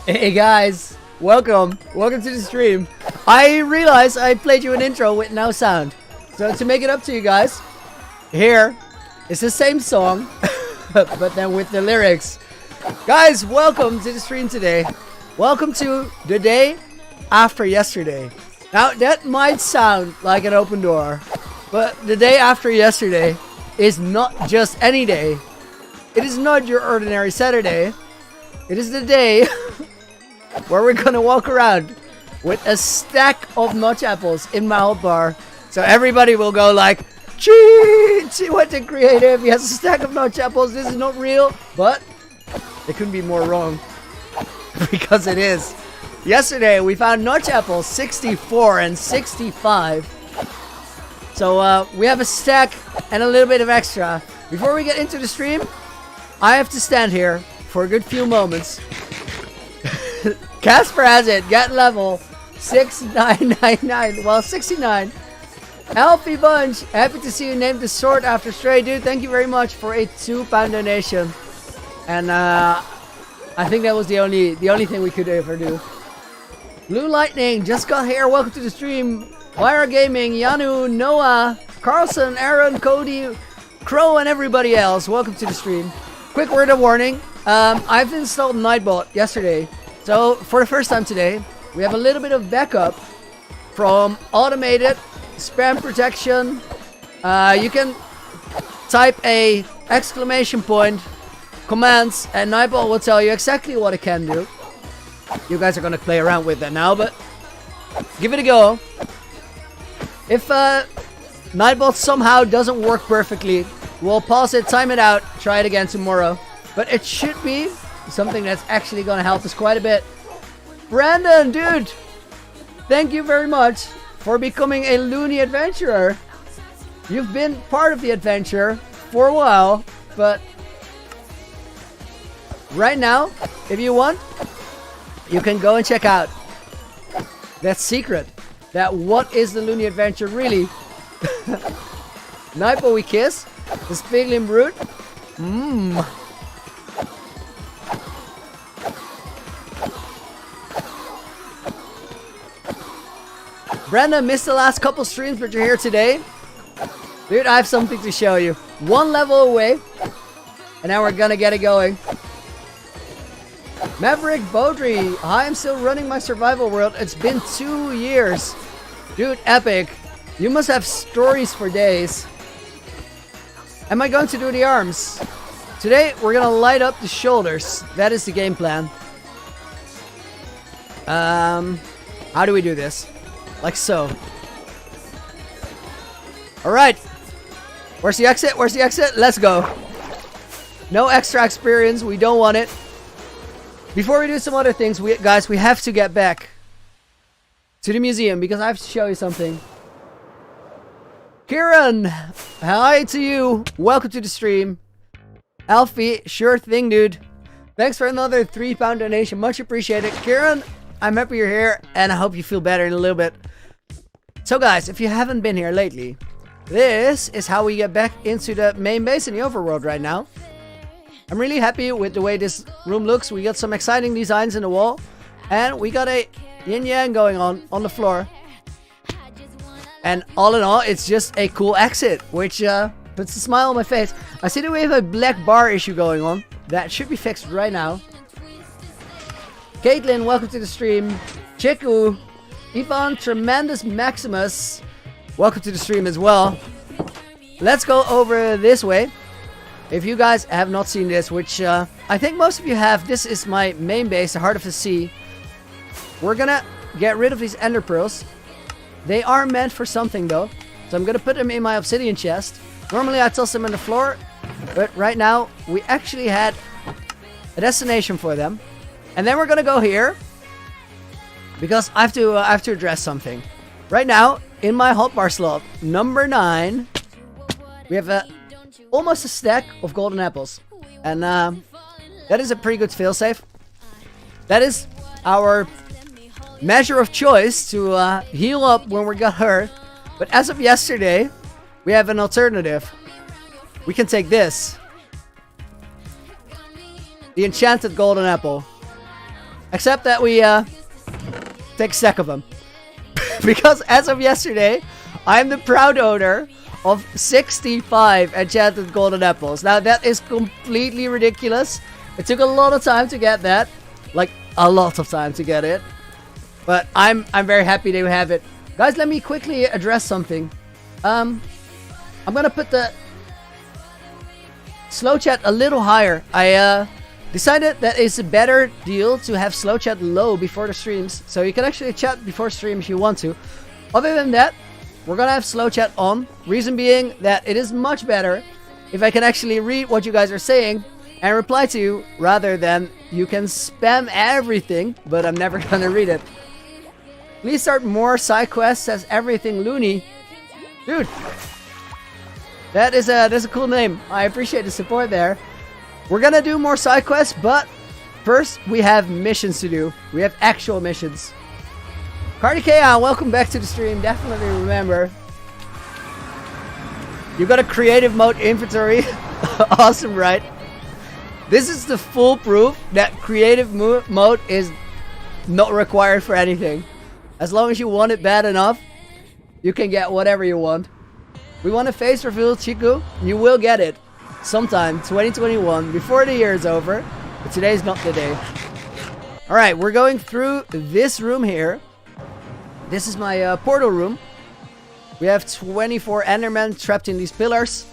Hey guys, welcome to the stream. I realized I played you an intro with no sound. So to make it up to you guys, here is the same song, but then with the lyrics. Guys, welcome to the stream today. Welcome to the day after yesterday. Now that might sound like an open door, but the day after yesterday is not just any day. It is not your ordinary Saturday. It is the day where we're gonna walk around with a stack of notch apples in my hotbar. So everybody will go like, gee, what a creative. He has a stack of notch apples. This is not real. But it couldn't be more wrong. Because it is. Yesterday we found notch apples 64 and 65. So we have a stack and a little bit of extra. Before we get into the stream, I have to stand here for a good few moments. Casper has it. Get level 6999. Well, 69. Healthy bunch. Happy to see you named the sword after Stray. Dude, thank you very much for a £2 donation. And I think that was the only thing we could ever do. Blue Lightning just got here. Welcome to the stream. Wire Gaming, Yanu, Noah, Carlson, Aaron, Cody, Crow, and everybody else. Welcome to the stream. Quick word of warning. I've installed Nightbot yesterday. So for the first time today, we have a little bit of backup from automated spam protection. You can type a exclamation point commands and Nightbot will tell you exactly what it can do. You guys are gonna play around with that now, but give it a go. If Nightbot somehow doesn't work perfectly, we'll pause it, time it out, try it again tomorrow. But it should be something that's actually gonna help us quite a bit. Brandon, dude, thank you very much for becoming a loony adventurer. You've been part of the adventure for a while, but right now, if you want, you can go and check out that secret. That what is the loony adventure really? Nightbot we kiss. The Spiglin Brute. Brenda missed the last couple streams, but you're here today. Dude, I have something to show you. One level away. And now we're gonna get it going. Maverick Baudry. I am still running my survival world. It's been 2 years. Dude, epic. You must have stories for days. Am I going to do the arms? Today, we're gonna light up the shoulders. That is the game plan. How do we do this? Like so. Alright. Where's the exit? Where's the exit? Let's go. No extra experience. We don't want it. Before we do some other things, guys, we have to get back to the museum because I have to show you something. Kieran, hi to you. Welcome to the stream. Alfie, sure thing, dude. Thanks for another £3 donation. Much appreciated. Kieran, I'm happy you're here, and I hope you feel better in a little bit. So, guys, if you haven't been here lately, this is how we get back into the main base in the overworld right now. I'm really happy with the way this room looks. We got some exciting designs in the wall, and we got a yin-yang going on the floor. And all in all, it's just a cool exit, which puts a smile on my face. I see that we have a black bar issue going on. That should be fixed right now. Caitlin, welcome to the stream. Chiku, Ivan, Tremendous Maximus, welcome to the stream as well. Let's go over this way. If you guys have not seen this, which I think most of you have, this is my main base, the Heart of the Sea. We're gonna get rid of these ender pearls. They are meant for something though, so I'm gonna put them in my obsidian chest. Normally I toss them on the floor, but right now we actually had a destination for them. And then we're gonna go here because I have to address something. Right now in my hotbar slot number 9, we have almost a stack of golden apples, and that is a pretty good failsafe. That is our measure of choice to heal up when we got hurt. But as of yesterday, we have an alternative. We can take this, the enchanted golden apple. Except that we take a stack of them. Because as of yesterday, I'm the proud owner of 65 enchanted golden apples. Now that is completely ridiculous. It took a lot of time to get that. Like a lot of time to get it. But I'm very happy to have it. Guys, let me quickly address something. I'm gonna put the slow chat a little higher. I decided that it's a better deal to have slow chat low before the streams. So you can actually chat before stream if you want to. Other than that, we're gonna have slow chat on. Reason being that it is much better if I can actually read what you guys are saying and reply to you, rather than you can spam everything, but I'm never gonna read it. Please start more side quests, says everything loony. Dude, that's a cool name. I appreciate the support there. We're gonna do more side quests, but first we have missions to do. We have actual missions. Cardicaon, welcome back to the stream. Definitely remember, you got a creative mode inventory. Awesome, right? This is the full proof that creative mode is not required for anything. As long as you want it bad enough, you can get whatever you want. We want a face reveal, Chiku. You will get it sometime 2021 before the year is over. But today's not the day. Alright, we're going through this room here. This is my portal room. We have 24 Endermen trapped in these pillars.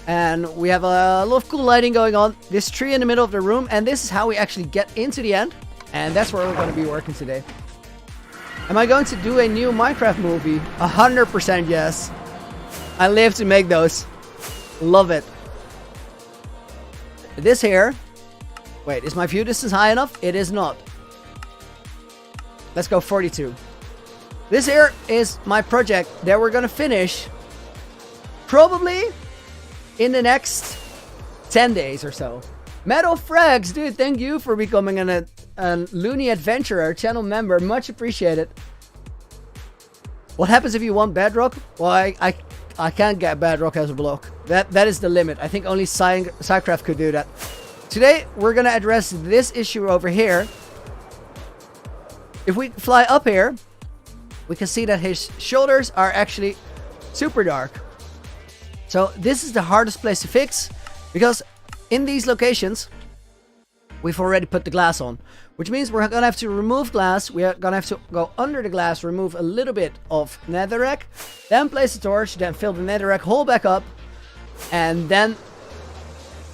And we have a lot of cool lighting going on. This tree in the middle of the room. And this is how we actually get into the end. And that's where we're going to be working today. Am I going to do a new Minecraft movie? 100% yes. I live to make those. Love it. This here. Wait, is my view distance high enough? It is not. Let's go 42. This here is my project that we're going to finish probably in the next 10 days or so. Metal Frags, dude, thank you for becoming a Looney Adventurer channel member. Much appreciated. What happens if you want Bedrock? Well, I can't get Bedrock as a block. That is the limit. I think only Psycraft could do that. Today, we're going to address this issue over here. If we fly up here, we can see that his shoulders are actually super dark. So this is the hardest place to fix, because in these locations, we've already put the glass on. Which means we're going to have to remove glass. We're going to have to go under the glass, remove a little bit of netherrack. Then place the torch, then fill the netherrack hole back up. And then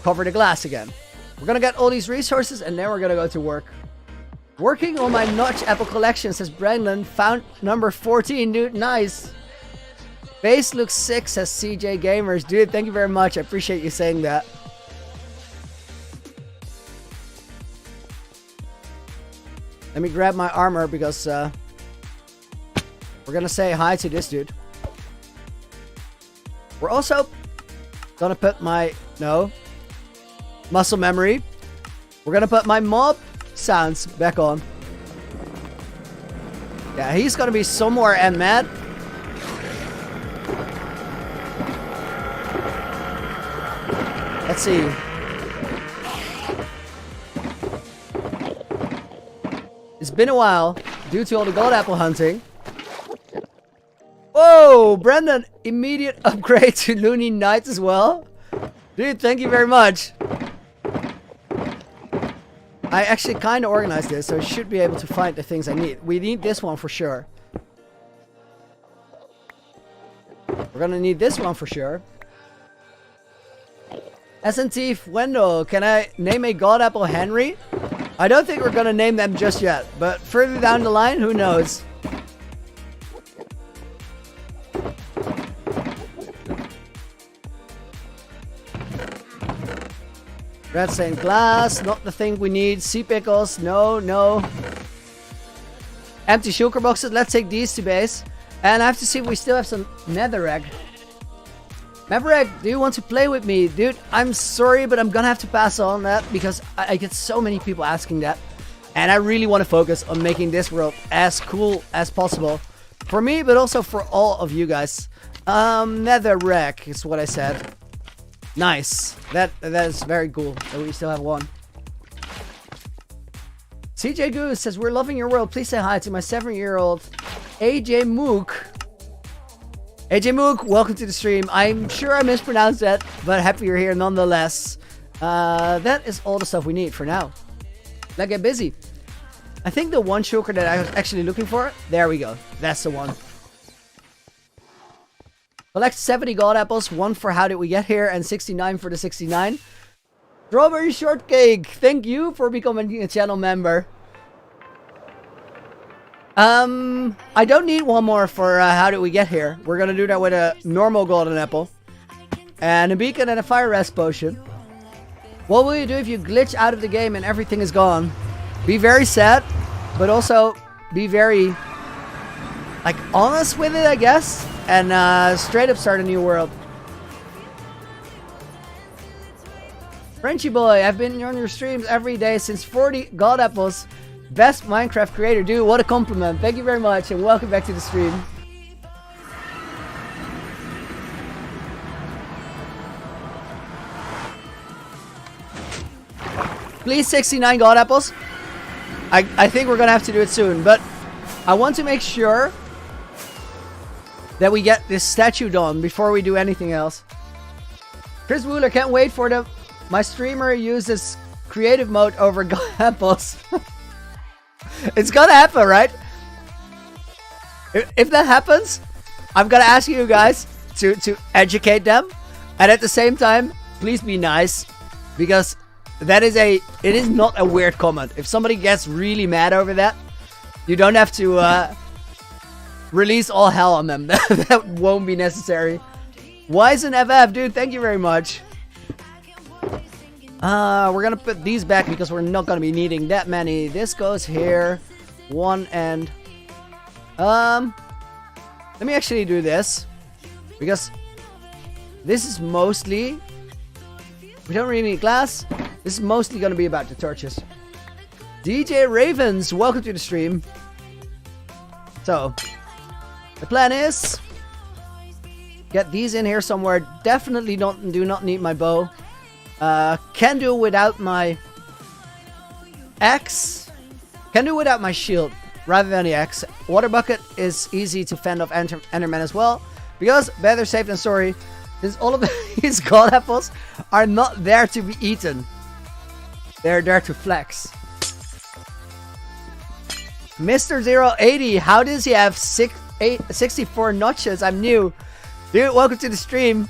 cover the glass again. We're going to get all these resources and then we're going to go to work. Working on my Notch Apple collection, says Brandon. Found number 14, dude. Nice. Base looks sick, says CJ Gamers. Dude, thank you very much. I appreciate you saying that. Let me grab my armor because we're gonna say hi to this dude. We're also gonna put my muscle memory. We're gonna put my mob sounds back on. Yeah, he's gonna be somewhere and mad. Let's see. It's been a while due to all the gold apple hunting. Whoa, Brendan, immediate upgrade to Looney Knight as well. Dude, thank you very much. I actually kind of organized this, so I should be able to find the things I need. We need this one for sure. We're gonna need this one for sure. SNT Wendell, can I name a god apple Henry? I don't think we're gonna name them just yet, but further down the line, who knows? Red stained glass, not the thing we need. Sea pickles, no. Empty shulker boxes, let's take these to base. And I have to see if we still have some netherrack. Maverick, do you want to play with me? Dude, I'm sorry, but I'm gonna have to pass on that because I get so many people asking that. And I really want to focus on making this world as cool as possible. For me, but also for all of you guys. Netherrack is what I said. Nice. That is very cool that we still have one. CJ Goose says, we're loving your world. Please say hi to my 7-year-old AJ Mook. AJ Mook, welcome to the stream. I'm sure I mispronounced that, but happy you're here nonetheless. That is all the stuff we need for now. Let's get busy. I think the one choker that I was actually looking for, there we go. That's the one. Collect 70 gold apples, 1 for how did we get here, and 69 for the 69. Strawberry Shortcake, thank you for becoming a channel member. I don't need one more for how did we get here. We're gonna do that with a normal golden apple. And a beacon and a fire rest potion. What will you do if you glitch out of the game and everything is gone? Be very sad, but also be very, like, honest with it, I guess. And straight up start a new world. Frenchy boy, I've been on your streams every day since 40 gold apples. Best Minecraft creator, dude. What a compliment. Thank you very much and welcome back to the stream. Please, 69 gold apples. I think we're gonna have to do it soon, but I want to make sure that we get this statue done before we do anything else. Chris Wooler, can't wait for my streamer uses creative mode over gold apples. It's gonna happen, right? If that happens, I'm gonna ask you guys to educate them, and at the same time, please be nice, because it is not a weird comment. If somebody gets really mad over that, you don't have to release all hell on them. That won't be necessary. Wise and FF, dude, thank you very much. We're gonna put these back because we're not gonna be needing that many. This goes here. 1 and... let me actually do this. Because this is mostly... we don't really need glass. This is mostly gonna be about the torches. DJ Ravens, welcome to the stream. So, the plan is... get these in here somewhere. Definitely do not need my bow. Can do without my axe. Can do without my shield rather than the axe. Water bucket is easy to fend off Enderman as well, because better safe than sorry, since all of these gold apples are not there to be eaten. They're there to flex. Mr. 080, how does he have 64 notches? I'm new. Dude, welcome to the stream.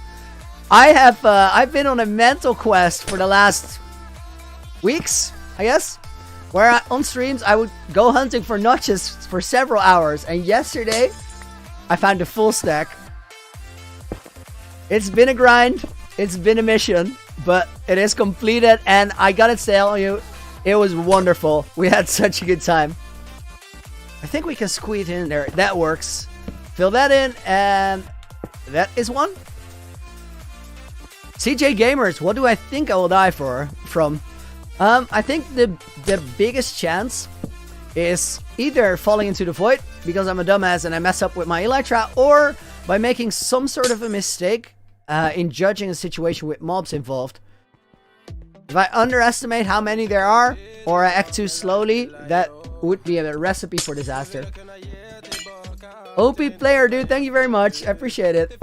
I've been on a mental quest for the last weeks, I guess, where on streams I would go hunting for notches for several hours, and yesterday I found a full stack. It's been a grind, it's been a mission, but it is completed, and I gotta tell you, it was wonderful. We had such a good time. I think we can squeeze in there. That works. Fill that in, and that is one. CJ Gamers, what do I think I will die from? I think the biggest chance is either falling into the void because I'm a dumbass and I mess up with my elytra, or by making some sort of a mistake in judging a situation with mobs involved. If I underestimate how many there are, or I act too slowly, that would be a recipe for disaster. OP player, dude, thank you very much. I appreciate it.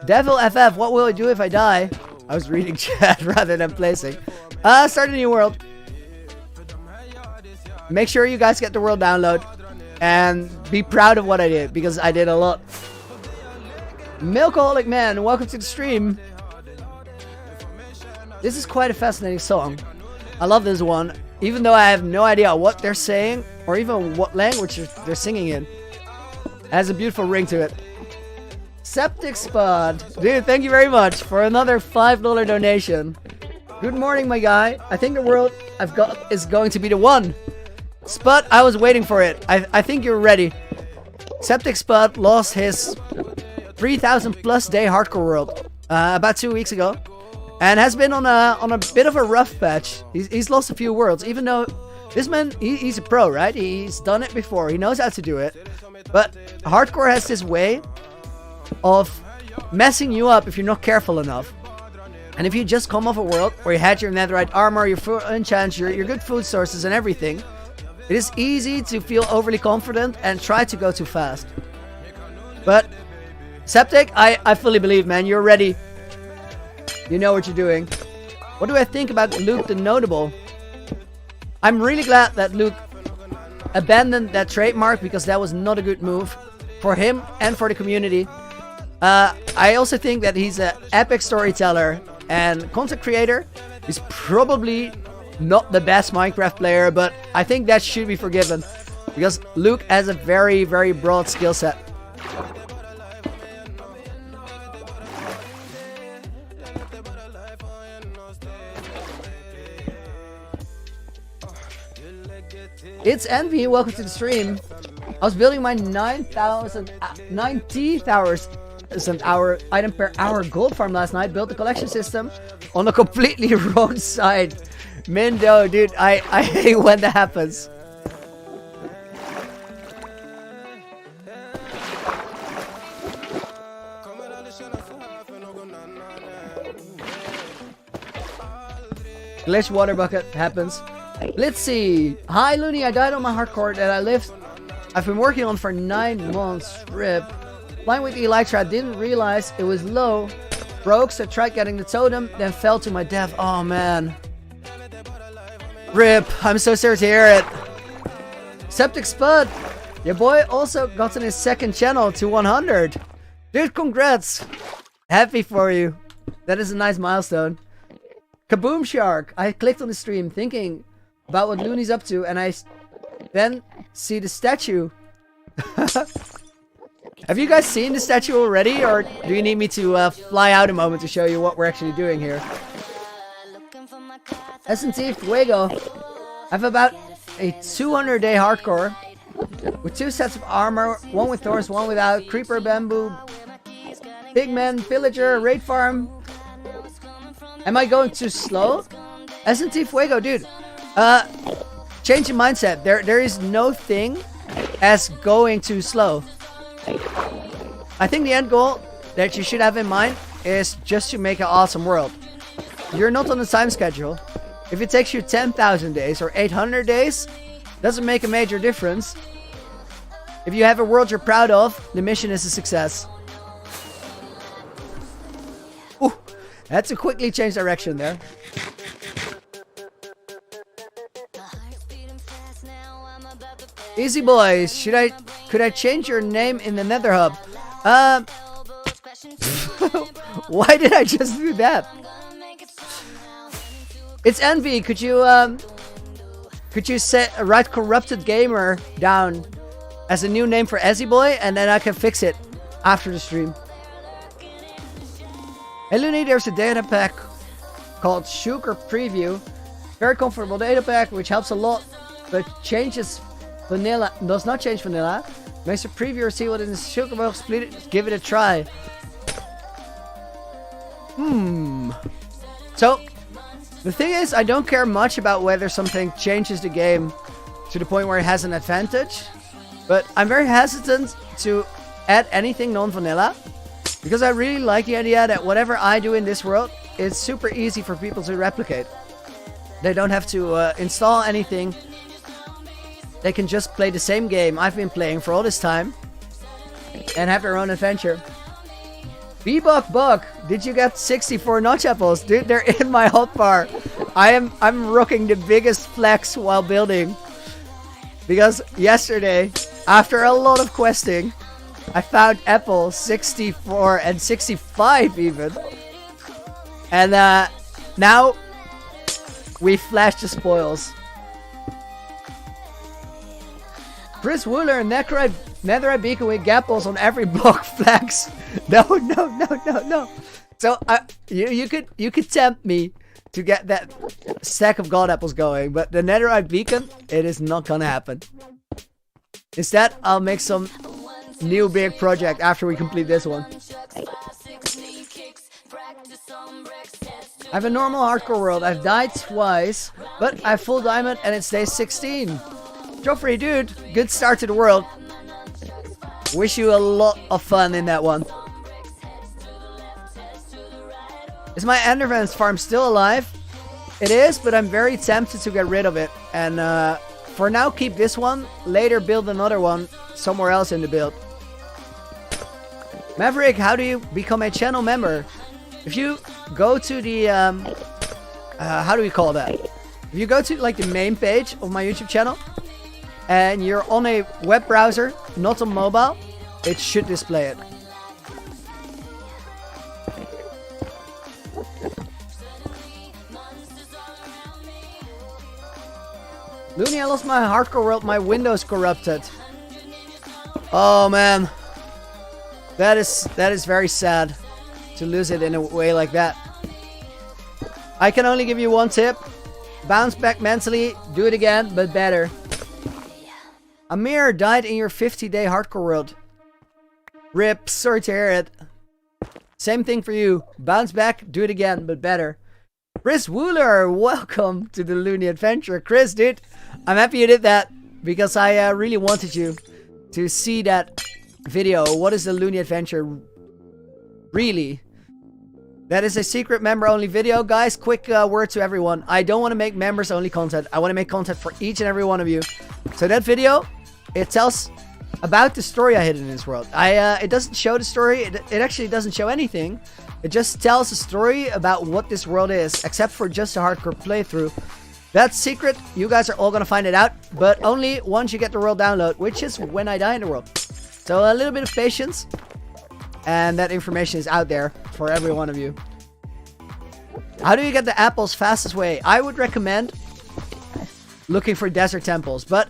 Devil FF, what will I do if I die? I was reading chat rather than placing. Start a new world. Make sure you guys get the world download. And be proud of what I did, because I did a lot. Milkaholic Man, welcome to the stream. This is quite a fascinating song. I love this one, even though I have no idea what they're saying, or even what language they're singing in. It has a beautiful ring to it. Septic Spot, dude, thank you very much for another $5 donation. Good morning, my guy. I think the world I've got is going to be the one. Spot, I was waiting for it. I think you're ready. Septic Spot lost his 3,000 plus day hardcore world about 2 weeks ago, and has been on a bit of a rough patch. He's lost a few worlds, even though this man, he's a pro, right? He's done it before. He knows how to do it. But hardcore has this way of messing you up if you're not careful enough. And if you just come off a world where you had your netherite armor, your full enchants, your good food sources and everything, it is easy to feel overly confident and try to go too fast. But Septic, I fully believe, man, you're ready. You know what you're doing. What do I think about Luke the Notable? I'm really glad that Luke abandoned that trademark, because that was not a good move for him and for the community. I also think that he's an epic storyteller and content creator. He's probably not the best Minecraft player, but I think that should be forgiven, because Luke has a very, very broad skill set. It's Envy, welcome to the stream. I was building my 90,000 hour item per hour gold farm last night. Built the collection system on a completely wrong side. Mindo, dude, I hate when that happens. Glitch water bucket happens. Let's see. Hi Looney, I died on my hardcore that I've been working on for 9 months. RIP. Flying with the Elytra, didn't realize it was low. Broke, so tried getting the totem, then fell to my death. Oh man. RIP. I'm so sorry to hear it. Septic Spud. Your boy also got in his second channel to 100. Dude, congrats. Happy for you. That is a nice milestone. Kaboom Shark. I clicked on the stream thinking about what Looney's up to, and I then see the statue. Have you guys seen the statue already, or do you need me to fly out a moment to show you what we're actually doing here? S&T Fuego. I have about a 200-day hardcore with 2 sets of armor, one with thorns, one without, creeper, bamboo, pigman, villager, raid farm. Am I going too slow? S&T Fuego, dude. Change your mindset. There is no thing as going too slow. I think the end goal that you should have in mind is just to make an awesome world. You're not on a time schedule. If it takes you 10,000 days or 800 days, doesn't make a major difference. If you have a world you're proud of, the mission is a success. Ooh, had to quickly change direction there. Easy boys, could I change your name in the Nether Hub? Why did I just do that? It's Envy. Could you write Corrupted Gamer down as a new name for Ezzy Boy, and then I can fix it after the stream. Hey Looney, there's a data pack called Sugar Preview. Very comfortable data pack, which helps a lot, but changes vanilla, does not change vanilla. Makes a preview or see what in the sugar box. Split it, give it a try. So, the thing is, I don't care much about whether something changes the game to the point where it has an advantage. But I'm very hesitant to add anything non-vanilla, because I really like the idea that whatever I do in this world, it's super easy for people to replicate. They don't have to install anything. They can just play the same game I've been playing for all this time and have their own adventure. Bebop Buck, did you get 64 notch apples? Dude, they're in my hotbar. I'm rocking the biggest flex while building, because yesterday, after a lot of questing, I found apple 64 and 65 even. And now we flash the spoils. Chris Wooler, Netherite Beacon with gapples on every block flags. No. So you could tempt me to get that stack of god apples going, but the Netherite Beacon, it is not gonna happen. Instead, I'll make some new big project after we complete this one. I have a normal hardcore world. I've died twice, but I have full diamond and it stays 16. Joffrey, dude, good start to the world. Wish you a lot of fun in that one. Is my Enderman's farm still alive? It is, but I'm very tempted to get rid of it. And for now, keep this one. Later, build another one somewhere else in the build. Maverick, how do you become a channel member? If you go to the... how do we call that? If you go to like the main page of my YouTube channel, and you're on a web browser, not on mobile, it should display it. Looney, I lost my hardcore world, my Windows corrupted. Oh man. That is very sad to lose it in a way like that. I can only give you one tip. Bounce back mentally, do it again, but better. Amir died in your 50-day hardcore world. RIP, sorry to hear it. Same thing for you. Bounce back, do it again, but better. Chris Wooler, welcome to the Looney Adventure. Chris, dude, I'm happy you did that because I really wanted you to see that video. What is the Looney Adventure really? That is a secret member-only video. Guys, quick word to everyone. I don't want to make members-only content. I want to make content for each and every one of you. So that video, it tells about the story I hid in this world. It doesn't show the story. It actually doesn't show anything. It just tells a story about what this world is, except for just a hardcore playthrough. That's secret. You guys are all going to find it out, but only once you get the world download, which is when I die in the world. So a little bit of patience, and that information is out there for every one of you. How do you get the apples fastest way? I would recommend looking for desert temples, but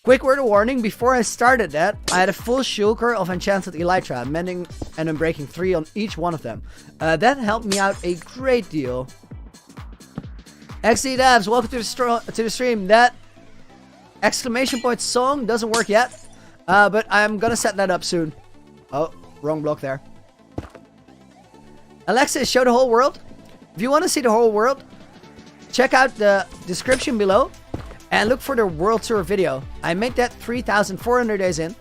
quick word of warning, before I started that, I had a full shulker of enchanted elytra, mending and unbreaking 3 on each one of them. That helped me out a great deal. XD Dabs, welcome to the stream. That exclamation point song doesn't work yet, but I'm gonna set that up soon. Oh, wrong block there. Alexis, show the whole world. If you want to see the whole world, check out the description below and look for the world tour video. I made that 3,400 days in,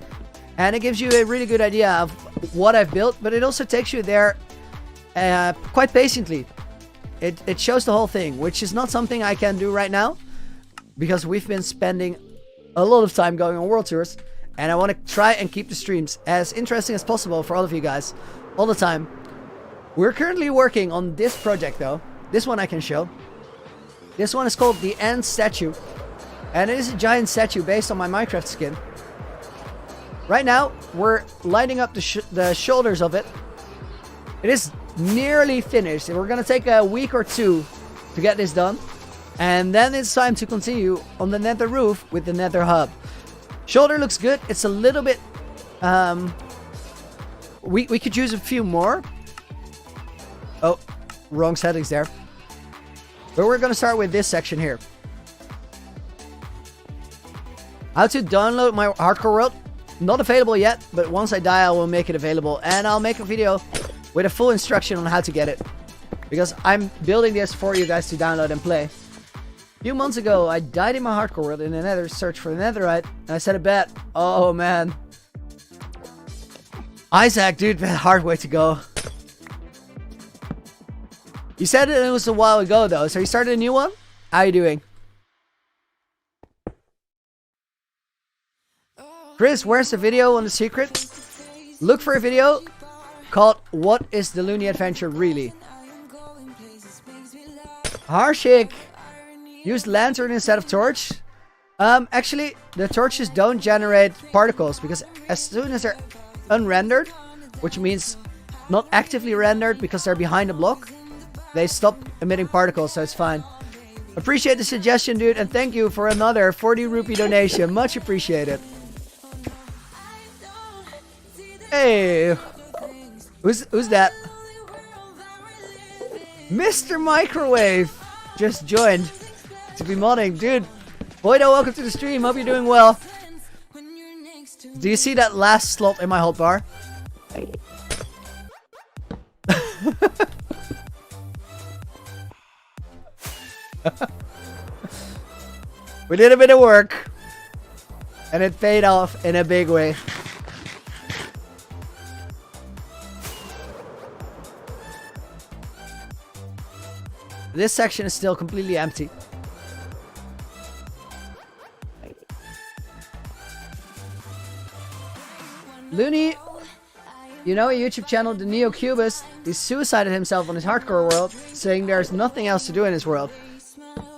and it gives you a really good idea of what I've built, but it also takes you there quite patiently. It shows the whole thing, which is not something I can do right now because we've been spending a lot of time going on world tours, and I want to try and keep the streams as interesting as possible for all of you guys all the time. We're currently working on this project though. This one I can show. This one is called the End Statue, and it is a giant statue based on my Minecraft skin. Right now we're lining up the shoulders of it. It is nearly finished. We're gonna take a week or two to get this done, and then it's time to continue on the nether roof with the nether hub. Shoulder looks good. It's a little bit we could use a few more. Oh, wrong settings there. But we're gonna start with this section here. How to download my hardcore world? Not available yet, but once I die I will make it available, and I'll make a video with a full instruction on how to get it, because I'm building this for you guys to download and play. A few months ago I died in my hardcore world in the nether search for the netherite, and I set a bet. Oh man, Isaac, dude, that hard way to go. You said it was a while ago though, so you started a new one? How are you doing? Chris, where's the video on the secret? Look for a video called What is the Looney Adventure Really? Harshik, use lantern instead of torch. Actually, the torches don't generate particles because as soon as they're unrendered, which means not actively rendered because they're behind a block, they stop emitting particles, so it's fine. Appreciate the suggestion, dude, and thank you for another 40 rupee donation. Much appreciated. Hey, who's that? Mr. Microwave just joined to be modding, dude. Boydo, welcome to the stream. Hope you're doing well. Do you see that last slot in my hotbar? We did a bit of work, and it paid off in a big way. This section is still completely empty. Looney, you know, a YouTube channel, the Neo Cubist, he suicided himself on his hardcore world, saying there's nothing else to do in this world.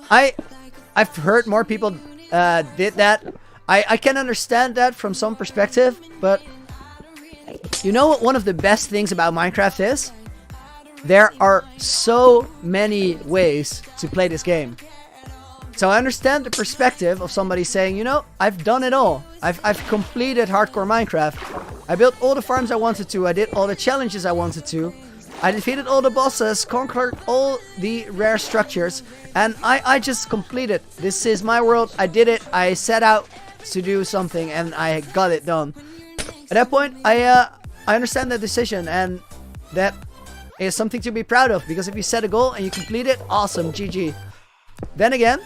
I've heard more people did that. I can understand that from some perspective, but you know what one of the best things about Minecraft is? There are so many ways to play this game. So I understand the perspective of somebody saying, you know, I've done it all. I've completed hardcore Minecraft. I built all the farms I wanted to. I did all the challenges I wanted to. I defeated all the bosses, conquered all the rare structures, and I just completed. This is my world. I did it. I set out to do something, and I got it done. At that point, I understand that decision, and that is something to be proud of, because if you set a goal and you complete it, awesome, GG. Then again,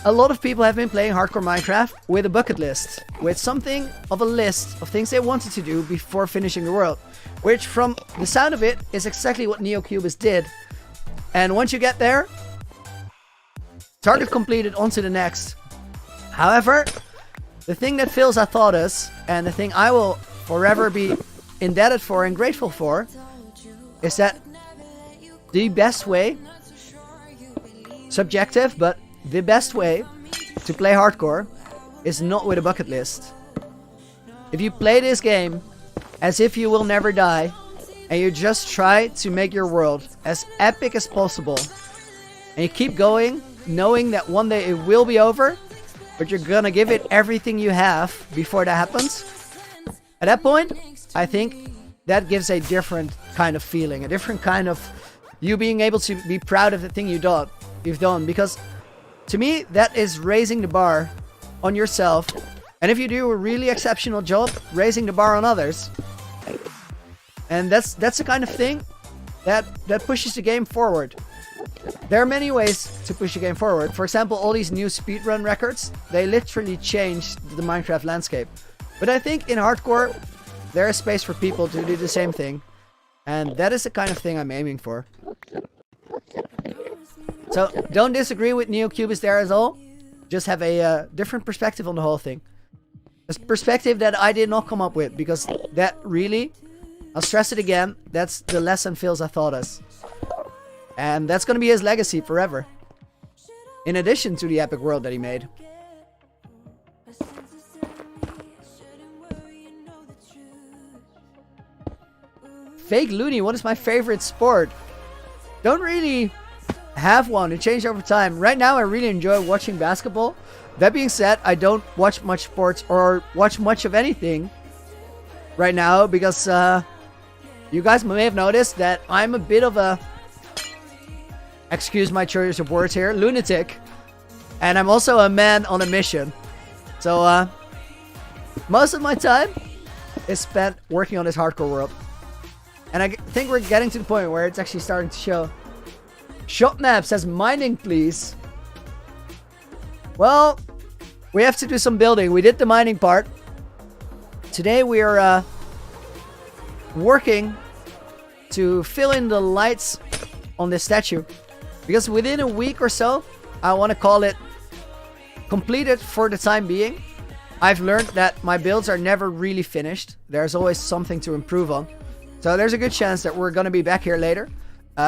a lot of people have been playing hardcore Minecraft with a bucket list, with something of a list of things they wanted to do before finishing the world, which from the sound of it is exactly what NeoCubist did. And once you get there, target completed, on to the next. However, the thing that fills our thoughts, and the thing I will forever be indebted for and grateful for, is that the best way, subjective, but the best way to play hardcore is not with a bucket list. If you play this game as if you will never die, and you just try to make your world as epic as possible, and you keep going, knowing that one day it will be over, but you're gonna give it everything you have before that happens, at that point, I think that gives a different kind of feeling, a different kind of you being able to be proud of the thing you've done, because to me, that is raising the bar on yourself. And if you do a really exceptional job, raising the bar on others. And that's the kind of thing that pushes the game forward. There are many ways to push the game forward. For example, all these new speedrun records, they literally changed the Minecraft landscape. But I think in hardcore, there is space for people to do the same thing. And that is the kind of thing I'm aiming for. So, don't disagree with NeoCubist there at all. Just have a different perspective on the whole thing. A perspective that I did not come up with, because that really, I'll stress it again, that's the lesson Phil's thought us. And that's going to be his legacy forever. In addition to the epic world that he made. Fake Looney, what is my favorite sport? Don't really have one. It changed over time. Right now, I really enjoy watching basketball. That being said, I don't watch much sports or watch much of anything right now, because you guys may have noticed that I'm a bit of a, excuse my choice of words here, lunatic. And I'm also a man on a mission. So most of my time is spent working on this hardcore world. And I think we're getting to the point where it's actually starting to show. Shotnap says, mining please. Well, we have to do some building. We did the mining part. Today we are working to fill in the lights on this statue. Because within a week or so, I want to call it completed for the time being. I've learned that my builds are never really finished. There's always something to improve on. So there's a good chance that we're going to be back here later.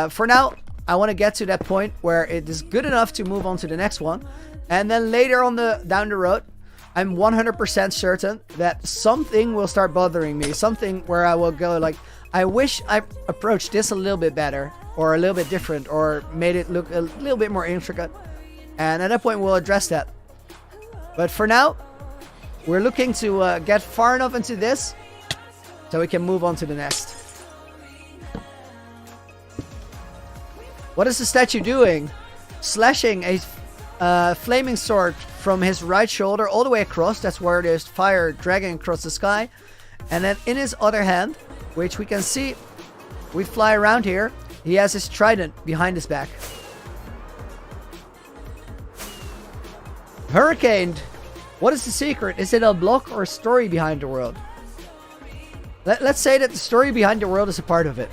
For now, I want to get to that point where it is good enough to move on to the next one. And then later on down the road, I'm 100% certain that something will start bothering me. Something where I will go like, I wish I approached this a little bit better, or a little bit different, or made it look a little bit more intricate. And at that point, we'll address that. But for now, we're looking to get far enough into this so we can move on to the next. What is the statue doing? Slashing a flaming sword from his right shoulder all the way across. That's where there's fire dragging across the sky. And then in his other hand, which we can see, we fly around here, he has his trident behind his back. Hurricane. What is the secret? Is it a block or a story behind the world? Let's say that the story behind the world is a part of it.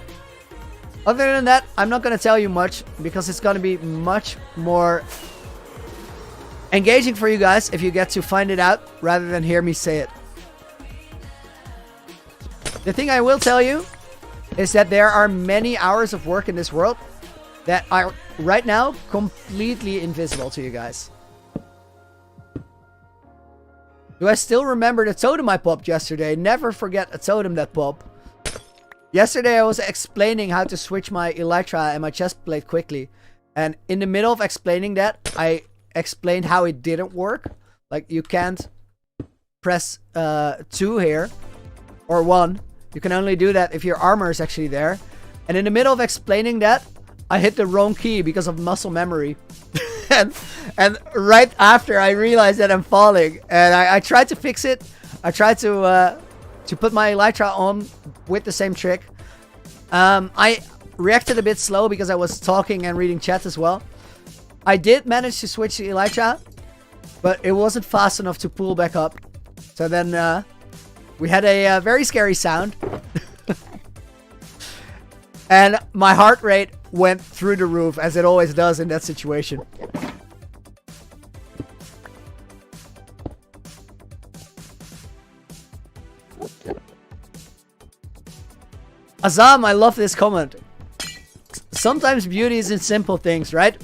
Other than that, I'm not going to tell you much because it's going to be much more engaging for you guys if you get to find it out rather than hear me say it. The thing I will tell you is that there are many hours of work in this world that are right now completely invisible to you guys. Do I still remember the totem I popped yesterday? Never forget a totem that popped. Yesterday I was explaining how to switch my elytra and my chest plate quickly. And in the middle of explaining that, I explained how it didn't work. Like, you can't press 2 here, or 1. You can only do that if your armor is actually there. And in the middle of explaining that, I hit the wrong key because of muscle memory. and right after I realized that I'm falling. And I tried to fix it. I tried to put my elytra on with the same trick. I reacted a bit slow because I was talking and reading chat as well. I did manage to switch the elytra, but it wasn't fast enough to pull back up. So then we had a very scary sound. And my heart rate went through the roof, as it always does in that situation. Azam, I love this comment. Sometimes beauty is in simple things, right?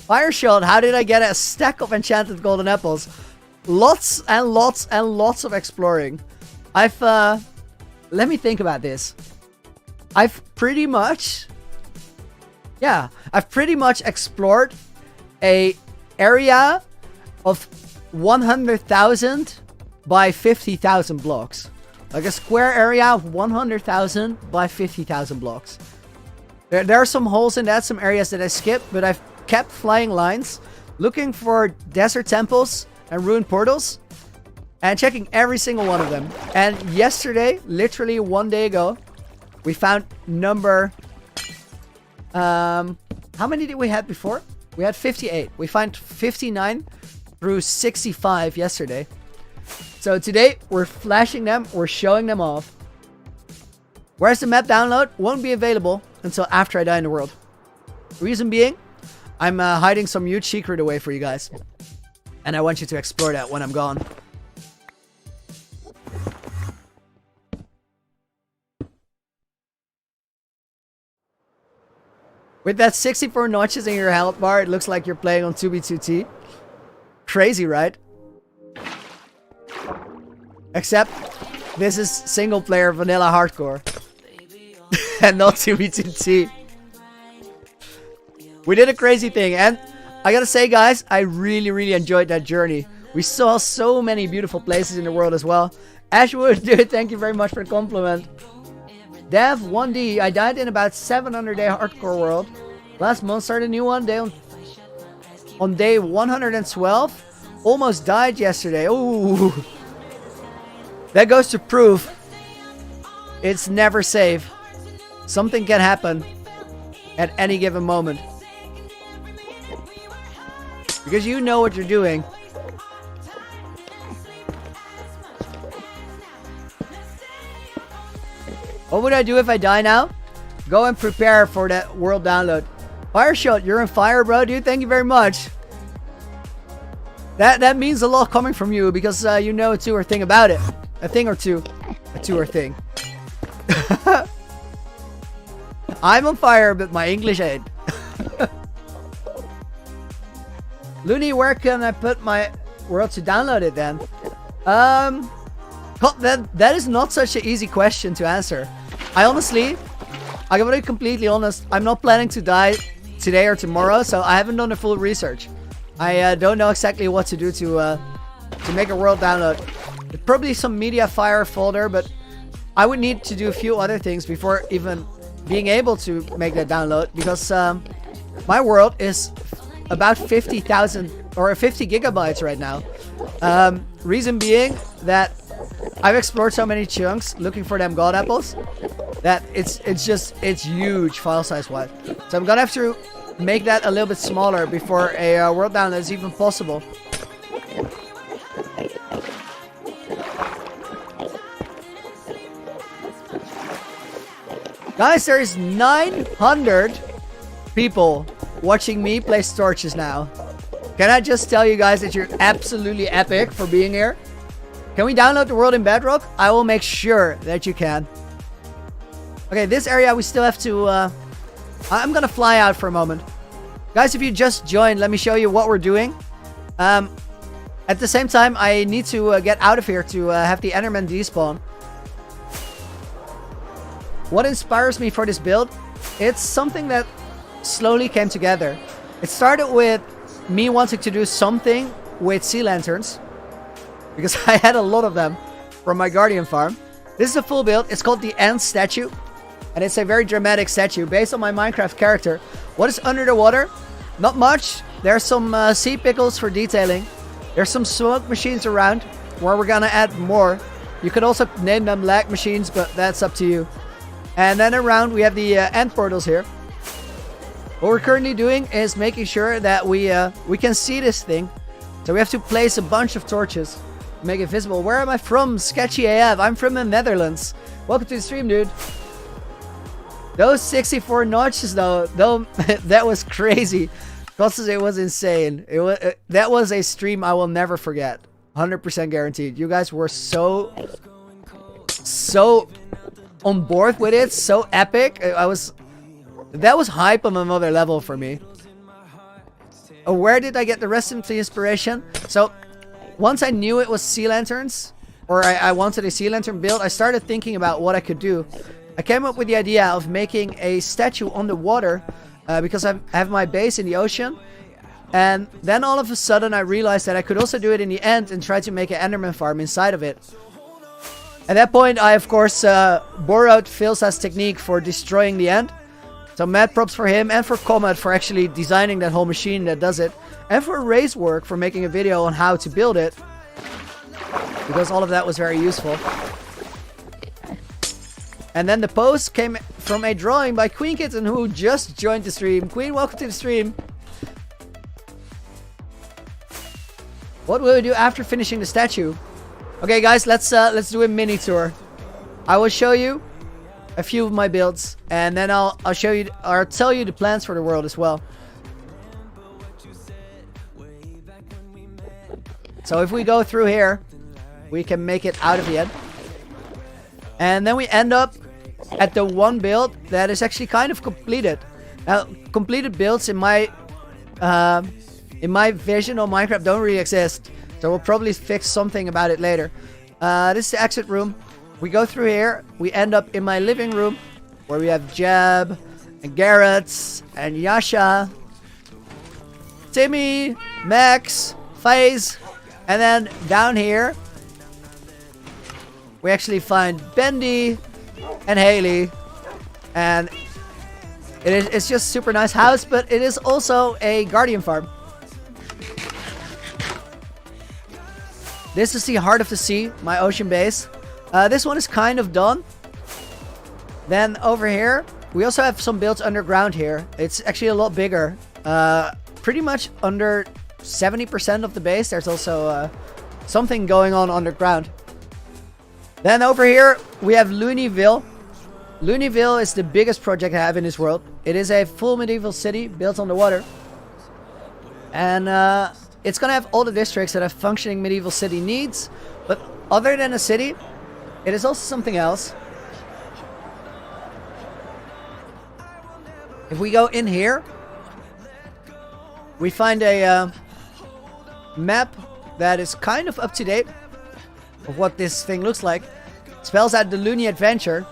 Fire Shield, how did I get a stack of enchanted golden apples? Lots and lots and lots of exploring. Let me think about this. I've pretty much explored a area of 100,000 by 50,000 blocks. Like a square area of 100,000 by 50,000 blocks. There are some holes in that, some areas that I skipped, but I've kept flying lines, looking for desert temples and ruined portals, and checking every single one of them. And yesterday, literally 1 day ago, we found number... how many did we have before? We had 58. We found 59 through 65 yesterday. So today, we're flashing them, we're showing them off. Whereas the map download won't be available until after I die in the world. Reason being, I'm hiding some huge secret away for you guys. And I want you to explore that when I'm gone. With that 64 notches in your health bar, it looks like you're playing on 2B2T. Crazy, right? Except, this is single player vanilla hardcore. And not 2B2T. We did a crazy thing, and I gotta say, guys, I really enjoyed that journey. We saw so many beautiful places in the world as well. Ashwood, dude, thank you very much for the compliment. Dev 1D, I died in about 700 day hardcore world. Last month started a new one day on day 112. Almost died yesterday. Ooh. That goes to prove it's never safe. Something can happen at any given moment. Because you know what you're doing. What would I do if I die now? Go and prepare for that world download. Fire Shot, you're on fire, bro, dude. Thank you very much. That means a lot coming from you because you know a two or thing about it. A thing or two. A two or thing. I'm on fire, but my English ain't. Looney, where can I put my world to download it then? That is not such an easy question to answer. I'm gonna be completely honest. I'm not planning to die today or tomorrow, so I haven't done the full research. I don't know exactly what to do to make a world download. There's probably some media fire folder, but I would need to do a few other things before even being able to make that download, because my world is about 50,000 or 50 gigabytes right now. Reason being that I've explored so many chunks looking for them god apples that it's huge file size wise. So I'm gonna have to make that a little bit smaller before a world download is even possible. Guys, there is 900 people watching me play torches now. Can I just tell you guys that you're absolutely epic for being here? Can we download the world in Bedrock? I will make sure that you can. Okay, this area we still have to... I'm gonna fly out for a moment. Guys, if you just joined, let me show you what we're doing. At the same time, I need to get out of here to have the Enderman despawn. What inspires me for this build? It's something that slowly came together. It started with me wanting to do something with sea lanterns, because I had a lot of them from my Guardian farm. This is a full build. It's called the Ant statue, and it's a very dramatic statue based on my Minecraft character. What is under the water? Not much. There's some sea pickles for detailing. There's some smoke machines around where we're gonna add more. You could also name them lag machines, but that's up to you. And then around we have the ant portals here. What we're currently doing is making sure that we can see this thing. So we have to place a bunch of torches to make it visible. Where am I from? Sketchy AF. I'm from the Netherlands. Welcome to the stream, dude. Those 64 notches though, that was crazy. Because it was insane. That was a stream I will never forget. 100% guaranteed. You guys were so on board with it. So epic. That was hype on another level for me. Where did I get the rest of the inspiration? So, once I knew it was sea lanterns, or I wanted a sea lantern build, I started thinking about what I could do. I came up with the idea of making a statue on the water, because I have my base in the ocean. And then all of a sudden I realized that I could also do it in the end and try to make an Enderman farm inside of it. At that point, I of course borrowed Phil's technique for destroying the end. So mad props for him and for Comet for actually designing that whole machine that does it. And for Racework for making a video on how to build it. Because all of that was very useful. And then the post came from a drawing by Queen Kitten, who just joined the stream. Queen, welcome to the stream. What will we do after finishing the statue? Okay guys, let's do a mini tour. I will show you a few of my builds, and then I'll show you, or tell you the plans for the world as well. So if we go through here, we can make it out of the end. And then we end up at the one build that is actually kind of completed. Now, completed builds in my vision on Minecraft don't really exist. So we'll probably fix something about it later. This is the exit room. We go through here. We end up in my living room, where we have Jeb and Garrett and Yasha, Timmy, Max, FaZe, and then down here we actually find Bendy and Haley, and it's just super nice house, but it is also a Guardian farm. This is the Heart of the Sea, my ocean base. This one is kind of done. Then over here, we also have some builds underground here. It's actually a lot bigger. Pretty much under 70% of the base. There's also something going on underground. Then over here, we have Looneyville. Looneyville is the biggest project I have in this world. It is a full medieval city built on the water. And it's gonna have all the districts that a functioning medieval city needs. But other than a city, it is also something else. If we go in here, we find a map that is kind of up to date of what this thing looks like. It spells out the Looney Adventure.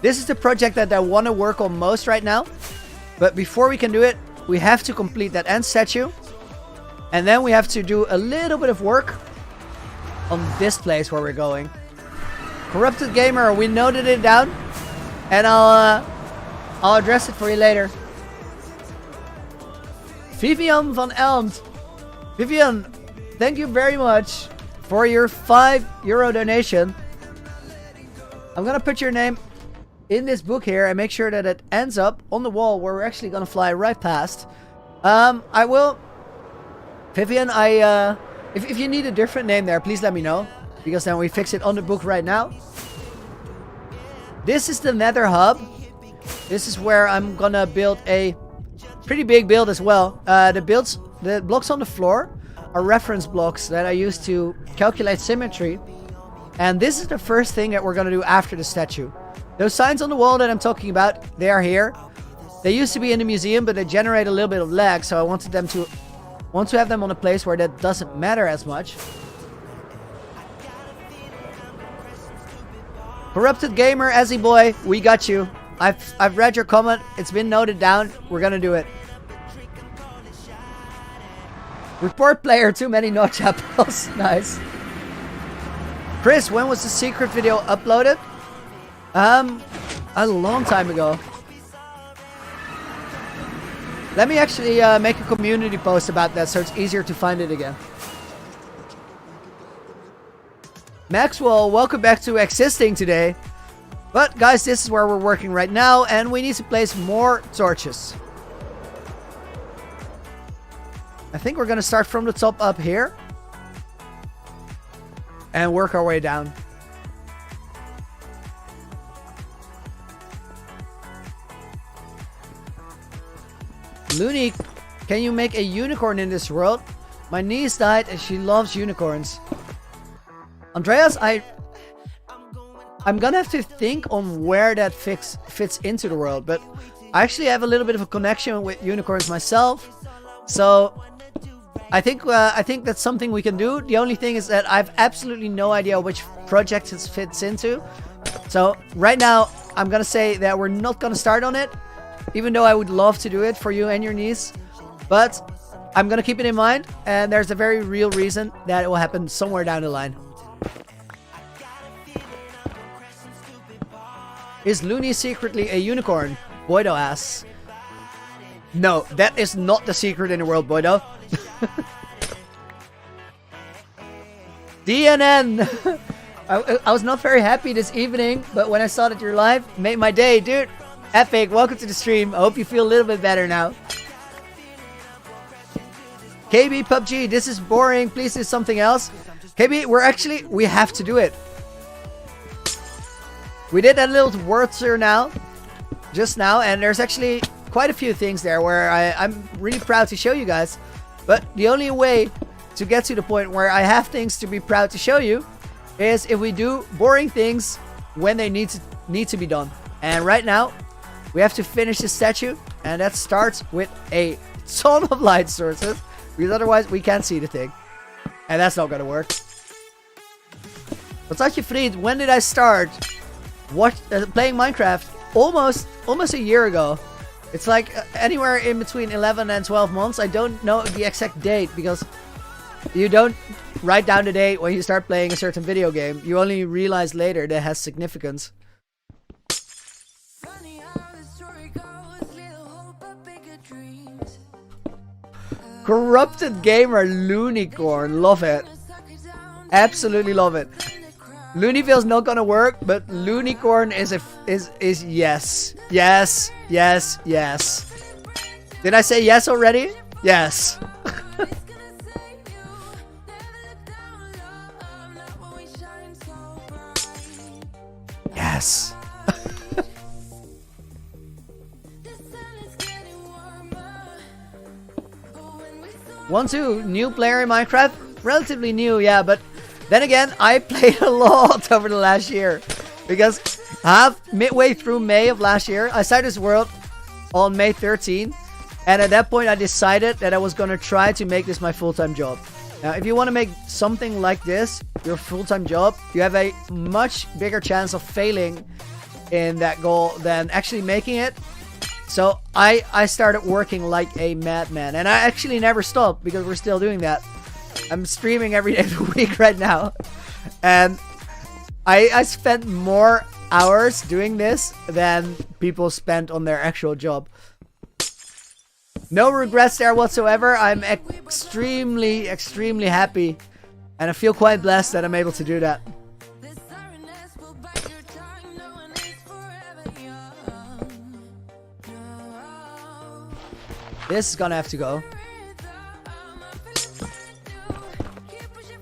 This is the project that I want to work on most right now. But before we can do it, we have to complete that ant statue. And then we have to do a little bit of work on this place where we're going. Corrupted Gamer, we noted it down, and I'll address it for you later. Vivian van Elmt. Vivian, thank you very much for your €5 donation. I'm gonna put your name in this book here and make sure that it ends up on the wall where we're actually gonna fly right past. I will, Vivian, if you need a different name there, please let me know, because then we fix it on the book right now. This is the Nether Hub. This is where I'm gonna build a pretty big build as well. The blocks on the floor are reference blocks that I use to calculate symmetry. And this is the first thing that we're gonna do after the statue. Those signs on the wall that I'm talking about, they are here. They used to be in the museum, but they generate a little bit of lag, so I want to have them on a place where that doesn't matter as much. Corrupted Gamer, Ezzy boy, we got you. I've read your comment. It's been noted down. We're gonna do it. Report player, too many notch apples. Nice. Chris, when was the secret video uploaded? A long time ago. Let me actually make a community post about that so it's easier to find it again. Maxwell, welcome back to Existing today. But guys, this is where we're working right now, and we need to place more torches. I think we're gonna start from the top up here and work our way down. Looney, can you make a unicorn in this world? My niece died and she loves unicorns. Andreas, I'm gonna have to think on where that fits into the world, but I actually have a little bit of a connection with unicorns myself, so I think that's something we can do. The only thing is that I've absolutely no idea which project it fits into. So right now, I'm gonna say that we're not gonna start on it, even though I would love to do it for you and your niece. But I'm gonna keep it in mind, and there's a very real reason that it will happen somewhere down the line. Is Looney secretly a unicorn? Boydo asks. No, that is not the secret in the world, Boydo. DNN! I was not very happy this evening, but when I saw that you're live, it made my day, dude. Epic, welcome to the stream. I hope you feel a little bit better now. KB PUBG, this is boring. Please do something else. KB, we have to do it. We did that little word tour just now, and there's actually quite a few things there where I'm really proud to show you guys. But the only way to get to the point where I have things to be proud to show you is if we do boring things when they need to be done. And right now, we have to finish the statue, and that starts with a ton of light sources, because otherwise we can't see the thing. And that's not gonna work. What's up, je vriend? When did I start playing Minecraft? Almost a year ago. It's like anywhere in between 11 and 12 months. I don't know the exact date, because you don't write down the date when you start playing a certain video game. You only realize later that it has significance. Corrupted Gamer Loonicorn, love it. Absolutely love it. Looneyville's not gonna work, but Loonicorn is yes. Yes, yes, yes. Did I say yes already? Yes. Yes. New player in Minecraft? Relatively new, yeah, but then again, I played a lot over the last year. Because midway through May of last year, I started this world on May 13. And at that point, I decided that I was going to try to make this my full-time job. Now, if you want to make something like this your full-time job, you have a much bigger chance of failing in that goal than actually making it. So I started working like a madman, and I actually never stopped because we're still doing that. I'm streaming every day of the week right now, and I spent more hours doing this than people spent on their actual job. No regrets there whatsoever. I'm extremely happy, and I feel quite blessed that I'm able to do that. This is gonna have to go.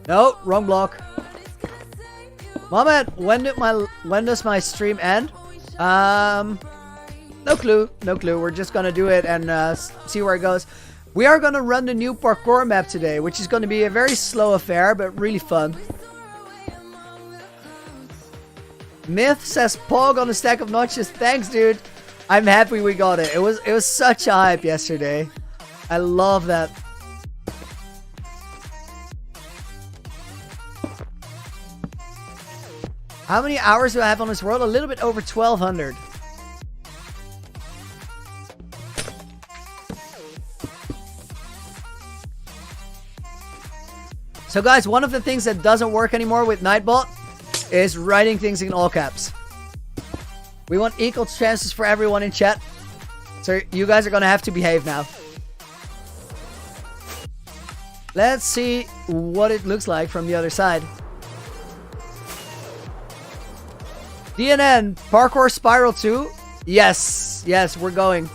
No, wrong block. Moment, when does my stream end? No clue. We're just gonna do it and see where it goes. We are gonna run the new parkour map today, which is gonna be a very slow affair, but really fun. Myth says Pog on a stack of notches. Thanks, dude. I'm happy we got it. It was such a hype yesterday. I love that. How many hours do I have on this world? A little bit over 1,200. So guys, one of the things that doesn't work anymore with Nightbot is writing things in all caps. We want equal chances for everyone in chat. So you guys are gonna have to behave now. Let's see what it looks like from the other side. DNN, Parkour Spiral 2? Yes, we're going.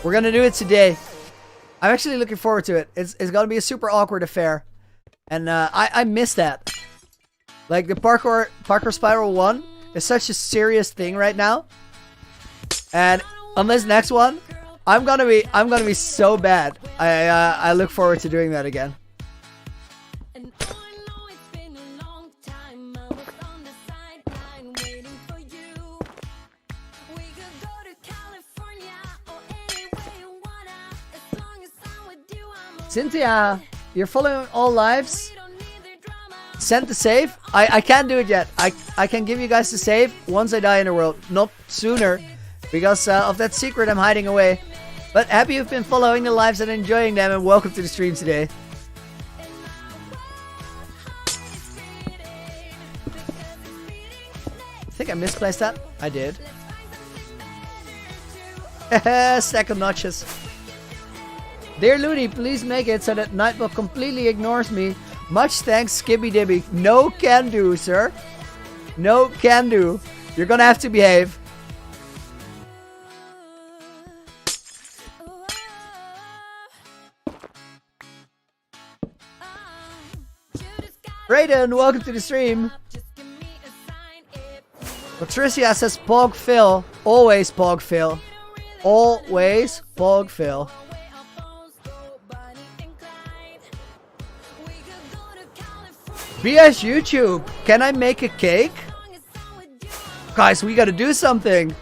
We're gonna do it today. I'm actually looking forward to it. It's gonna be a super awkward affair. And I miss that. Like the Parkour Spiral 1 is such a serious thing right now. And on this next one, I'm gonna be so bad. I look forward to doing that again. Cynthia, you're following all lives. Send the save. I can't do it yet. I can give you guys the save once I die in the world, not sooner, because of that secret I'm hiding away. But happy you've been following the lives and enjoying them, and welcome to the stream today. I think I misplaced that. I did. Stack of notches. Dear Looney, please make it so that Nightbot completely ignores me. Much thanks, Skibby Dibby. No can do, sir. No can do. You're gonna have to behave. Raiden, welcome to the stream. Patricia says Pog Phil. Always Pog Phil. Always Pog Phil. BS YouTube, can I make a cake? Guys, we gotta do something.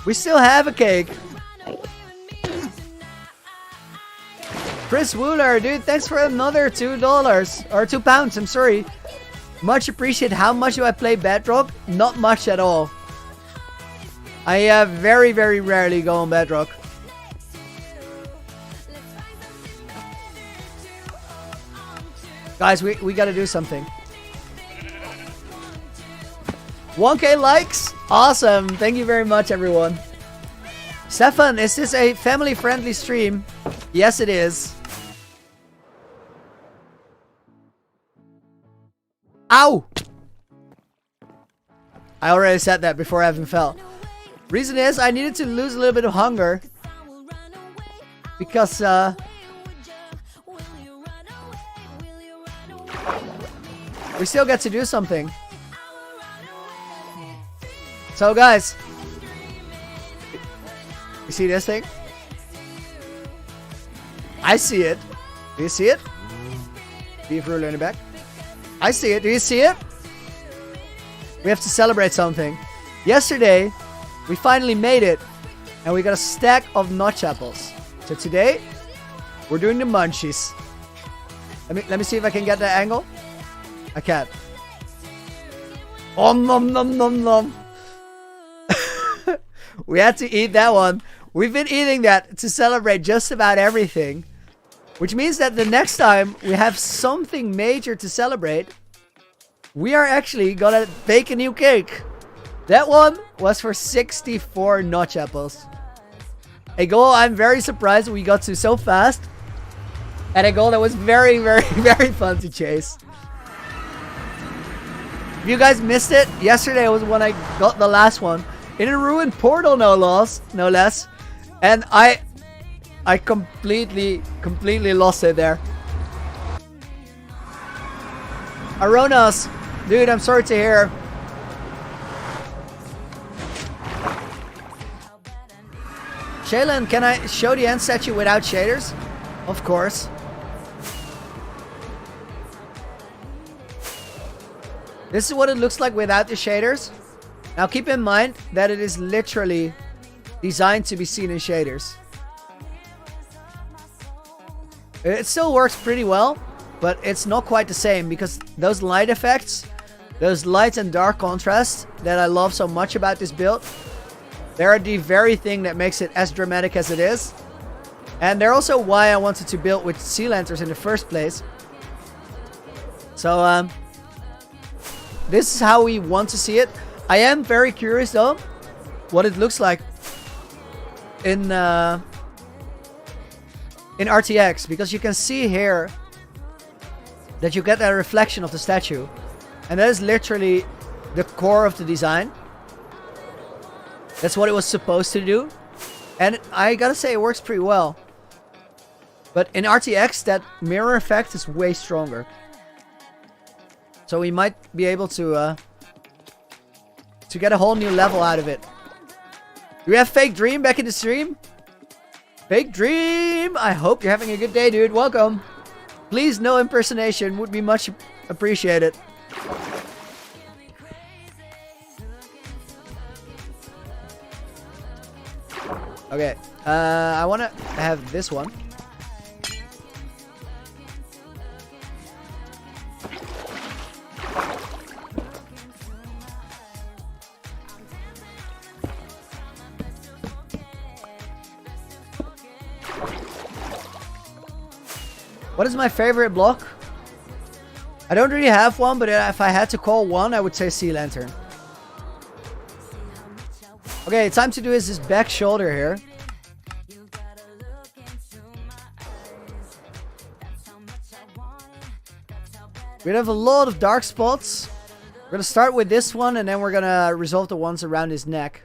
We still have a cake. Chris Wooler, dude, thanks for another $2 or £2. I'm sorry. Much appreciate. How much do I play Bedrock? Not much at all. I very, very rarely go on Bedrock. Guys, we gotta do something. 1K likes? Awesome. Thank you very much, everyone. Stefan, is this a family-friendly stream? Yes, it is. Ow! I already said that before I even fell. Reason is, I needed to lose a little bit of hunger. Because, we still get to do something. So guys, you see this thing? I see it. Do you see it? Beef ruler in the back. I see it. Do you see it? We have to celebrate something. Yesterday, we finally made it, and we got a stack of notch apples. So today, we're doing the munchies. Let me see if I can get that angle. I can't. Oh, nom nom nom nom. We had to eat that one. We've been eating that to celebrate just about everything. Which means that the next time we have something major to celebrate, we are actually gonna bake a new cake. That one was for 64 notch apples. A goal I'm very surprised we got to so fast. And a goal that was very, very, very fun to chase. If you guys missed it, yesterday was when I got the last one. in a ruined portal, no less. And I completely lost it there. Aronas, dude, I'm sorry to hear. Shaylan, can I show the end statue without shaders? Of course. This is what it looks like without the shaders. Now keep in mind that it is literally designed to be seen in shaders. It still works pretty well, but it's not quite the same because those light effects, those light and dark contrasts that I love so much about this build, they're the very thing that makes it as dramatic as it is. And they're also why I wanted to build with sea lanterns in the first place. So, this is how we want to see it. I am very curious though, what it looks like in RTX, because you can see here that you get a reflection of the statue, and that is literally the core of the design. That's what it was supposed to do, and I gotta say it works pretty well. But in RTX, that mirror effect is way stronger, so we might be able to get a whole new level out of it. Do we have Fake Dream back in the stream? Fake Dream! I hope you're having a good day, dude. Welcome. Please, no impersonation. Would be much appreciated. Okay. I want to have this one. What is my favorite block? I don't really have one, but if I had to call one, I would say Sea Lantern. Okay, time to do is this back shoulder here. We have a lot of dark spots. We're gonna start with this one, and then we're gonna resolve the ones around his neck.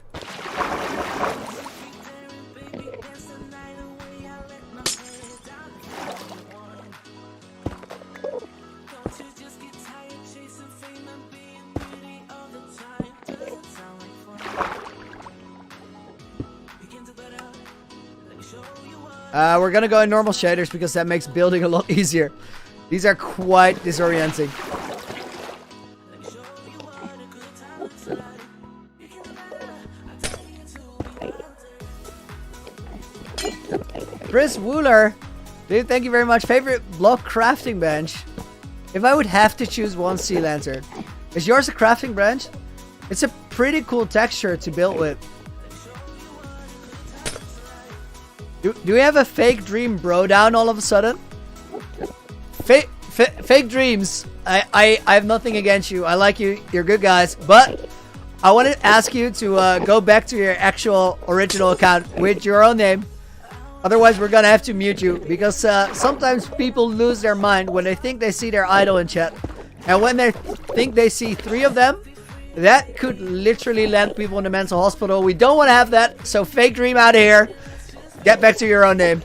We're gonna go in normal shaders because that makes building a lot easier. These are quite disorienting. Chris Wooler, dude, thank you very much. Favorite block crafting bench? If I would have to choose one Sea Lantern, is yours a crafting bench? It's a pretty cool texture to build with. Do we have a Fake Dream bro down all of a sudden? Fake Dreams. I have nothing against you. I like you. You're good guys. But I want to ask you to go back to your actual original account with your own name. Otherwise, we're going to have to mute you. Because sometimes people lose their mind when they think they see their idol in chat. And when they think they see 3 of them, that could literally land people in the mental hospital. We don't want to have that. So Fake Dream out of here. Get back to your own name.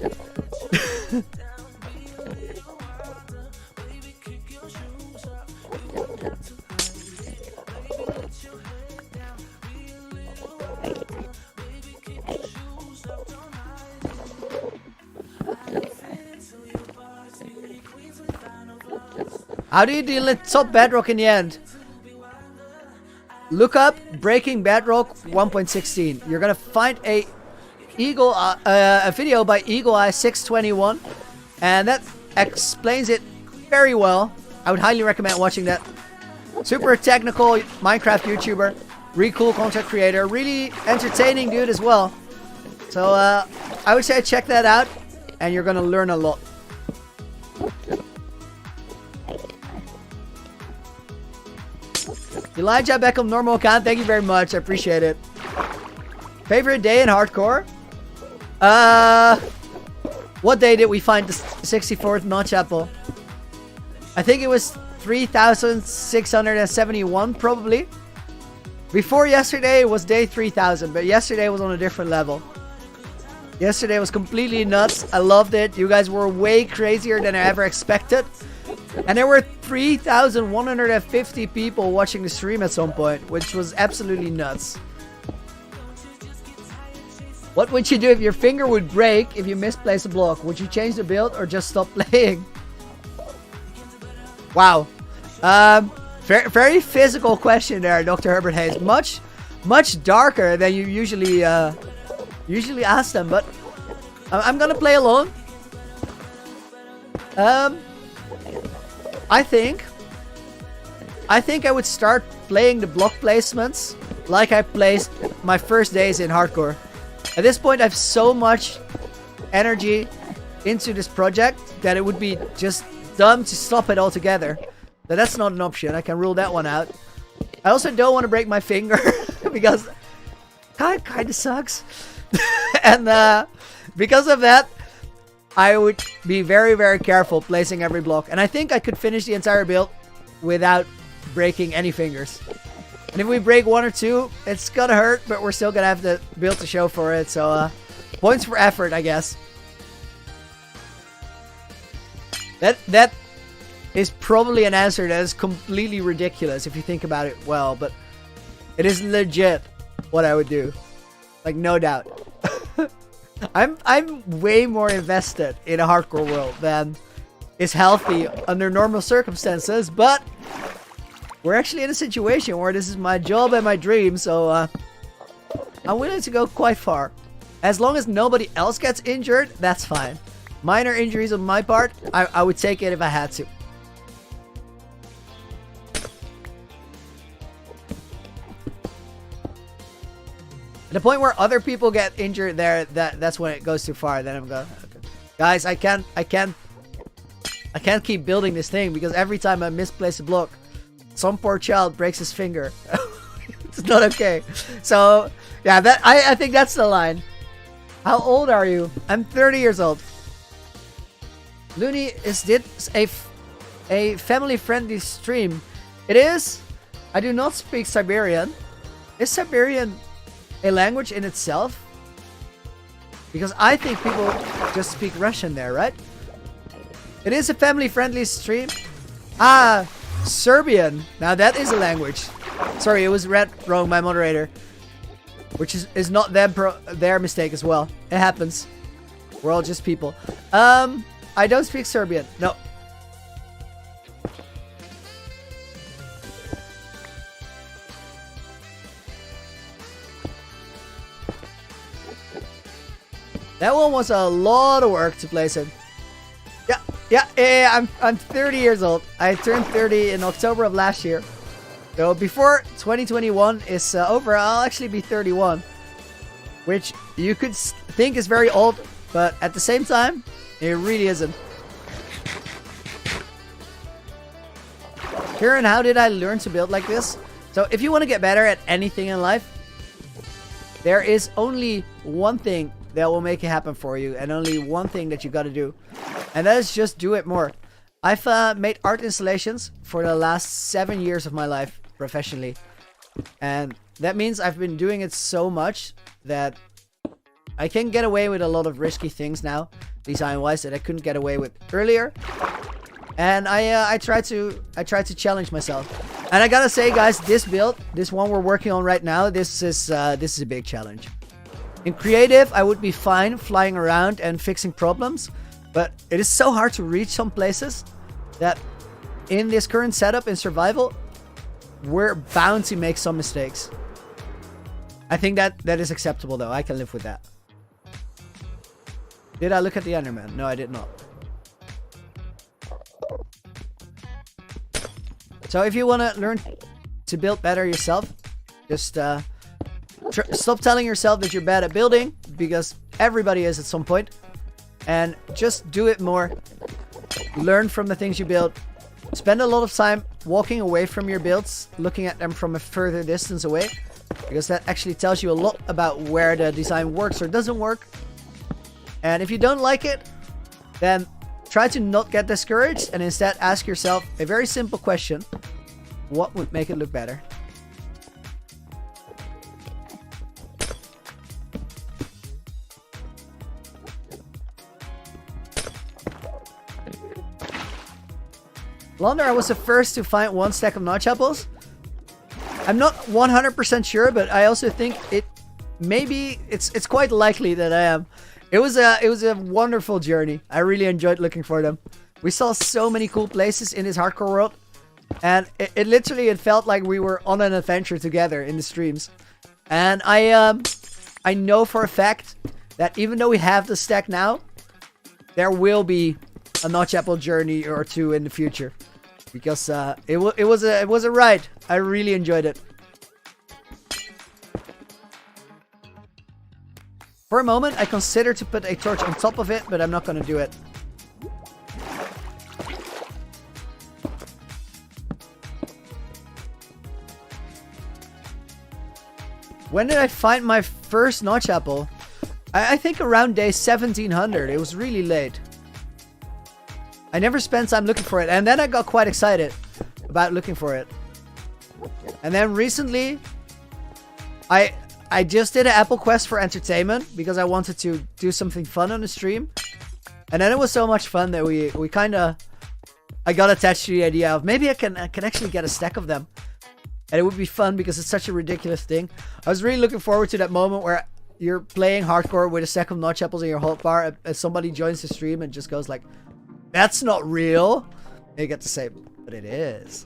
How do you deal with top bedrock in the end? Look up Breaking Bedrock 1.16. You're gonna find a video by Eagle Eye 621, and that explains it very well. I would highly recommend watching that. Super technical Minecraft YouTuber, really cool content creator, really entertaining dude as well. So I would say check that out, and you're gonna learn a lot. Elijah Beckham normal account, thank you very much, I appreciate it. Favorite day in hardcore? What day did we find the 64th notch apple? I think it was 3,671 probably. Before yesterday was day 3000, but yesterday was on a different level. Yesterday was completely nuts. I loved it. You guys were way crazier than I ever expected. And there were 3,150 people watching the stream at some point, which was absolutely nuts. What would you do if your finger would break if you misplace a block? Would you change the build or just stop playing? Wow. Very physical question there, Dr. Herbert Hayes. Much darker than you usually ask them, but I'm gonna play alone. I think I would start playing the block placements like I placed my first days in hardcore. At this point, I have so much energy into this project that it would be just dumb to stop it altogether. But that's not an option. I can rule that one out. I also don't want to break my finger because it kind of sucks. And because of that, I would be very, very careful placing every block. And I think I could finish the entire build without breaking any fingers. And if we break one or two, it's gonna hurt, but we're still gonna have the build to show for it. So, points for effort, I guess. That is probably an answer that is completely ridiculous if you think about it well, but it is legit what I would do. Like, no doubt. I'm way more invested in a hardcore world than is healthy under normal circumstances, but we're actually in a situation where this is my job and my dream, so I'm willing to go quite far. As long as nobody else gets injured, that's fine. Minor injuries on my part, I would take it if I had to. At the point where other people get injured there, that's when it goes too far. Then I'm going, okay. Guys, I can't keep building this thing because every time I misplace a block, some poor child breaks his finger. It's not okay. So yeah, I think that's the line. How old are you? I'm 30 years old. Looney, is this a family-friendly stream? It is. I do not speak Siberian. Is Siberian a language in itself? Because I think people just speak Russian there, right? It is a family-friendly stream. Ah, Serbian. Now that is a language. Sorry, it was read wrong by moderator. Which is not their mistake as well. It happens. We're all just people. I don't speak Serbian. No. That one was a lot of work to place in. Yeah, I'm 30 years old. I turned 30 in October of last year. So before 2021 is over, I'll actually be 31. Which you could think is very old, but at the same time, it really isn't. Kieran, how did I learn to build like this? So if you want to get better at anything in life, there is only one thing that will make it happen for you, and only one thing that you got to do, and that is just do it more. I've made art installations for the last 7 years of my life professionally, and that means I've been doing it so much that I can get away with a lot of risky things now, design-wise, that I couldn't get away with earlier. And I try to challenge myself. And I gotta say, guys, this build, this one we're working on right now, this is a big challenge. In creative, I would be fine flying around and fixing problems, but it is so hard to reach some places that in this current setup in survival, we're bound to make some mistakes. I think that is acceptable though. I can live with that. Did I look at the Enderman? No, I did not. So if you want to learn to build better yourself, just stop telling yourself that you're bad at building, because everybody is at some point, and just do it more. Learn from the things you build. Spend a lot of time walking away from your builds, looking at them from a further distance away, because that actually tells you a lot about where the design works or doesn't work. And if you don't like it, then try to not get discouraged and instead ask yourself a very simple question: what would make it look better? London, I was the first to find 1 stack of notch apples. I'm not 100% sure, but I also think it's quite likely that I am. It was a wonderful journey. I really enjoyed looking for them. We saw so many cool places in this hardcore world, and it literally felt like we were on an adventure together in the streams. And I know for a fact that even though we have the stack now, there will be a notch apple journey or two in the future, because it was a ride. I really enjoyed it. For a moment, I considered to put a torch on top of it, but I'm not gonna do it. When did I find my first notch apple? I think around day 1700. It was really late. I never spent time looking for it, and then I got quite excited about looking for it. And then recently, I just did an apple quest for entertainment because I wanted to do something fun on the stream. And then it was so much fun that I got attached to the idea of maybe I can actually get a stack of them. And it would be fun because it's such a ridiculous thing. I was really looking forward to that moment where you're playing hardcore with a stack of notch apples in your hotbar, and somebody joins the stream and just goes like, "That's not real." And you get to say, "But it is."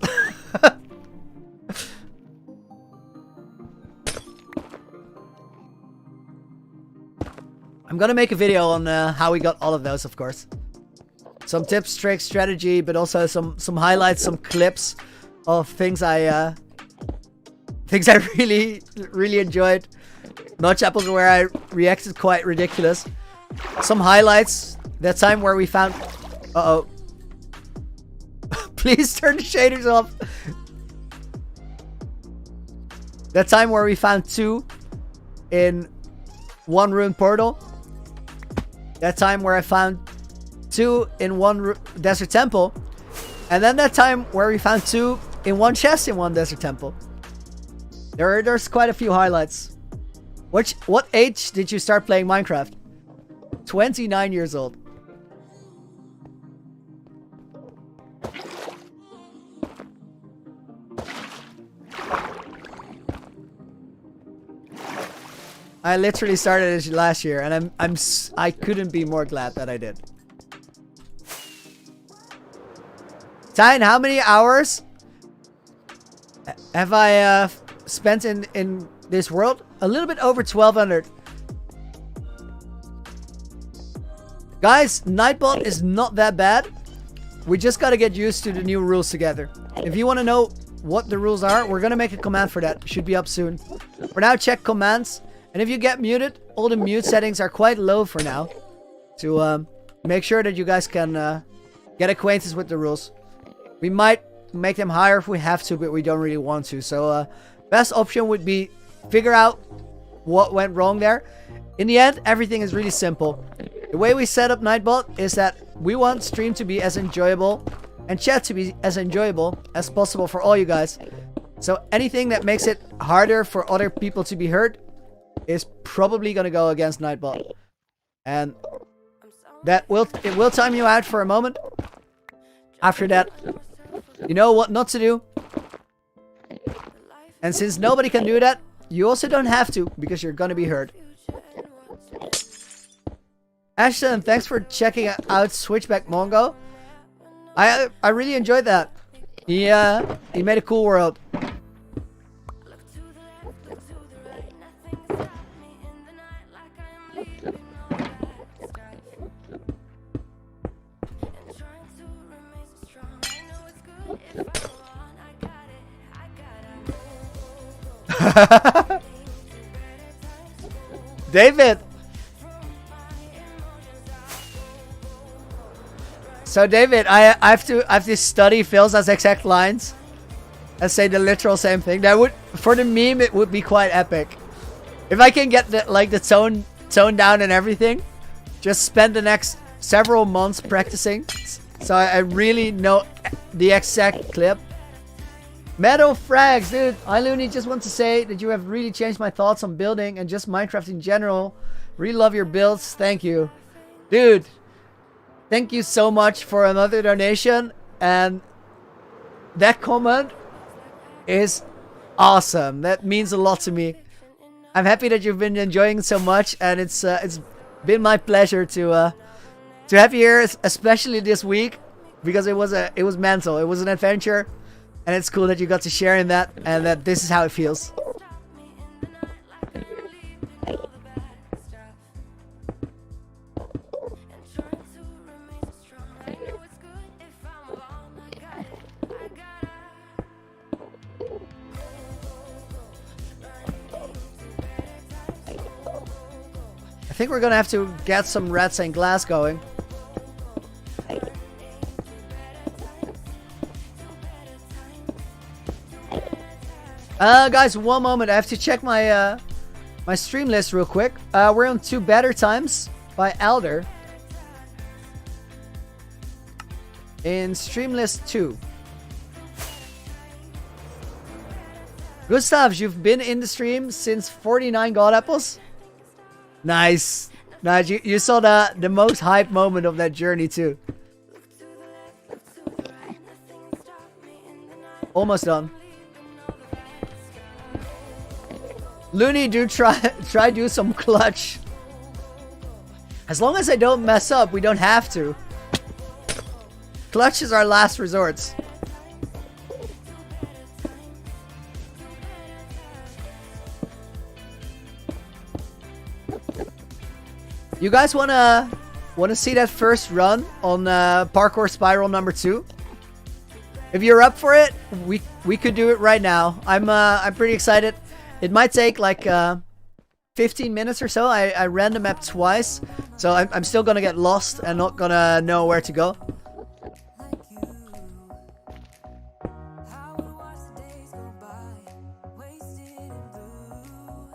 I'm gonna make a video on how we got all of those, of course. Some tips, tricks, strategy, but also some highlights, some clips of things I really enjoyed. Notch apples where I reacted quite ridiculous. Some highlights. That time where we found... Uh-oh. Please turn the shaders off. That time where we found 2 in 1 ruined portal. That time where I found 2 in 1 desert temple. And then that time where we found 2 in 1 chest in 1 desert temple. There's quite a few highlights. What age did you start playing Minecraft? 29 years old. I literally started it last year, and I couldn't be more glad that I did. Tyne, how many hours have I spent in this world? A little bit over 1200. Guys, Nightbot is not that bad. We just gotta get used to the new rules together. If you want to know what the rules are, we're gonna make a command for that. Should be up soon. For now, check commands. And if you get muted, all the mute settings are quite low for now. To make sure that you guys can get acquainted with the rules. We might make them higher if we have to, but we don't really want to. So best option would be figure out what went wrong there. In the end, everything is really simple. The way we set up Nightbot is that we want stream to be as enjoyable and chat to be as enjoyable as possible for all you guys. So anything that makes it harder for other people to be heard is probably gonna go against Nightbot. And it will time you out for a moment. After that, you know what not to do. And since nobody can do that, you also don't have to, because you're gonna be heard. Ashton, thanks for checking out Switchback Mongo. I really enjoyed that. He made a cool world. David. So David, I have to study Phil's exact lines and say the literal same thing. That would, for the meme, it would be quite epic. If I can get the tone down and everything, just spend the next several months practicing, so I really know the exact clip. Meadow Frags, dude. I Looney just want to say that you have really changed my thoughts on building and just Minecraft in general. Really love your builds. Thank you. Dude, thank you so much for another donation. And that comment is awesome. That means a lot to me. I'm happy that you've been enjoying it so much, and it's been my pleasure to have you here, especially this week, because it was mental. It was an adventure, and it's cool that you got to share in that, and that this is how it feels. I think we're gonna have to get some red stained glass going. Guys, one moment. I have to check my my stream list real quick. We're on 2 Better Times by Elder in Streamlist 2. Gustav, you've been in the stream since 49 God Apples. Nice. Nice. You saw the most hype moment of that journey too. Almost done. Looney, do try do some clutch. As long as I don't mess up, we don't have to. Clutch is our last resort. You guys wanna see that first run on parkour spiral number 2? If you're up for it, we could do it right now. I'm pretty excited. It might take like 15 minutes or so. I ran the map twice, so I'm still gonna get lost and not gonna know where to go.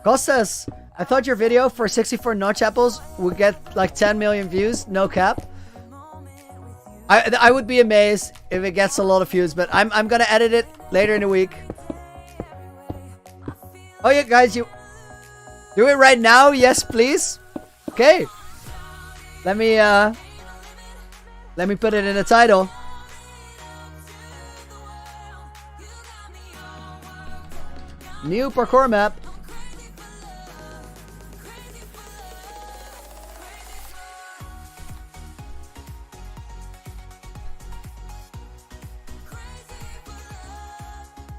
Costas, I thought your video for 64 notch apples would get like 10 million views, no cap. I would be amazed if it gets a lot of views, but I'm gonna edit it later in the week. Oh yeah, guys, you do it right now? Yes, please. Okay. Let me put it in the title. New parkour map.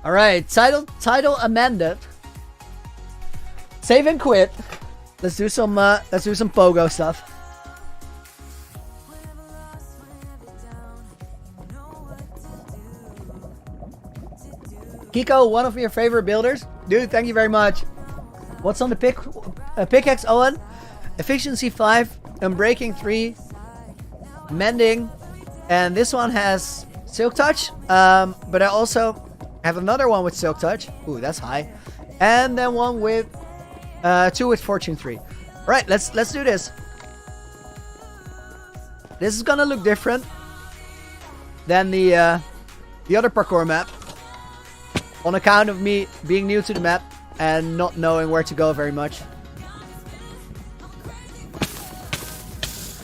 All right, title amended. Save and quit. Let's do some pogo stuff. Kiko, one of your favorite builders, dude. Thank you very much. What's on the pickaxe, Owen? Efficiency 5, unbreaking 3, mending, and this one has silk touch. But I also have another one with silk touch. Ooh, that's high. And then one with 2 with fortune 3. All right, let's do this. This is gonna look different than the other parkour map, on account of me being new to the map and not knowing where to go very much.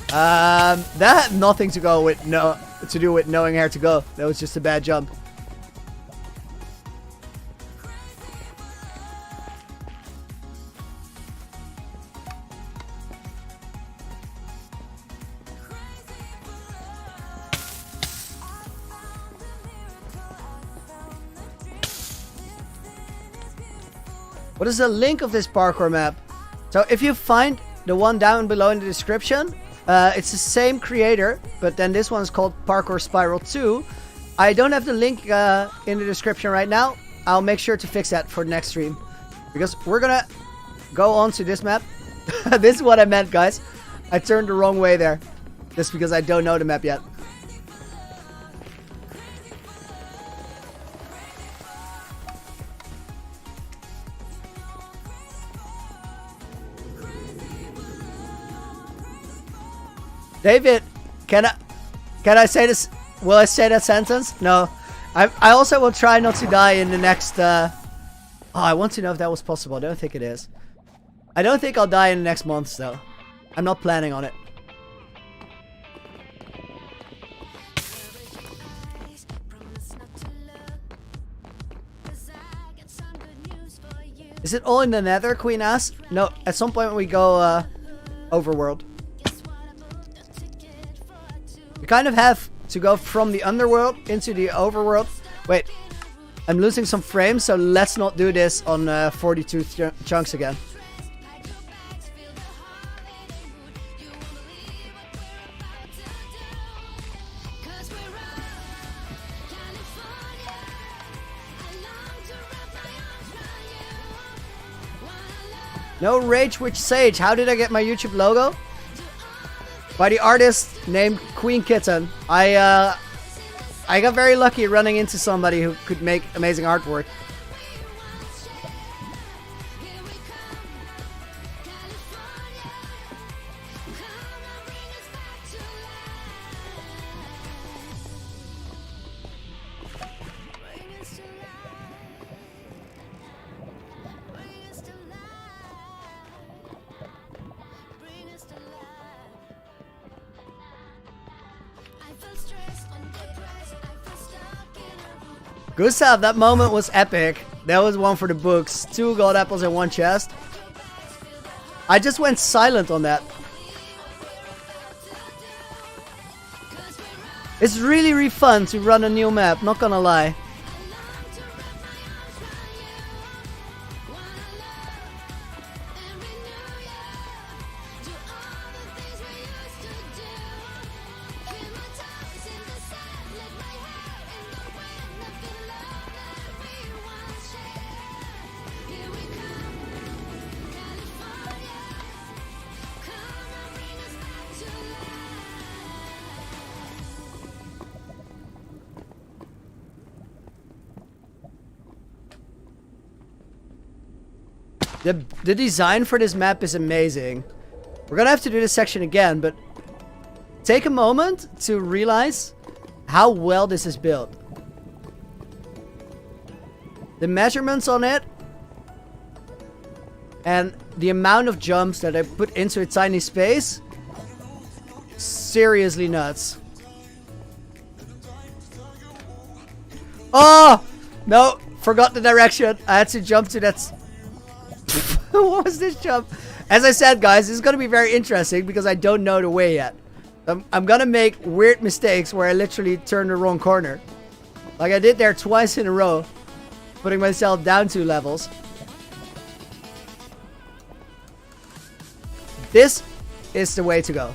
That had nothing to do with knowing where to go. That was just a bad jump. What is the link of this parkour map? So if you find the one down below in the description, it's the same creator, but then this one's called Parkour Spiral 2. I don't have the link in the description right now. I'll make sure to fix that for next stream, because we're gonna go on to this map. This is what I meant, guys. I turned the wrong way there, just because I don't know the map yet. David, can I say this? Will I say that sentence? No. I also will try not to die in the next... Oh, I want to know if that was possible. I don't think it is. I don't think I'll die in the next month, though. I'm not planning on it. Is it all in the nether, Queen asks? No, at some point we go overworld. You kind of have to go from the underworld into the overworld. Wait, I'm losing some frames, so let's not do this on 42 chunks again. No Rage Witch Sage. How did I get my YouTube logo? By the artist named Queen Kitten. I got very lucky running into somebody who could make amazing artwork. Gustav, that moment was epic. That was one for the books. 2 gold apples in 1 chest. I just went silent on that. It's really fun to run a new map, not gonna lie. The design for this map is amazing. We're gonna have to do this section again, but take a moment to realize how well this is built. The measurements on it and the amount of jumps that I put into a tiny space, seriously nuts. Oh! No, forgot the direction. I had to jump to that... What was this jump? As I said, guys, this is going to be very interesting because I don't know the way yet. I'm going to make weird mistakes where I literally turn the wrong corner. Like I did there twice in a row, putting myself down 2 levels. This is the way to go.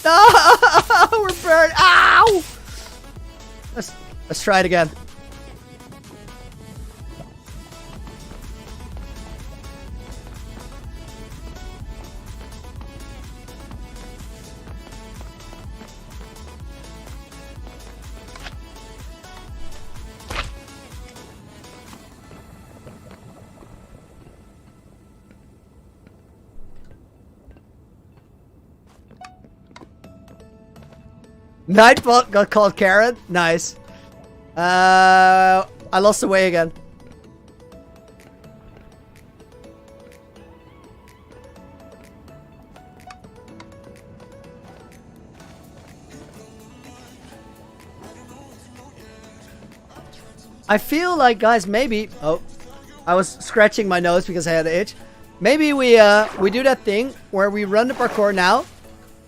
No! We're burned! Ow! Let's try it again. Nightbot got called Karen. Nice. I lost the way again. I feel like, guys, maybe... Oh, I was scratching my nose because I had an itch. Maybe we do that thing where we run the parkour now,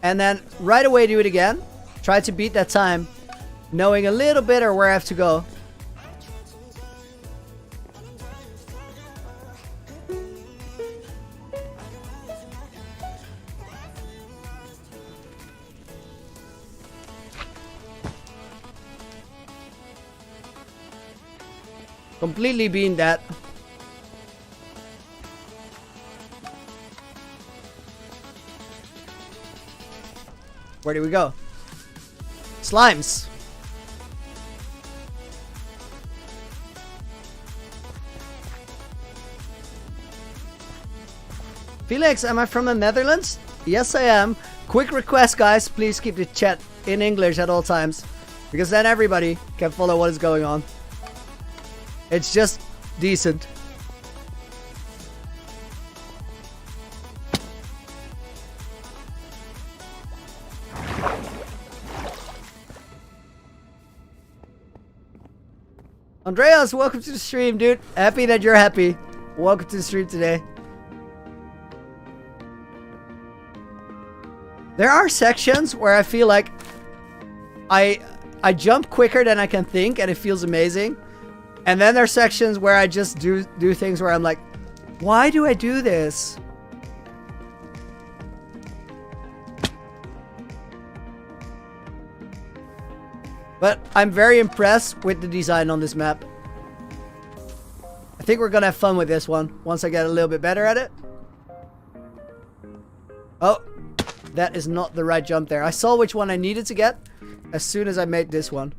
and then right away do it again. Try to beat that time, knowing a little bit of where I have to go. Completely beamed that. Where do we go? Slimes. Felix, am I from the Netherlands? Yes, I am. Quick request, guys. Please keep the chat in English at all times, because then everybody can follow what is going on. It's just decent. Andreas, welcome to the stream, dude. Happy that you're happy. Welcome to the stream today. There are sections where I feel like I jump quicker than I can think and it feels amazing. And then there are sections where I just do things where I'm like, why do I do this? But I'm very impressed with the design on this map. I think we're gonna have fun with this one once I get a little bit better at it. Oh, that is not the right jump there. I saw which one I needed to get as soon as I made this one.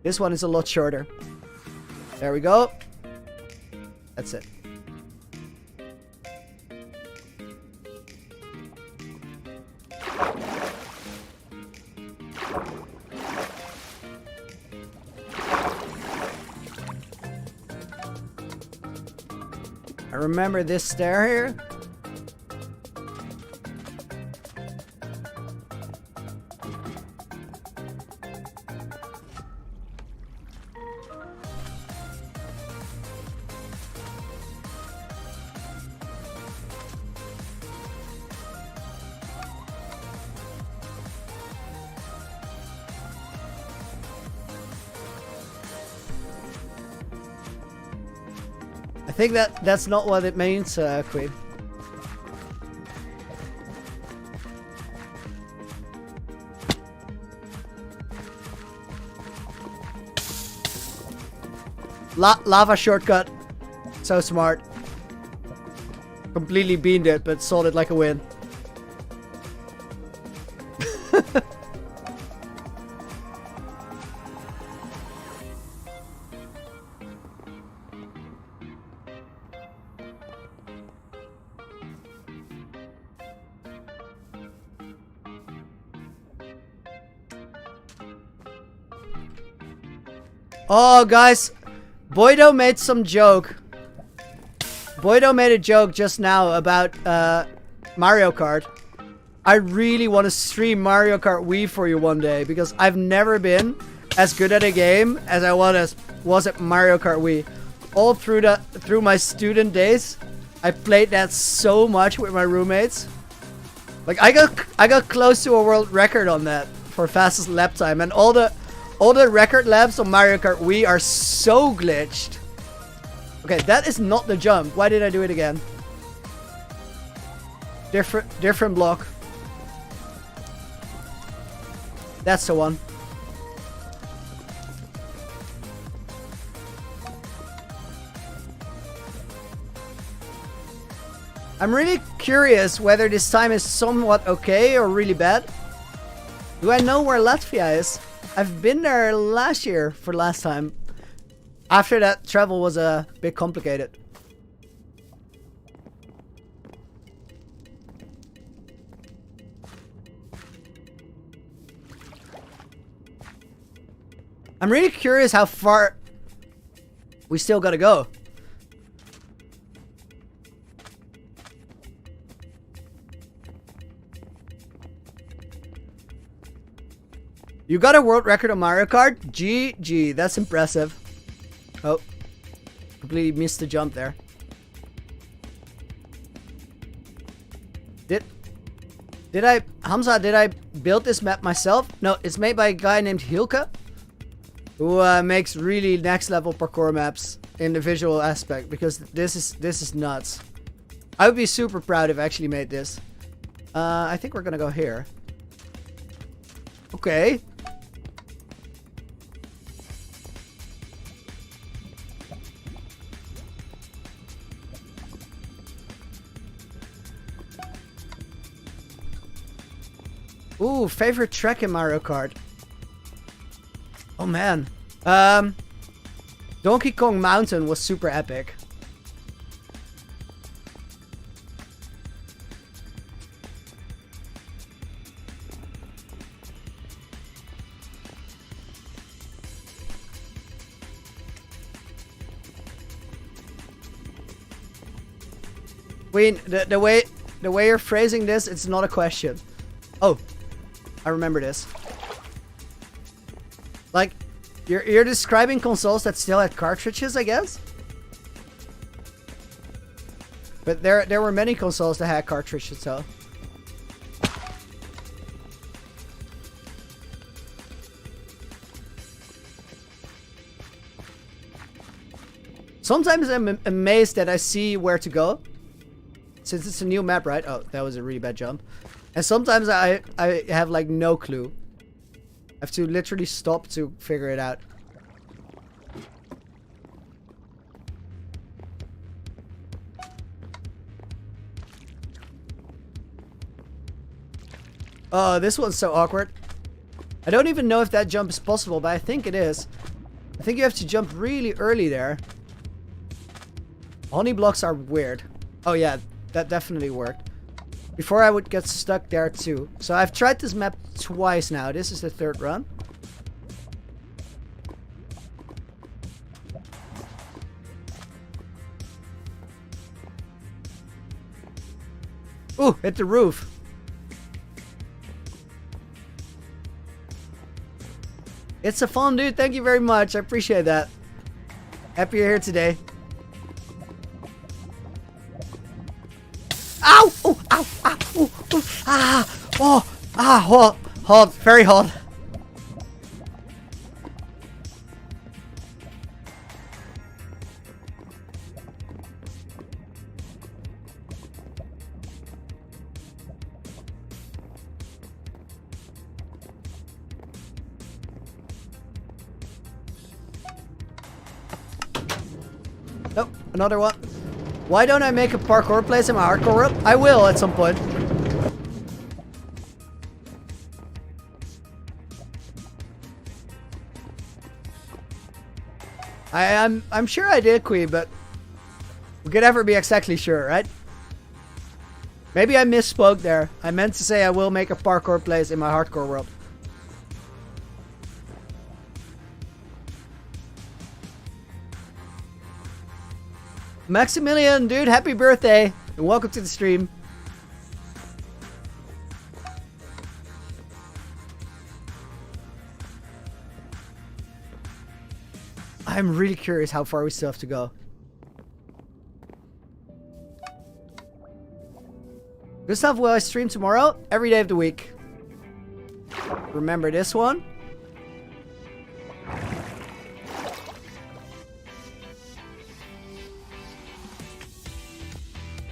This one is a lot shorter. There we go. That's it. I remember this stair here. I think that's not what it means, Queen. Lava shortcut. So smart. Completely beamed it, but sold it like a win. Oh, guys, Boydo made some joke. Boydo made a joke just now about Mario Kart. I really want to stream Mario Kart Wii for you one day because I've never been as good at a game as I was at Mario Kart Wii. All through my student days, I played that so much with my roommates. Like I got close to a world record on that for fastest lap time, and all the record laps on Mario Kart Wii are so glitched. Okay, that is not the jump. Why did I do it again? Different block. That's the one. I'm really curious whether this time is somewhat okay or really bad. Do I know where Latvia is? I've been there last year for last time. After that, travel was a bit complicated. I'm really curious how far we still gotta go. You got a world record on Mario Kart? GG, that's impressive. Oh, completely missed the jump there. Hamza, did I build this map myself? No, it's made by a guy named Hilke, who makes really next level parkour maps in the visual aspect, because this is nuts. I would be super proud if I actually made this. I think we're gonna go here. Okay. Ooh, favorite track in Mario Kart. Oh man. Donkey Kong Mountain was super epic. Queen, the way you're phrasing this, it's not a question. Oh, I remember this. Like, You're describing consoles that still had cartridges, I guess? But there were many consoles that had cartridges, so. Sometimes I'm amazed that I see where to go. Since it's a new map, right? Oh, that was a really bad jump. And sometimes I have like no clue. I have to literally stop to figure it out. Oh, this one's so awkward. I don't even know if that jump is possible, but I think it is. I think you have to jump really early there. Honey blocks are weird. Oh yeah, that definitely worked. Before I would get stuck there too. So I've tried this map twice now. This is the third run. Ooh, hit the roof. It's a fun, dude. Thank you very much. I appreciate that. Happy you're here today. Ow! Oh, ow, ow, ooh, ooh, ah, oh, ah, hot, hot, very hot. Nope, another one. Why don't I make a parkour place in my hardcore world? I will at some point. I'm sure I did, Queen, but we could never be exactly sure, right? Maybe I misspoke there. I meant to say I will make a parkour place in my hardcore world. Maximilian, dude, happy birthday and welcome to the stream. I'm really curious how far we still have to go. Gustav, will I stream tomorrow? Every day of the week. Remember this one?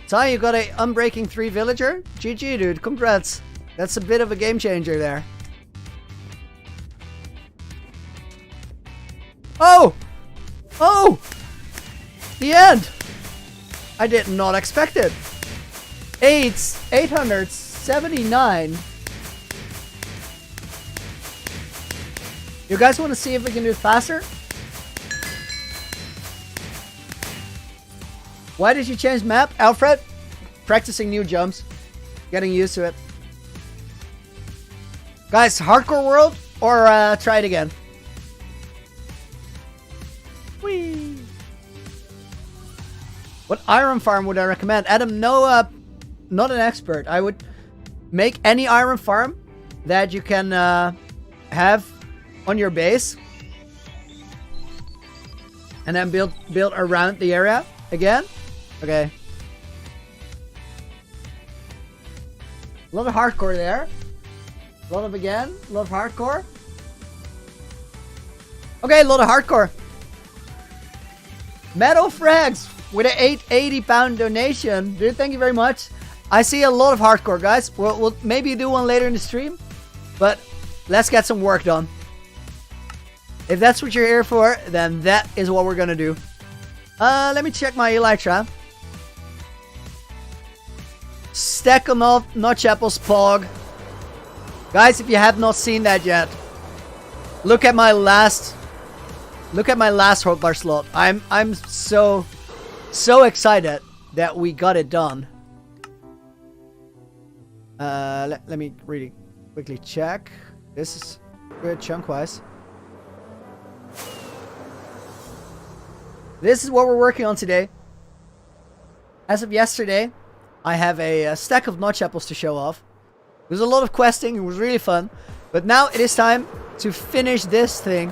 Ty, you got a Unbreaking 3 villager? GG, dude. Congrats. That's a bit of a game changer there. Oh! Oh! The end! I did not expect it. 879. You guys want to see if we can do it faster? Why did you change map, Alfred? Practicing new jumps. Getting used to it. Guys, hardcore world or try it again? Whee! What iron farm would I recommend? Adam, no, not an expert. I would make any iron farm that you can have on your base. And then build around the area again. Okay. A lot of hardcore there. A lot of again. A lot of hardcore. Okay, a lot of hardcore. Metal Frags with an £880 donation. Dude, thank you very much. I see a lot of hardcore, guys. We'll maybe do one later in the stream. But let's get some work done. If that's what you're here for, then that is what we're gonna do. Let me check my elytra. Stack them off, Notch Apple's Pog. Guys, if you have not seen that yet, look at my last hotbar slot. I'm so excited that we got it done. Let me really quickly check. This is good chunk wise. This is what we're working on today. As of yesterday, I have a stack of notch apples to show off. There's a lot of questing. It was really fun. But now it is time to finish this thing.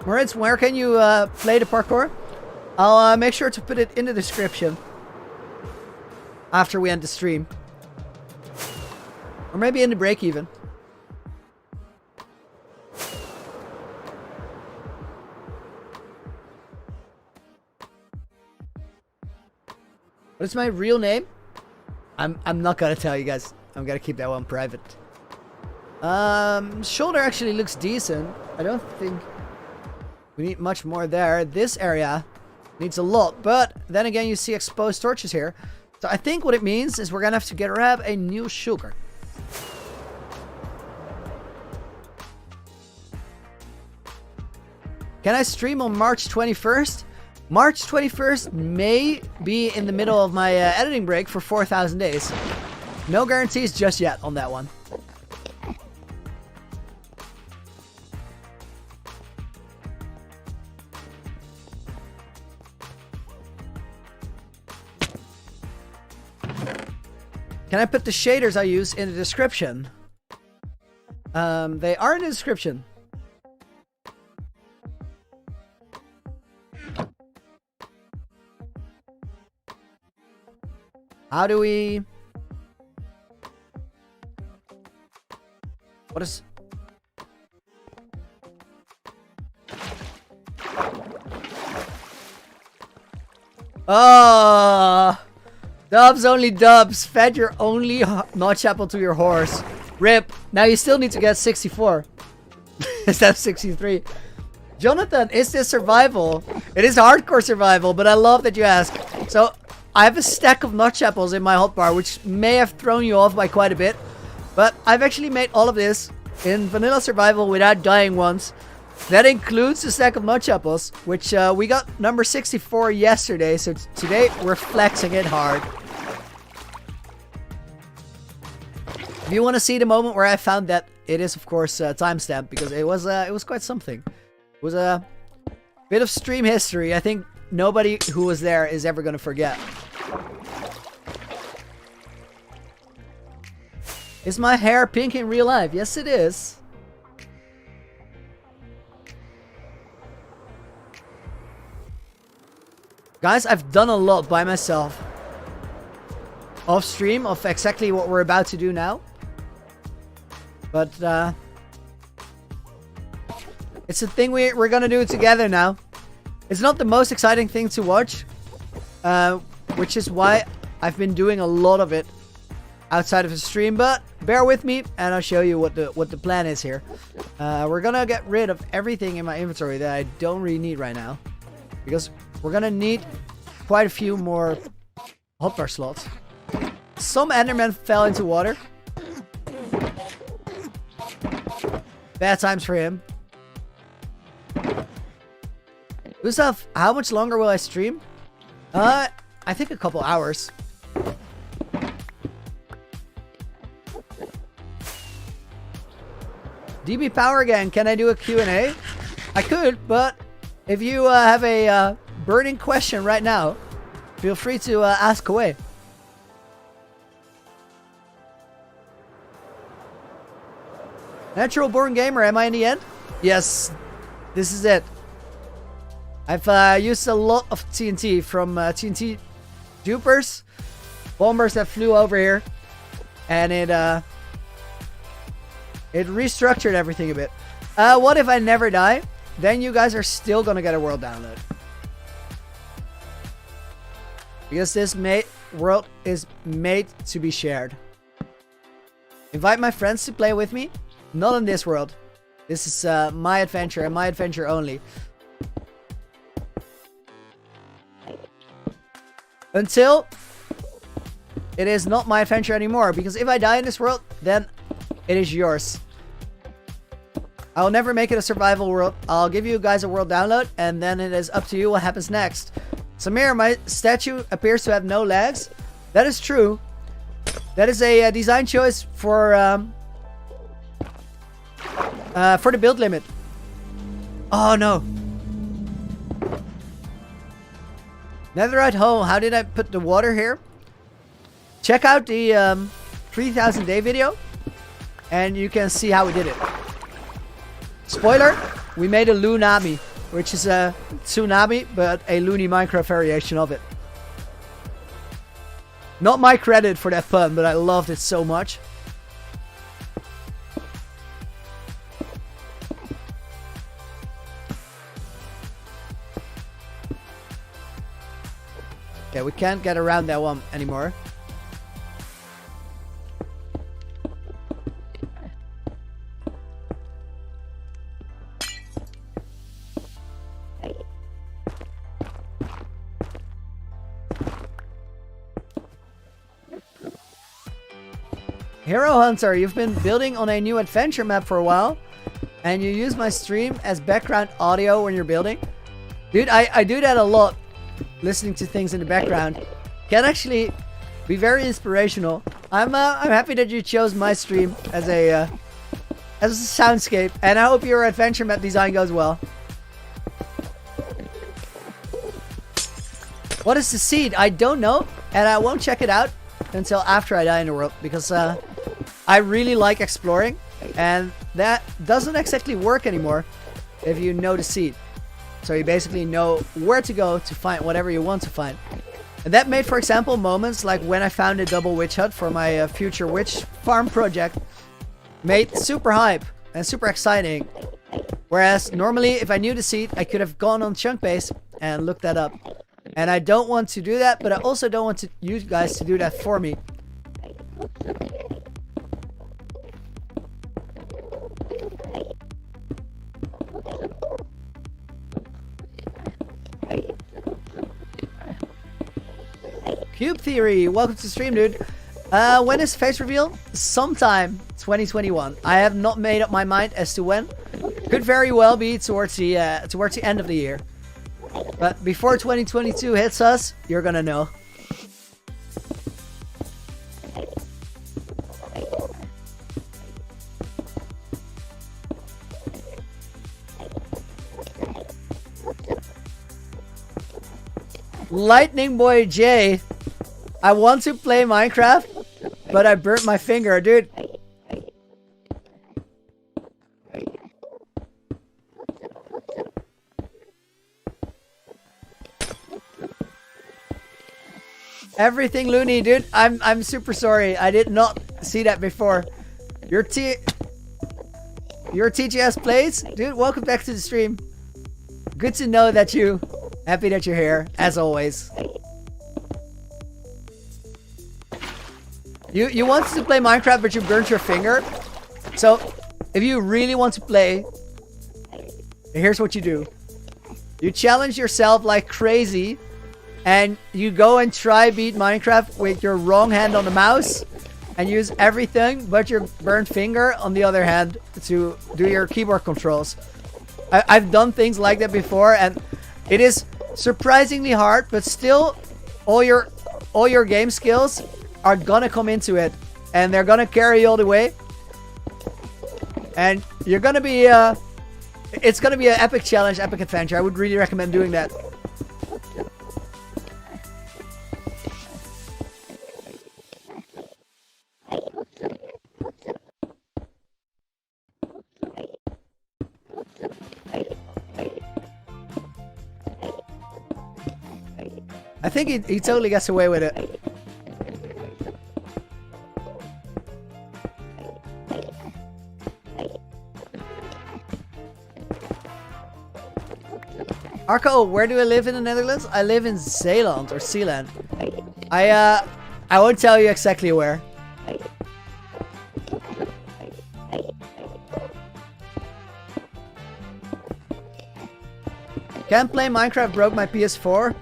Moritz, where can you play the parkour? I'll make sure to put it in the description after we end the stream. Or maybe in the break even. What is my real name? I'm not gonna tell you guys. I'm gonna keep that one private. Shoulder actually looks decent. I don't think we need much more there. This area needs a lot, but then again you see exposed torches here. So I think what it means is we're gonna have to grab a new sugar. Can I stream on March 21st? March 21st may be in the middle of my editing break for 4,000 days. No guarantees just yet on that one. Can I put the shaders I use in the description? They are in the description. How do we... What is... Oh, dubs, only dubs. Fed your only notch apple to your horse. Rip. Now you still need to get 64 instead of 63. Jonathan, is this survival? It is hardcore survival, but I love that you ask. So I have a stack of notch apples in my hotbar, which may have thrown you off by quite a bit. But I've actually made all of this in vanilla survival without dying once. That includes a stack of notch apples, which we got number 64 yesterday. So today we're flexing it hard. If you want to see the moment where I found that, it is of course timestamped because it was quite something. It was a bit of stream history. I think nobody who was there is ever going to forget. Is my hair pink in real life? Yes, it is. Guys, I've done a lot by myself. Off stream of exactly what we're about to do now. But, it's a thing we're gonna do together now. It's not the most exciting thing to watch. Which is why I've been doing a lot of it outside of the stream, but bear with me and I'll show you what the plan is here. We're gonna get rid of everything in my inventory that I don't really need right now, because we're gonna need quite a few more hotbar slots. Some Enderman fell into water. Bad times for him. Gustav, how much longer will I stream? I think a couple hours. DB Power again, can I do a Q&A? I could, but if you have a burning question right now, feel free to ask away. Natural born gamer, am I in the end? Yes, this is it. I've used a lot of TNT from TNT dupers, bombers that flew over here, and it restructured everything a bit. What if I never die? Then you guys are still gonna get a world download, because this world is made to be shared. Invite my friends to play with me. Not in this world. This is my adventure and my adventure only. Until it is not my adventure anymore. Because if I die in this world, then it is yours. I will never make it a survival world. I'll give you guys a world download, and then it is up to you what happens next. Samir, my statue appears to have no legs. That is true. That is a design choice for the build limit. Oh no. Netherite hole. How did I put the water here? Check out the 3000 day video and you can see how we did it. Spoiler, we made a Lunami. which is a tsunami, but a loony Minecraft variation of it. Not my credit for that fun, but I loved it so much. Okay, we can't get around that one anymore. Hero Hunter, you've been building on a new adventure map for a while, and you use my stream as background audio when you're building. Dude, I do that a lot. Listening to things in the background can actually be very inspirational. I'm happy that you chose my stream as a soundscape, and I hope your adventure map design goes well. What is the seed? I don't know, and I won't check it out until after I die in the world, because I really like exploring, and that doesn't exactly work anymore if you know the seed. So you basically know where to go to find whatever you want to find. And that made, for example, moments like when I found a double witch hut for my future witch farm project, made super hype and super exciting. Whereas normally if I knew the seed, I could have gone on Chunkbase and looked that up. And I don't want to do that, but I also don't want you guys to do that for me. Cube Theory, welcome to the stream, dude. When is face reveal? Sometime 2021. I have not made up my mind as to when. Could very well be towards the end of the year. But before 2022 hits us, you're gonna know. Lightning Boy J, I want to play Minecraft, but I burnt my finger, dude. Everything loony, dude. I'm super sorry. I did not see that before. Your TGS plays, dude. Welcome back to the stream. Good to know that you. Happy that you're here, as always. You wanted to play Minecraft, but you burnt your finger. So, if you really want to play, here's what you do. You challenge yourself like crazy, and you go and try beat Minecraft with your wrong hand on the mouse, and use everything but your burnt finger on the other hand to do your keyboard controls. I've done things like that before, and it is surprisingly hard, but still all your game skills are gonna come into it, and they're gonna carry you all the way, and you're gonna be it's gonna be an epic challenge, epic adventure. I would really recommend doing that. I think he totally gets away with it. Arco, where do I live in the Netherlands? I live in Zeeland or Sealand. I won't tell you exactly where. Can't play Minecraft, broke my PS4.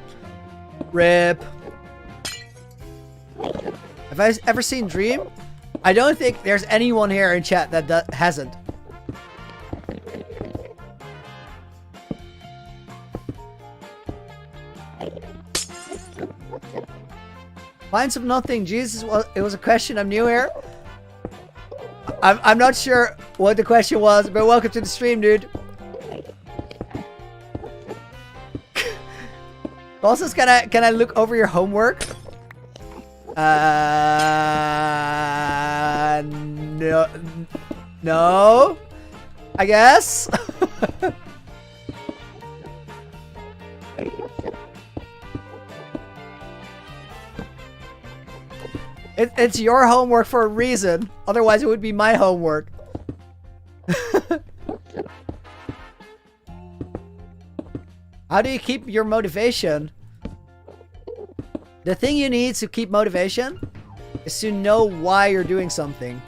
RIP. Have I ever seen Dream? I don't think there's anyone here in chat that hasn't. Finds of nothing. Jesus, it was a question. I'm new here. I'm not sure what the question was, but welcome to the stream, dude. Also, can I look over your homework? No, I guess. It's your homework for a reason. Otherwise, it would be my homework. How do you keep your motivation? The thing you need to keep motivation is to know why you're doing something.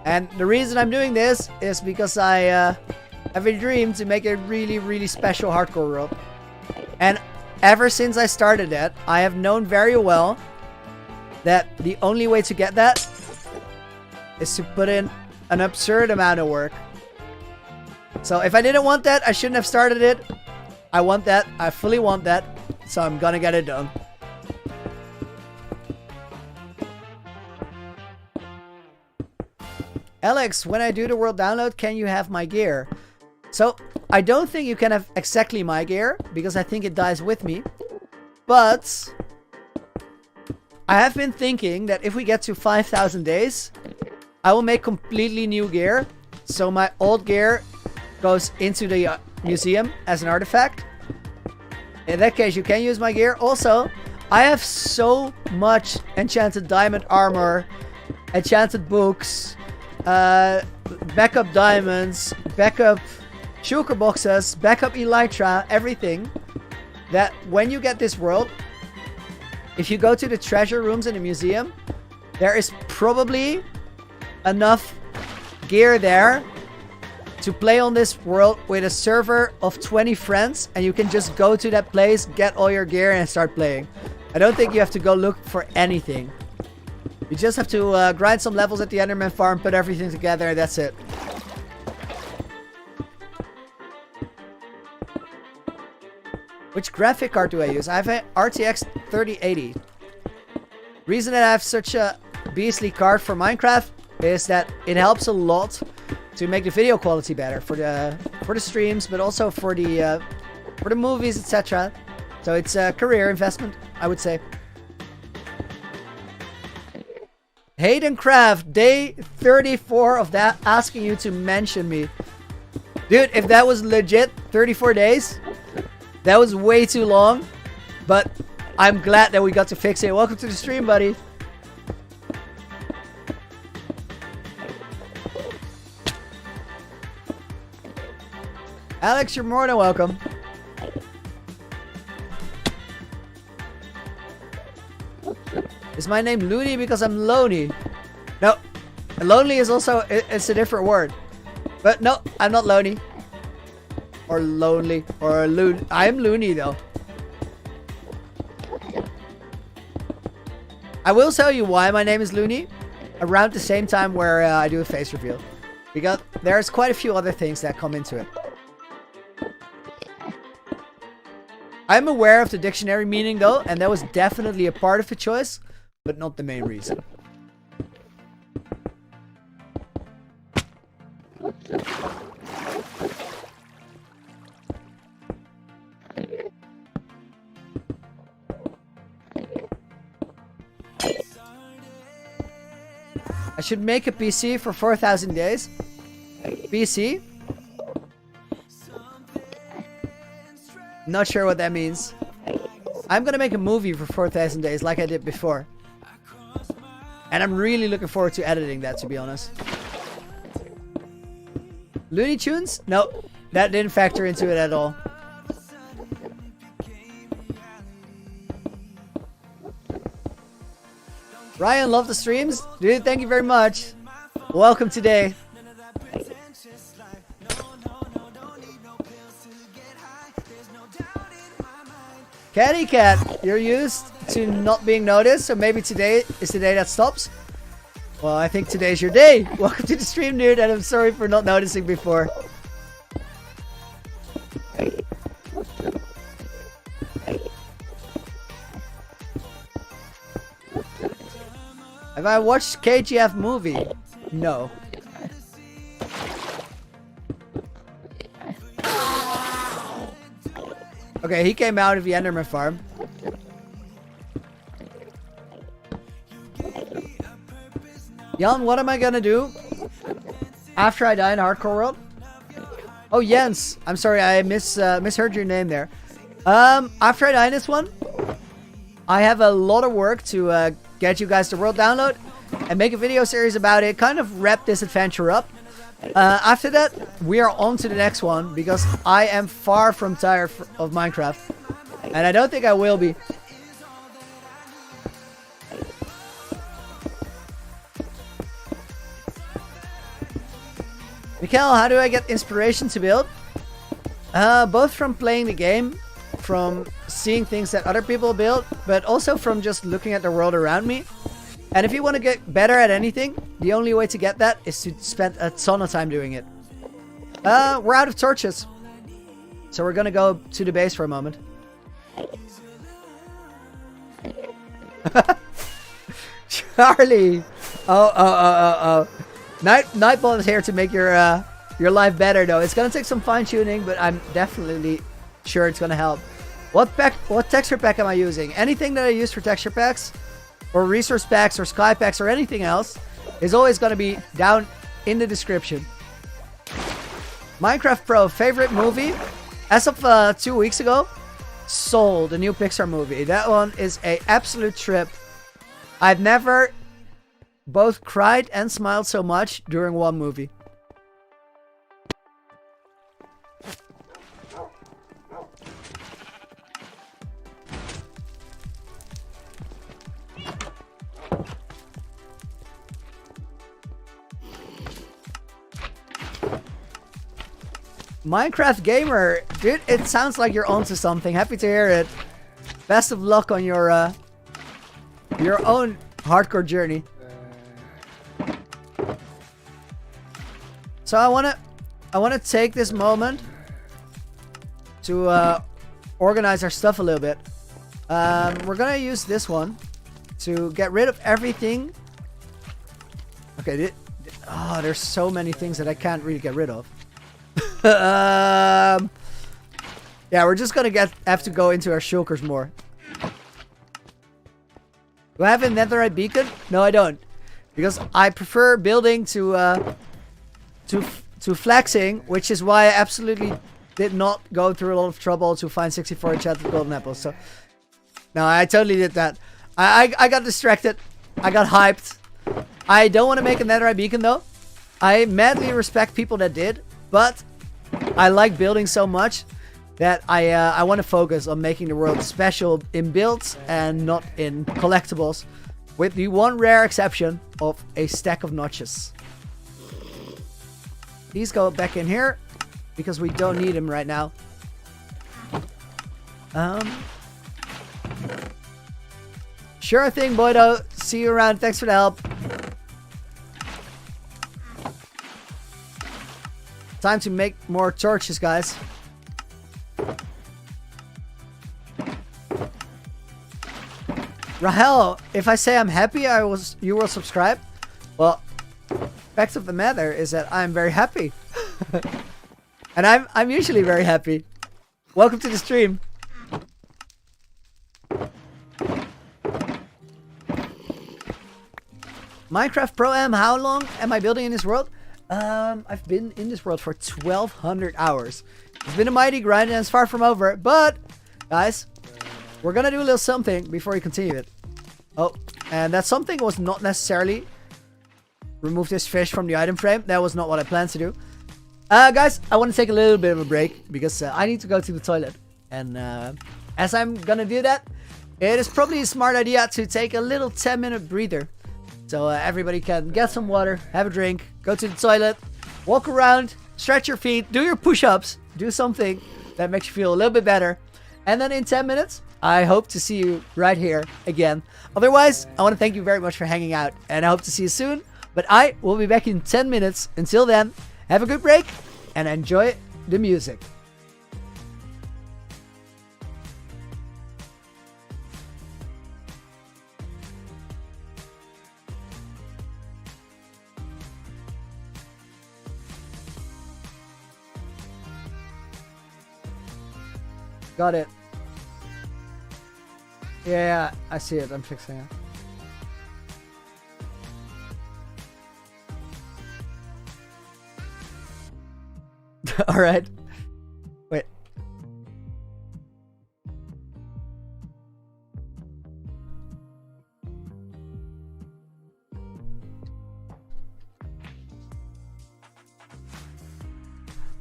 And the reason I'm doing this is because I have a dream to make a really, really special hardcore world. And ever since I started it, I have known very well that the only way to get that is to put in an absurd amount of work. So if I didn't want that, I shouldn't have started it. I want that. I fully want that. So I'm gonna get it done. Alex, when I do the world download, can you have my gear? So I don't think you can have exactly my gear because I think it dies with me. But I have been thinking that if we get to 5,000 days, I will make completely new gear. So my old gear goes into the museum as an artifact. In that case, you can use my gear. Also, I have so much enchanted diamond armor, enchanted books, backup diamonds, backup shulker boxes, backup elytra, everything, that when you get this world, if you go to the treasure rooms in the museum, there is probably enough gear there to play on this world with a server of 20 friends, and you can just go to that place, get all your gear, and start playing. I don't think you have to go look for anything. You just have to grind some levels at the Enderman farm, put everything together, and that's it. Which graphic card do I use? I have an RTX 3080. Reason that I have such a beastly card for Minecraft is that it helps a lot to make the video quality better for the streams, but also for the movies, etc. So it's a career investment, I would say. Hayden Craft, day 34 of that, asking you to mention me. Dude, if that was legit 34 days, that was way too long, but I'm glad that we got to fix it. Welcome to the stream, buddy. Alex, you're more than welcome. Is my name Looney because I'm lonely? No. Lonely is also, it's a different word. But no, I'm not lonely. Or lonely. Or loon. I am loony though. I will tell you why my name is Looney around the same time where I do a face reveal. Because there's quite a few other things that come into it. I'm aware of the dictionary meaning though, and that was definitely a part of the choice, but not the main reason. I should make a PC for 4,000 days. PC? Not sure what that means. I'm gonna make a movie for 4,000 days like I did before. And I'm really looking forward to editing that, to be honest. Looney Tunes? Nope. That didn't factor into it at all. Ryan, love the streams. Dude, thank you very much. Welcome today. Catty Cat, you're used to not being noticed, so maybe today is the day that stops? Well, I think today's your day. Welcome to the stream, dude, and I'm sorry for not noticing before. Have I watched KGF movie? No. Okay, he came out of the Enderman farm. Jan, what am I gonna do after I die in Hardcore World? Oh, Jens. I'm sorry, I misheard your name there. After I die in this one, I have a lot of work to get you guys the world download and make a video series about it, kind of wrap this adventure up. After that, we are on to the next one, because I am far from tired of Minecraft, and I don't think I will be. Mikhail, how do I get inspiration to build? Both from playing the game, from seeing things that other people build, but also from just looking at the world around me. And if you want to get better at anything, the only way to get that is to spend a ton of time doing it. We're out of torches, so we're gonna go to the base for a moment. Charlie! Oh. Nightball is here to make your life better, though. It's gonna take some fine tuning, but I'm definitely sure it's gonna help. What texture pack am I using? Anything that I use for texture packs, or resource packs, or sky packs, or anything else, is always gonna be down in the description. Minecraft Pro favorite movie, as of 2 weeks ago, Soul, the new Pixar movie. That one is a absolute trip. I've never both cried and smiled so much during one movie. Minecraft Gamer, dude, it sounds like you're onto something. Happy to hear it. Best of luck on your own hardcore journey. So I wanna take this moment to organize our stuff a little bit. We're gonna use this one to get rid of everything. Okay, there's so many things that I can't really get rid of. Yeah, we're just gonna have to go into our shulkers more. Do I have a netherite beacon? No, I don't, because I prefer building to flexing, which is why I absolutely did not go through a lot of trouble to find 64 enchanted golden apples. So no, I totally did that. I got distracted. I got hyped. I don't want to make a netherite beacon though. I madly respect people that did, but I like building so much that I want to focus on making the world special in builds and not in collectibles, with the one rare exception of a stack of notches. These go back in here because we don't need them right now. Sure thing, Boydo. See you around. Thanks for the help. Time to make more torches, guys. Rahel, if I say I'm happy, you will subscribe. Well, fact of the matter is that I'm very happy. And I'm usually very happy. Welcome to the stream. Minecraft Pro Am, how long am I building in this world? I've been in this world for 1200 hours. It's been a mighty grind and it's far from over, but guys, we're gonna do a little something before we continue it. Oh, and that something was not necessarily remove this fish from the item frame. That was not what I planned to do. Guys, I want to take a little bit of a break because I need to go to the toilet. And as I'm gonna do that, it is probably a smart idea to take a little 10-minute breather. So everybody can get some water, have a drink, go to the toilet, walk around, stretch your feet, do your push-ups, do something that makes you feel a little bit better. And then in 10 minutes, I hope to see you right here again. Otherwise, I want to thank you very much for hanging out, and I hope to see you soon. But I will be back in 10 minutes. Until then, have a good break and enjoy the music. Got it. Yeah, I see it. I'm fixing it. All right. Wait.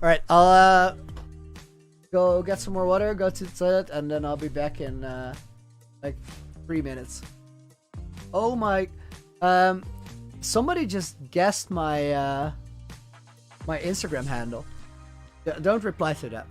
right, I'll go get some more water, go to the toilet, and then I'll be back in like 3 minutes. Oh my, somebody just guessed my my Instagram handle. Don't reply to that.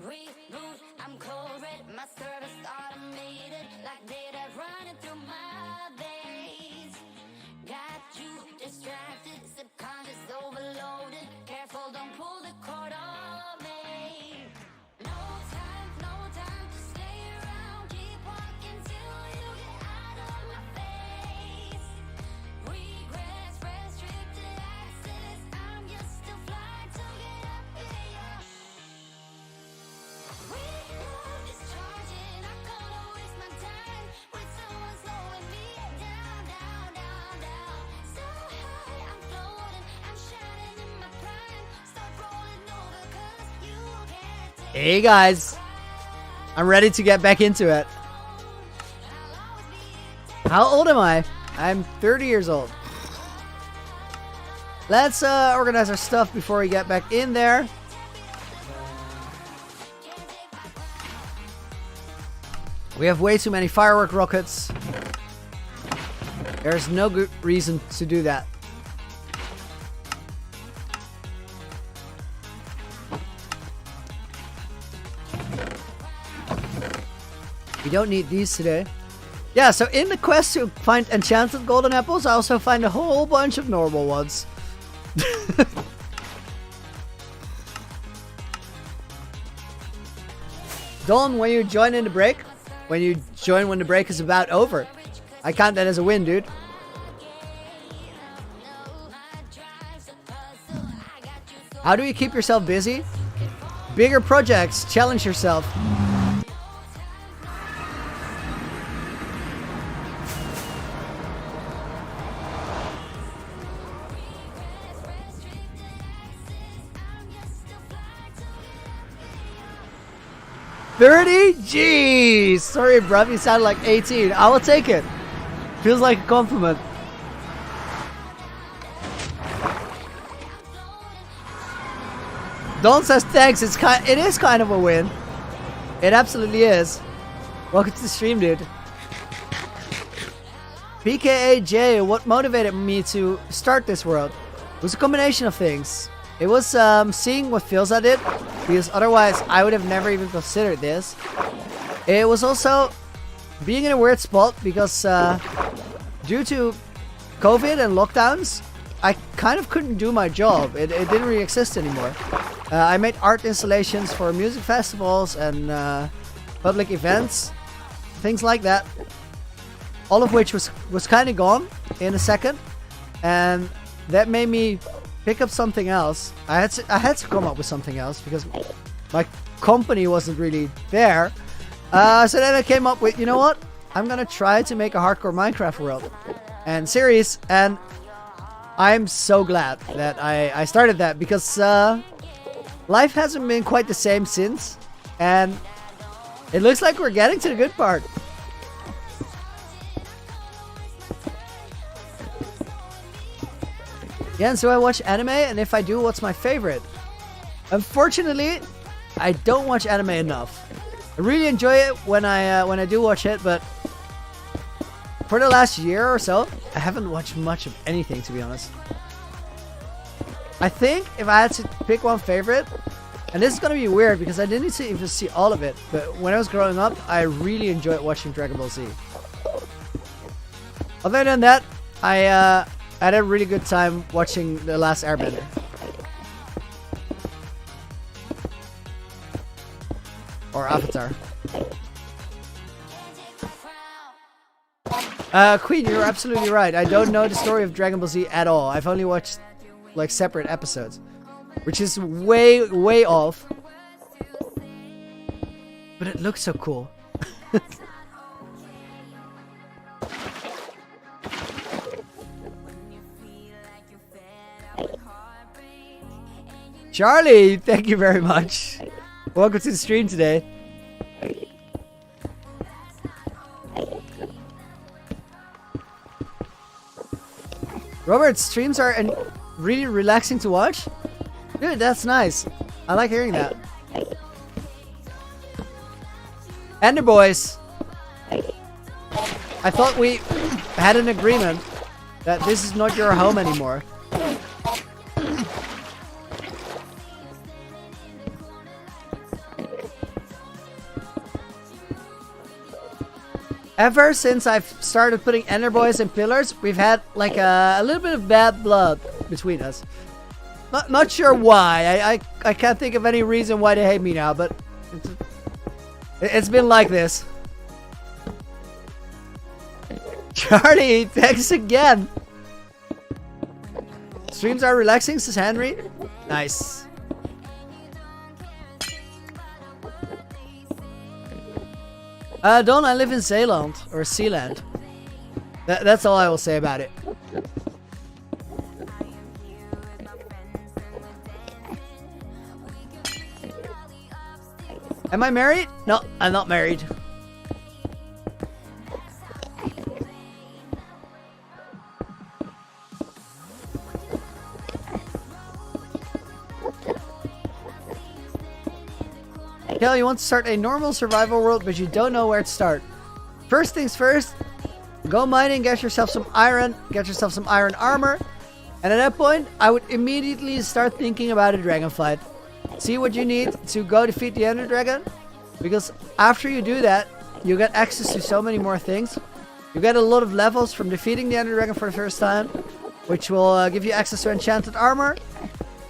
Reboot, I'm cold red, my service automated, like data running through my veins. Got you distracted, subconscious overloaded. Careful, don't pull the cord on me. No time to stay around. Keep walking till you get out of my face. Regrets, restricted access. I'm just a fly to get up here. We love is charging. I'm gonna waste my time with someone slowing me down, down, down, down. So high, I'm floating. I'm shining in my prime. Start rolling over 'cause you can't take. Hey guys, I'm ready to get back into it. How old am I? I'm 30 years old. Let's organize our stuff before we get back in there. We have way too many firework rockets. There's no good reason to do that. We don't need these today. Yeah, so in the quest to find enchanted golden apples, I also find a whole bunch of normal ones. Don, when you join in the break, when you join when the break is about over, I count that as a win, dude. How do you keep yourself busy? Bigger projects, challenge yourself. $30? Jeez! Sorry, bruv, you sound like 18. I will take it. Feels like a compliment. Don says thanks. It is kind of a win. It absolutely is. Welcome to the stream, dude. PKAJ, what motivated me to start this world? It was a combination of things. It was seeing what Philza did, because otherwise I would have never even considered this. It was also being in a weird spot because due to COVID and lockdowns, I kind of couldn't do my job. It didn't really exist anymore. I made art installations for music festivals and public events, things like that. All of which was kind of gone in a second, and that made me pick up something else. I had to come up with something else because my company wasn't really there. So then I came up with, you know what? I'm gonna try to make a hardcore Minecraft world and series, and I'm so glad that I started that because life hasn't been quite the same since, and it looks like we're getting to the good part. Yeah, and so I watch anime, and if I do, what's my favorite? Unfortunately, I don't watch anime enough. I really enjoy it when I do watch it, but for the last year or so, I haven't watched much of anything, to be honest. I think if I had to pick one favorite, and this is gonna be weird because I didn't even see all of it, but when I was growing up, I really enjoyed watching Dragon Ball Z. Other than that, I had a really good time watching The Last Airbender. Or Avatar. Queen, you're absolutely right. I don't know the story of Dragon Ball Z at all. I've only watched like separate episodes, which is way, way off. But it looks so cool. Charlie, thank you very much. Welcome to the stream today. Robert, streams are really relaxing to watch. Dude, that's nice. I like hearing that. Ender boys, I thought we had an agreement that this is not your home anymore. ever since I've started putting Ender Boys and Pillars, we've had like a little bit of bad blood between us. Not sure why. I can't think of any reason why they hate me now, but it's been like this. Charlie, thanks again. Streams are relaxing, says Henry. Nice. Don, I live in Zeeland, or Sealand. That's all I will say about it. Am I married? No, I'm not married. Kel, you want to start a normal survival world, but you don't know where to start. First things first, go mining, get yourself some iron armor, and at that point, I would immediately start thinking about a dragon fight. See what you need to go defeat the Ender Dragon, because after you do that, you get access to so many more things. You get a lot of levels from defeating the Ender Dragon for the first time, which will give you access to enchanted armor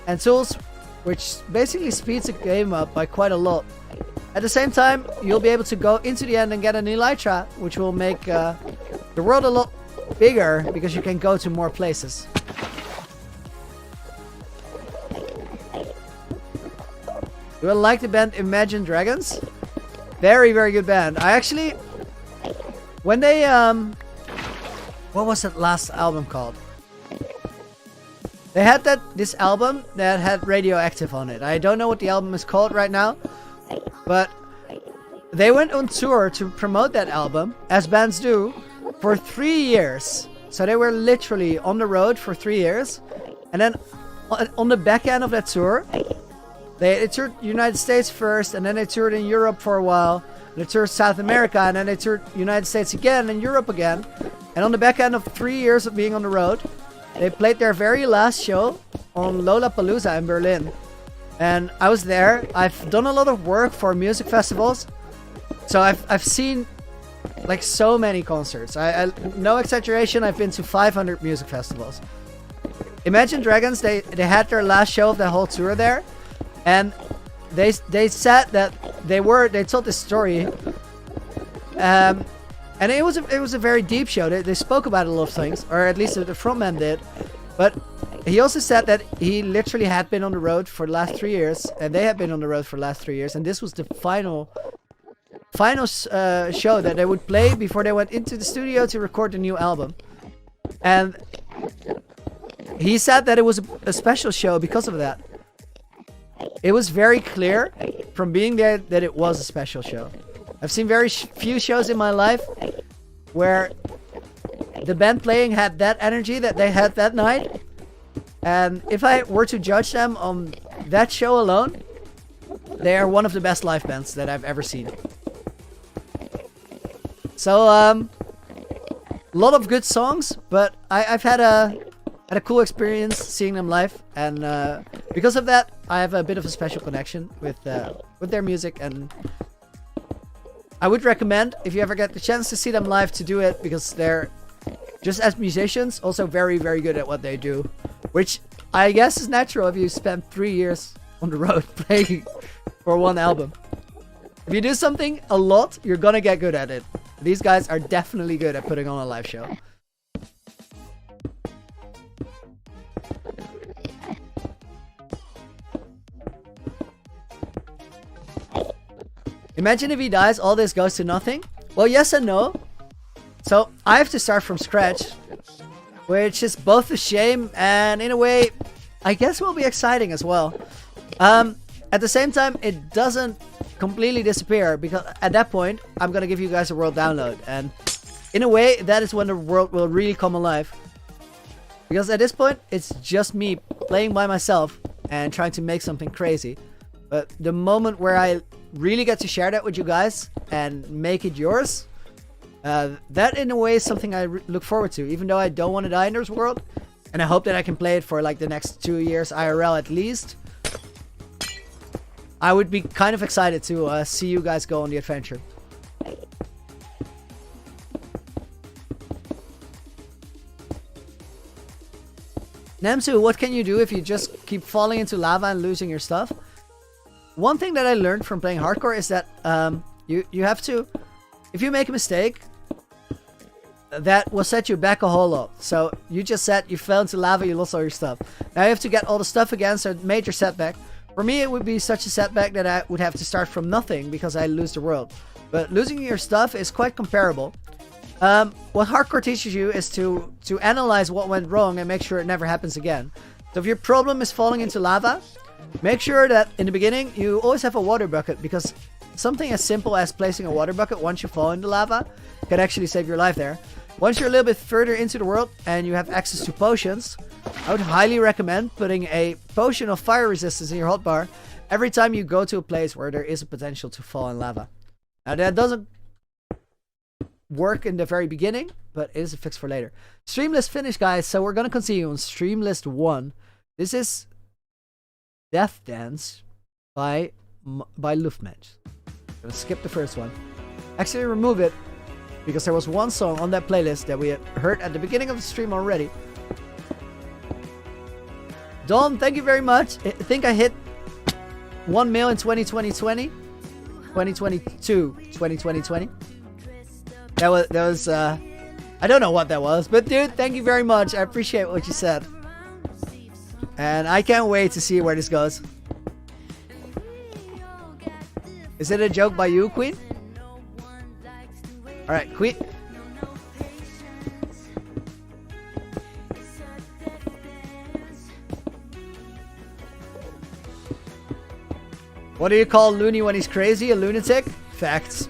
and tools, which basically speeds the game up by quite a lot. At the same time, you'll be able to go into the end and get an elytra, which will make the world a lot bigger because you can go to more places. Do I like the band Imagine Dragons? Very, very good band. I actually, when they what was that last album called? They had this album that had Radioactive on it. I don't know what the album is called right now, but they went on tour to promote that album, as bands do, for 3 years. So they were literally on the road for 3 years, and then on the back end of that tour, they toured United States first, and then they toured in Europe for a while. They toured South America, and then they toured United States again and Europe again. And on the back end of 3 years of being on the road, they played their very last show on Lollapalooza in Berlin. And I was there. I've done a lot of work for music festivals. So I've seen like so many concerts. I no exaggeration, I've been to 500 music festivals. Imagine Dragons, they had their last show of the whole tour there. And they said that they told this story. And it was a very deep show. They spoke about a lot of things, or at least the frontman did. But he also said that he literally had been on the road for the last 3 years, and they had been on the road for the last 3 years, and this was the final show that they would play before they went into the studio to record the new album. And he said that it was a special show because of that. It was very clear from being there that it was a special show. I've seen very few shows in my life where the band playing had that energy that they had that night. And if I were to judge them on that show alone, they are one of the best live bands that I've ever seen. So, a lot of good songs, but I've had a cool experience seeing them live, and because of that, I have a bit of a special connection with their music, and I would recommend, if you ever get the chance to see them live, to do it, because they're, just as musicians, also very, very good at what they do, which I guess is natural if you spend 3 years on the road playing for one album. If you do something a lot, you're gonna get good at it. These guys are definitely good at putting on a live show. Imagine if he dies, all this goes to nothing. Well, yes and no. So I have to start from scratch, which is both a shame and, in a way, I guess will be exciting as well. At the same time, it doesn't completely disappear, because at that point, I'm gonna give you guys a world download, and in a way, that is when the world will really come alive. Because at this point, it's just me playing by myself and trying to make something crazy. But the moment where I really get to share that with you guys and make it yours, that in a way is something I look forward to, even though I don't want to die in this world, and I hope that I can play it for like the next 2 years IRL at least. I would be kind of excited to see you guys go on the adventure. Namsu, what can you do if you just keep falling into lava and losing your stuff? One thing that I learned from playing hardcore is that you have to, if you make a mistake, that will set you back a whole lot. So you fell into lava, you lost all your stuff. Now you have to get all the stuff again, so major setback. For me, it would be such a setback that I would have to start from nothing because I lose the world. But losing your stuff is quite comparable. What hardcore teaches you is to analyze what went wrong and make sure it never happens again. So if your problem is falling into lava, make sure that in the beginning you always have a water bucket, because something as simple as placing a water bucket once you fall into lava can actually save your life there. Once you're a little bit further into the world and you have access to potions, I would highly recommend putting a potion of fire resistance in your hotbar every time you go to a place where there is a potential to fall in lava. Now that doesn't work in the very beginning, but it is a fix for later. Streamlist finished, guys, so we're gonna continue on Streamlist 1. This is Death Dance by Luftmensch. I'm gonna skip the first one. Actually remove it, because there was one song on that playlist that we had heard at the beginning of the stream already. Dom, thank you very much. I think I hit 1 mil in 2020. 2020. That was I don't know what that was, but dude, thank you very much. I appreciate what you said. And I can't wait to see where this goes. Is it a joke by you, Queen? Alright, Queen. What do you call Looney when he's crazy? A lunatic? Facts.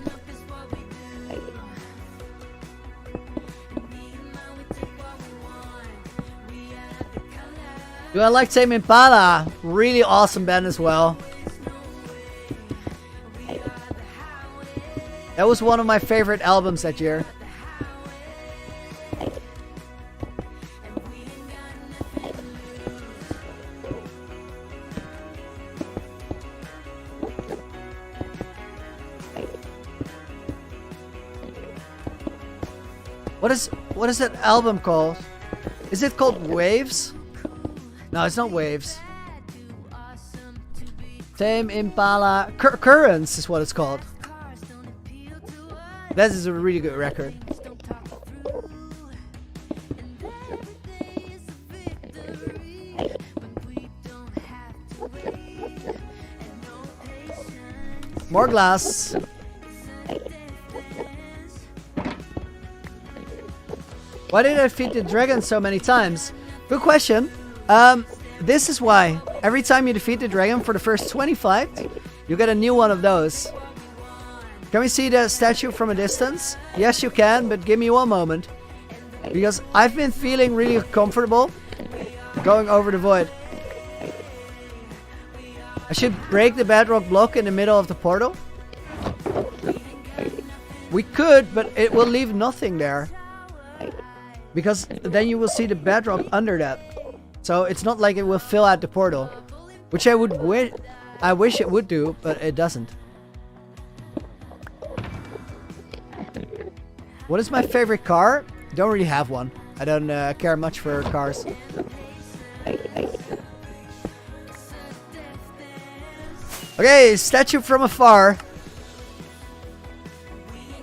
Do I like Tame Impala? Really awesome band as well. That was one of my favorite albums that year. What is that album called? Is it called Waves? No, it's not Waves. Tame Impala Currents is what it's called. That is a really good record. More glass. Why did I feed the dragon so many times? Good question. This is why. Every time you defeat the dragon for the first 20 fights, you get a new one of those. Can we see the statue from a distance? Yes, you can, but give me one moment. Because I've been feeling really comfortable going over the void. I should break the bedrock block in the middle of the portal. We could, but it will leave nothing there. Because then you will see the bedrock under that. So it's not like it will fill out the portal. Which I wish it would do, but it doesn't. What is my favorite car? Don't really have one. I don't care much for cars. Okay, statue from afar.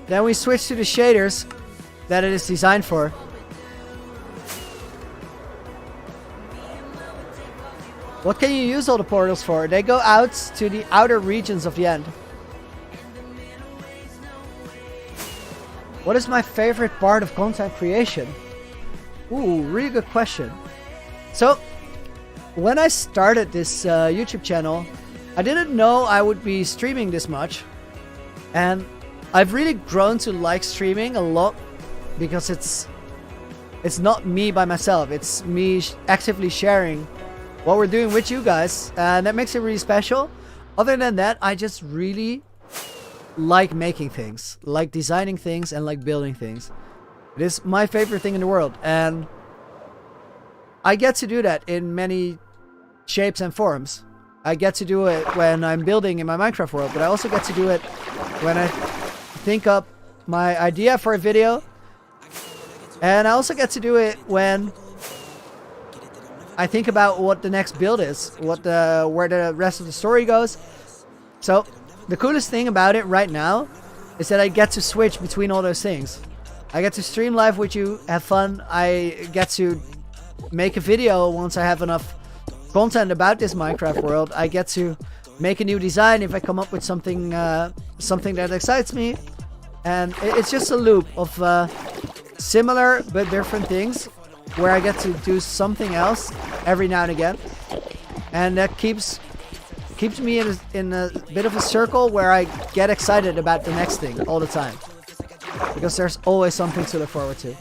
Then we switch to the shaders that it is designed for. What can you use all the portals for? They go out to the outer regions of the end. What is my favorite part of content creation? Ooh, really good question. So, when I started this YouTube channel, I didn't know I would be streaming this much. And I've really grown to like streaming a lot because it's not me by myself. It's me actively sharing what we're doing with you guys, and that makes it really special. Other than that, I just really like making things, like designing things, and like building things. It is my favorite thing in the world, and I get to do that in many shapes and forms. I get to do it when I'm building in my Minecraft world, but I also get to do it when I think up my idea for a video, and I also get to do it when I think about what the next build is, where the rest of the story goes. So the coolest thing about it right now is that I get to switch between all those things. I get to stream live with you, have fun. I get to make a video once I have enough content about this Minecraft world. I get to make a new design if I come up with something that excites me. And it's just a loop of similar but different things where I get to do something else every now and again. And that keeps me in a bit of a circle where I get excited about the next thing all the time. Because there's always something to look forward to.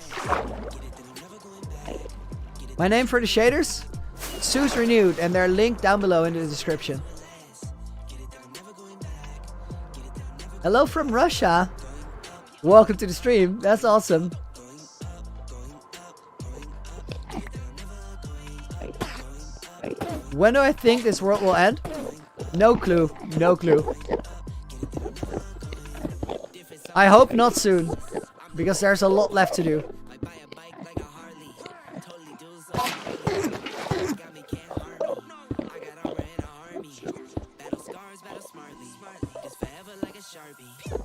My name for the shaders? Sue's Renewed, and they're linked down below in the description. Hello from Russia. Welcome to the stream. That's awesome. When do I think this world will end? No clue. No clue. I hope not soon, because there's a lot left to do.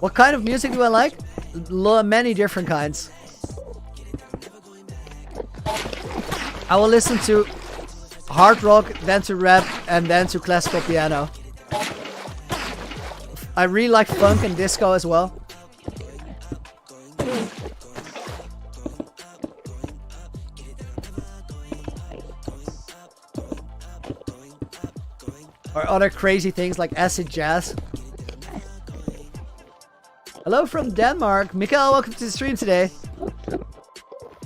What kind of music do I like? Many different kinds. I will listen to hard rock, then to rap, and then to classical piano. I really like funk and disco as well. Or other crazy things like acid jazz. Hello from Denmark. Mikael, welcome to the stream today.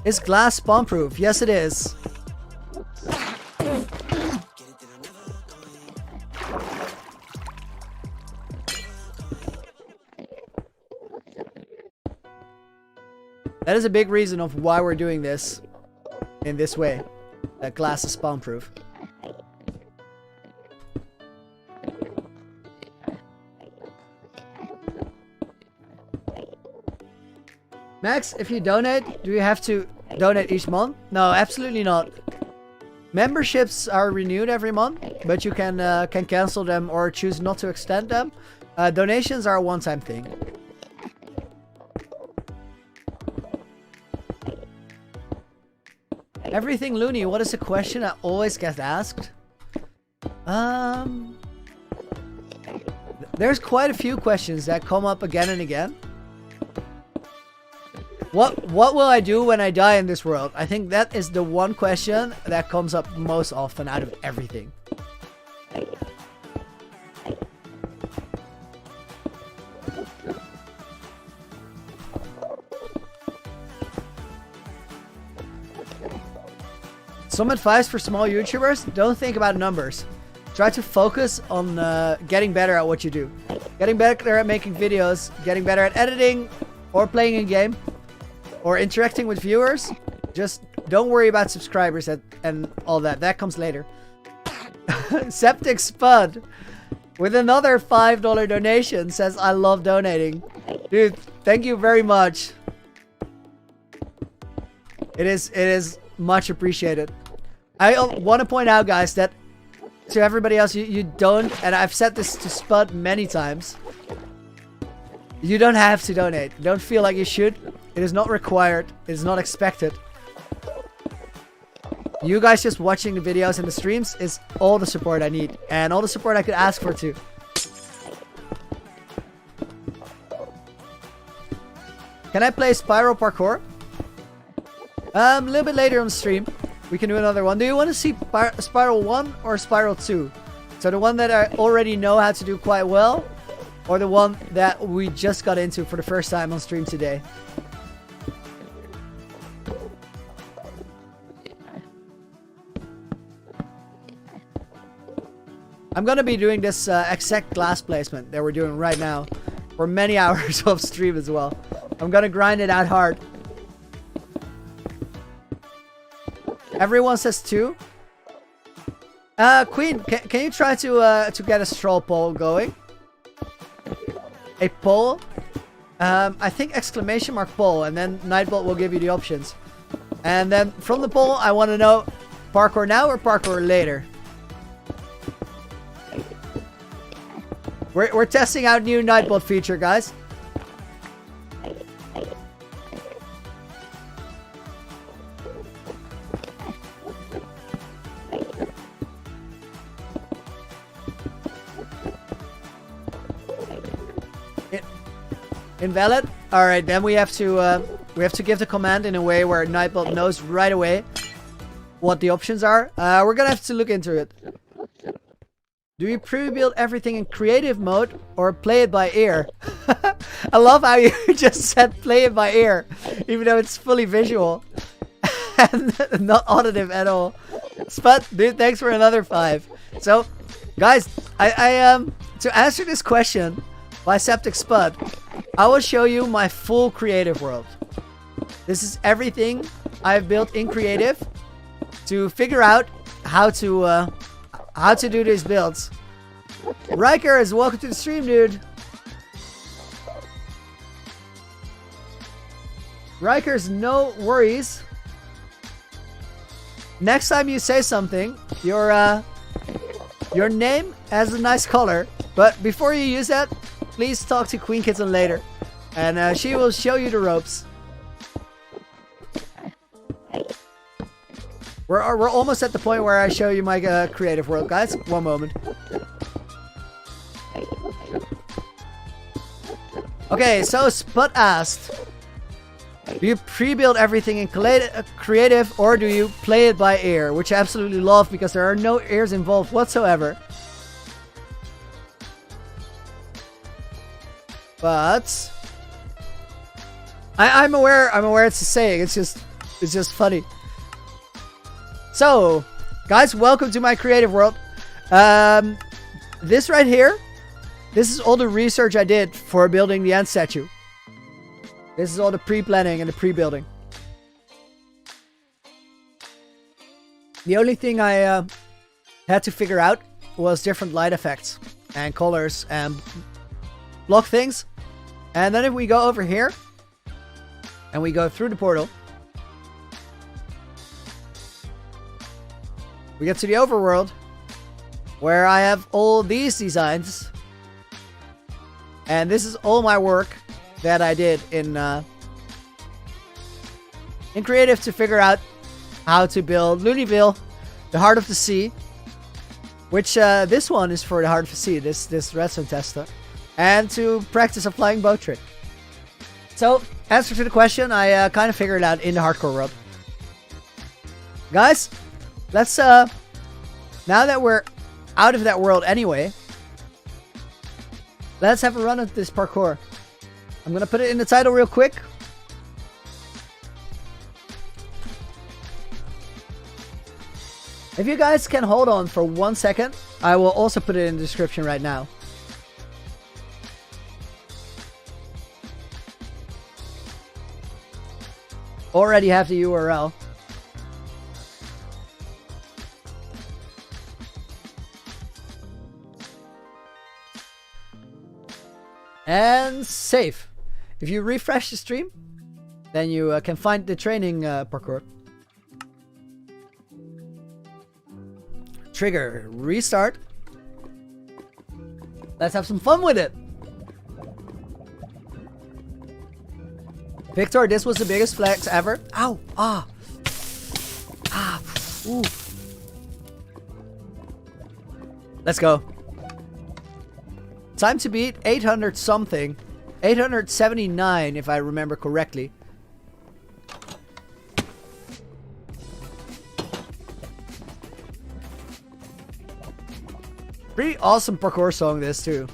Is glass spawn-proof? Yes, it is. That is a big reason of why we're doing this in this way. That glass is spawn-proof. Max, if you donate, do you have to donate each month? No, absolutely not. Memberships are renewed every month, but you can cancel them or choose not to extend them. Donations are a one-time thing. Everything loony, what is a question that always gets asked? There's quite a few questions that come up again and again. What will I do when I die in this world? I think that is the one question that comes up most often out of everything. Some advice for small YouTubers: don't think about numbers. Try to focus on getting better at what you do. Getting better at making videos, getting better at editing, or playing a game, or interacting with viewers. Just don't worry about subscribers and all that. That comes later. Septic Spud with another $5 donation says, I love donating. Dude, thank you very much. It is much appreciated. I want to point out, guys, that to everybody else, you don't, and I've said this to Spud many times, you don't have to donate. Don't feel like you should. It is not required. It is not expected. You guys just watching the videos and the streams is all the support I need, and all the support I could ask for too. Can I play Spiral Parkour? A little bit later on the stream. We can do another one. Do you want to see Spiral 1 or Spiral 2? So the one that I already know how to do quite well, or the one that we just got into for the first time on stream today? I'm gonna be doing this exact glass placement that we're doing right now for many hours of stream as well. I'm gonna grind it out hard. Everyone says 2. Queen, can you try to get a straw poll going? A poll? I think exclamation mark poll, and then Nightbolt will give you the options. And then from the poll, I want to know Parkour now or parkour later? We're testing out new Nightbot feature, guys. Invalid? Alright, then we have to give the command in a way where Nightbot knows right away what the options are. We're gonna have to look into it. Do you pre-build everything in creative mode or play it by ear? I love how you just said play it by ear, even though it's fully visual and not auditive at all. Spud, dude, thanks for another 5. So, guys, I to answer this question by Septic Spud, I will show you my full creative world. This is everything I've built in creative to figure out how to do these builds. Rikers, welcome to the stream, dude. Rikers, no worries. Next time you say something, your name has a nice color, but before you use that, please talk to Queen Kitten later, and she will show you the ropes. We're almost at the point where I show you my creative world, guys. One moment. Okay, so Spud asked, do you pre-build everything in creative or do you play it by ear? Which I absolutely love because there are no ears involved whatsoever. But I'm aware it's a saying. It's just funny. So, guys, welcome to my creative world. This right here, this is all the research I did for building the ant statue. This is all the pre-planning and the pre-building. The only thing I had to figure out was different light effects and colors and block things. And then if we go over here and we go through the portal, we get to the overworld where I have all these designs. And this is all my work that I did in creative to figure out how to build Looneyville, the Heart of the Sea, which this one is for the Heart of the Sea, this redstone tester, and to practice a flying boat trick. So, answer to the question, I kind of figured it out in the hardcore world. Guys, let's now that we're out of that world anyway, let's have a run at this parkour. I'm gonna put it in the title real quick. If you guys can hold on for 1 second, I will also put it in the description right now. Already have the URL. And save. If you refresh the stream, then you can find the training parkour. Trigger, restart. Let's have some fun with it. Victor, this was the biggest flex ever. Ow! Ah! Ah! Ooh! Let's go. Time to beat 800 something. 879 if I remember correctly. Pretty awesome parkour song this too.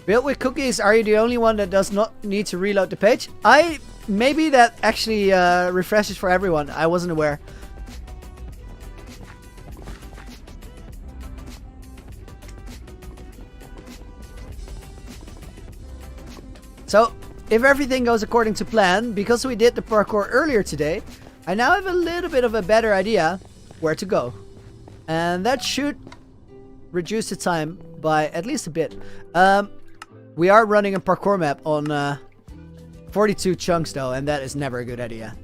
Built with cookies, are you the only one that does not need to reload the page? Maybe that actually refreshes for everyone. I wasn't aware. So, if everything goes according to plan, because we did the parkour earlier today, I now have a little bit of a better idea where to go. And that should reduce the time by at least a bit. We are running a parkour map on 42 chunks though, and that is never a good idea.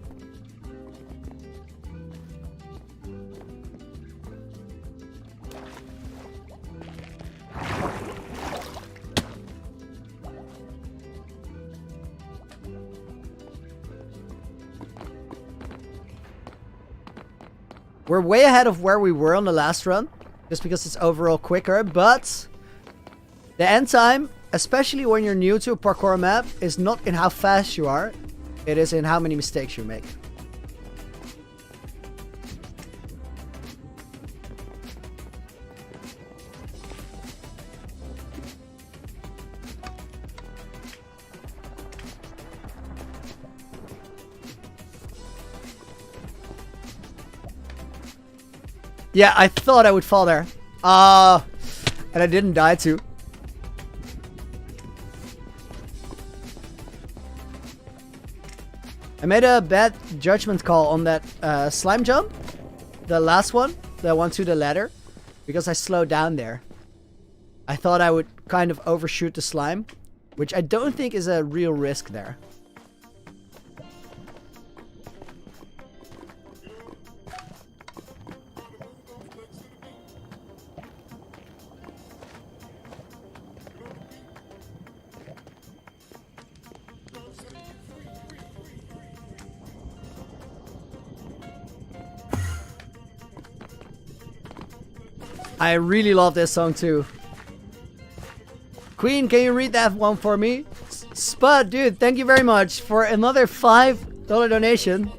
We're way ahead of where we were on the last run, just because it's overall quicker, but the end time, especially when you're new to a parkour map, is not in how fast you are, it is in how many mistakes you make. Yeah, I thought I would fall there. And I didn't die too. I made a bad judgment call on that slime jump. The last one, the one to the ladder. Because I slowed down there. I thought I would kind of overshoot the slime. Which I don't think is a real risk there. I really love this song too. Queen, can you read that one for me? Spud, dude, thank you very much for another $5 donation.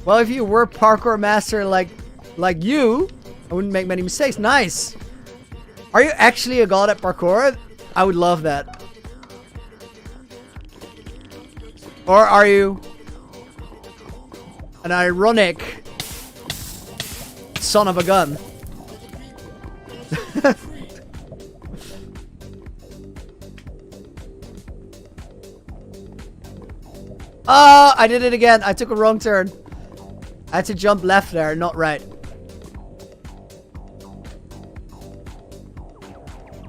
Well, if you were parkour master like you, I wouldn't make many mistakes. Nice. Are you actually a god at parkour? I would love that. Or are you an ironic son of a gun? Oh, I did it again. I took a wrong turn. I had to jump left there, not right.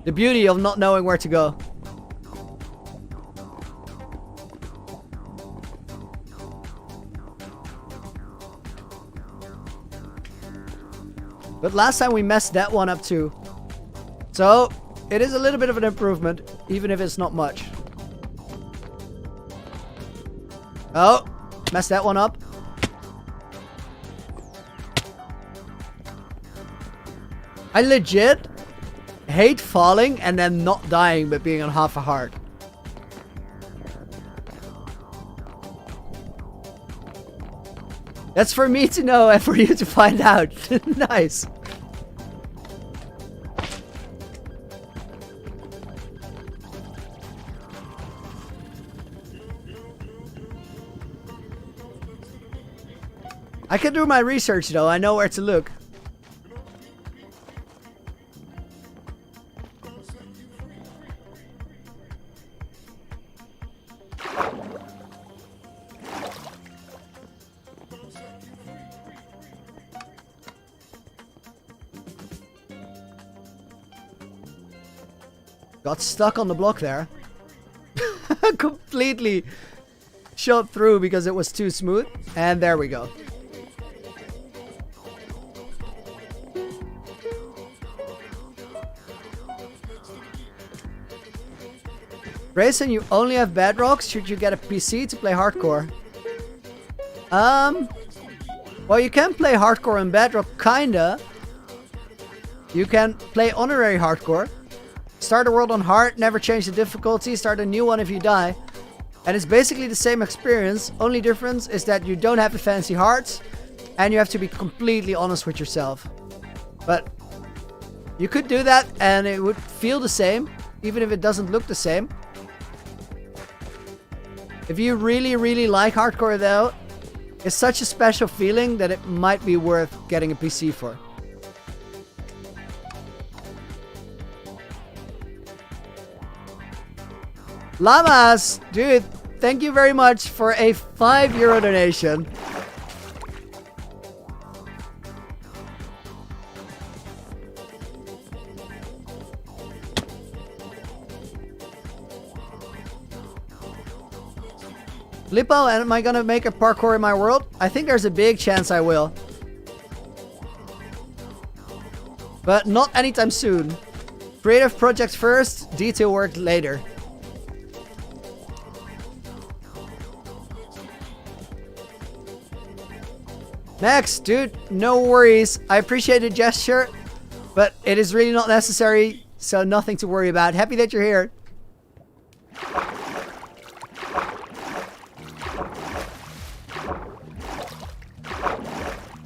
The beauty of not knowing where to go. But last time we messed that one up too. So, it is a little bit of an improvement, even if it's not much. Oh, messed that one up. I legit hate falling and then not dying but being on half a heart. That's for me to know and for you to find out. Nice. I can do my research though, I know where to look. Got stuck on the block there. Completely shot through because it was too smooth. And there we go. Grayson, you only have bedrocks. Should you get a PC to play hardcore? Well, you can play hardcore on bedrock, kinda. You can play honorary hardcore. Start a world on hard, never change the difficulty, start a new one if you die. And it's basically the same experience, only difference is that you don't have the fancy hearts and you have to be completely honest with yourself. But you could do that and it would feel the same, even if it doesn't look the same. If you really, really like hardcore though, it's such a special feeling that it might be worth getting a PC for. Llamas, dude, thank you very much for a €5 donation. Lippo, am I gonna make a parkour in my world? I think there's a big chance I will. But not anytime soon. Creative projects first, detail work later. Max, dude, no worries. I appreciate the gesture, but it is really not necessary, so nothing to worry about. Happy that you're here.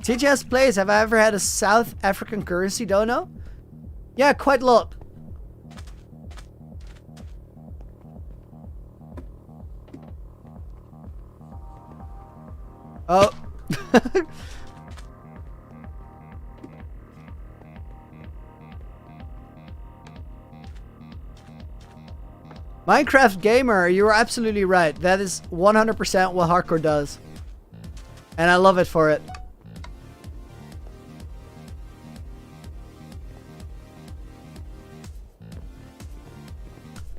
TGS plays, have I ever had a South African currency dono? Yeah, quite a lot. Oh. Minecraft gamer, you are absolutely right. That is 100% what hardcore does. And I love it for it.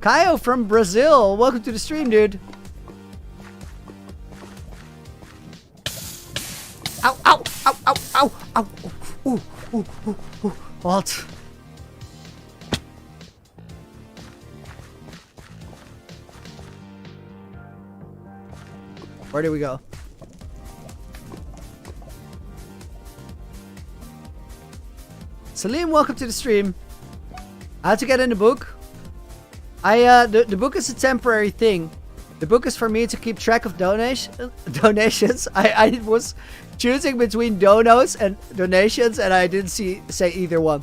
Caio from Brazil, welcome to the stream, dude. Ow, ow, ow, ow, ow, ow. Ooh, ooh, ooh, ooh. What? Where do we go? Salim, welcome to the stream. How to get in the book? The book is a temporary thing. The book is for me to keep track of donations. I was choosing between donos and donations, and I didn't say either one.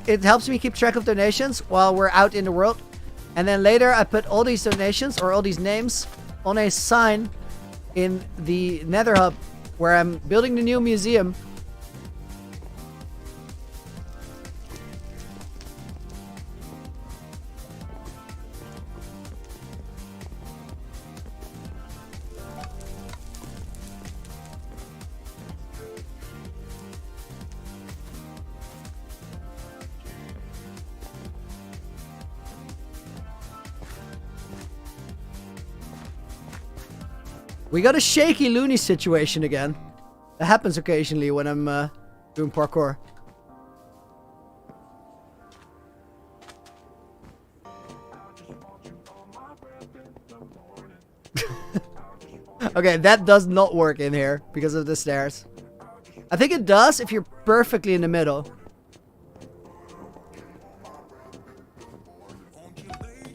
It helps me keep track of donations while we're out in the world. And then later I put all these donations or all these names on a sign in the Nether Hub where I'm building the new museum. We got a shaky loony situation again. That happens occasionally when I'm doing parkour. Okay, that does not work in here because of the stairs. I think it does if you're perfectly in the middle.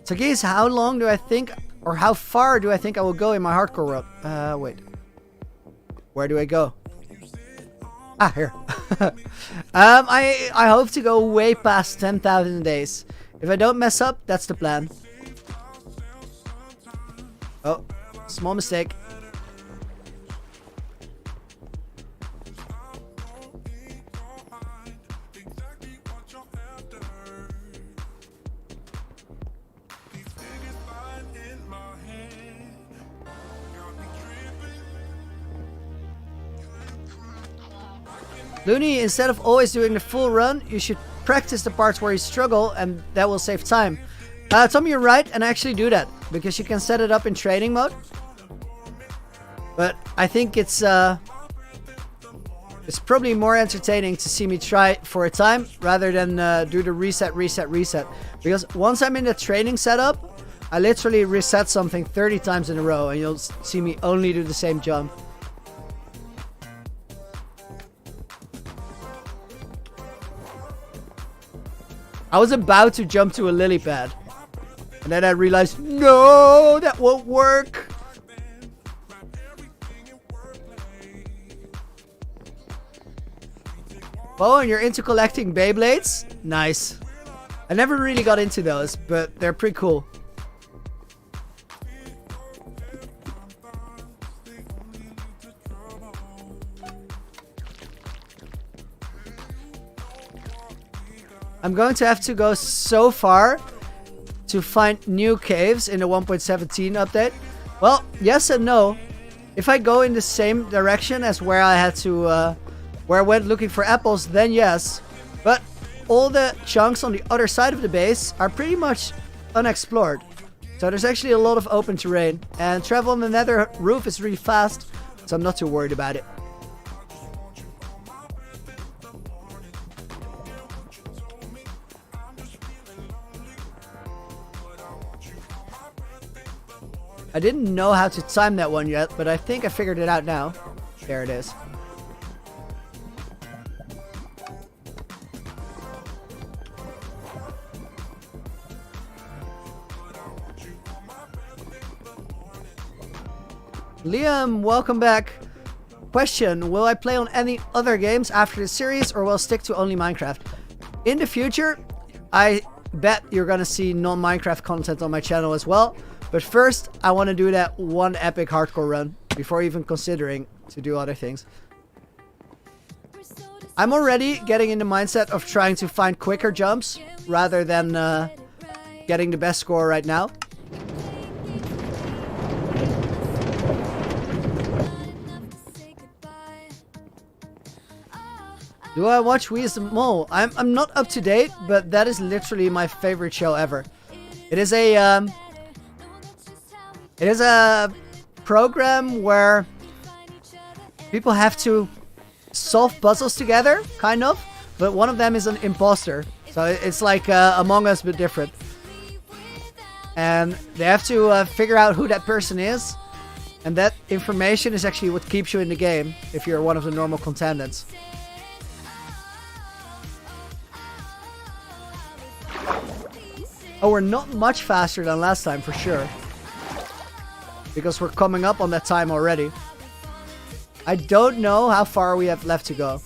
So guys, how long do I think, or how far do I think I will go in my hardcore world? Wait. Where do I go? Ah, here. I hope to go way past 10,000 days. If I don't mess up, that's the plan. Oh, small mistake. Looney, instead of always doing the full run, you should practice the parts where you struggle, and that will save time. Tommy, you're right, and I actually do that, because you can set it up in training mode. But I think it's probably more entertaining to see me try for a time, rather than do the reset. Because once I'm in the training setup, I literally reset something 30 times in a row, and you'll see me only do the same jump. I was about to jump to a lily pad. And then I realized, no, that won't work. Oh, and you're into collecting Beyblades? Nice. I never really got into those, but they're pretty cool. I'm going to have to go so far to find new caves in the 1.17 update. Well, yes and no. If I go in the same direction as where I had to, where I went looking for apples, then yes. But all the chunks on the other side of the base are pretty much unexplored. So there's actually a lot of open terrain. And travel on the nether roof is really fast, so I'm not too worried about it. I didn't know how to time that one yet, but I think I figured it out now. There it is. Liam, welcome back. Question, will I play on any other games after this series or will I stick to only Minecraft? In the future, I bet you're gonna see non-Minecraft content on my channel as well. But first, I want to do that one epic hardcore run before even considering to do other things. I'm already getting in the mindset of trying to find quicker jumps rather than getting the best score right now. Do I watch We Is the Mole? I'm not up to date, but that is literally my favorite show ever. It is a program where people have to solve puzzles together, kind of, but one of them is an imposter. So it's like Among Us, but different. And they have to figure out who that person is, and that information is actually what keeps you in the game if you're one of the normal contendants. Oh, we're not much faster than last time for sure. Because we're coming up on that time already. I don't know how far we have left to go.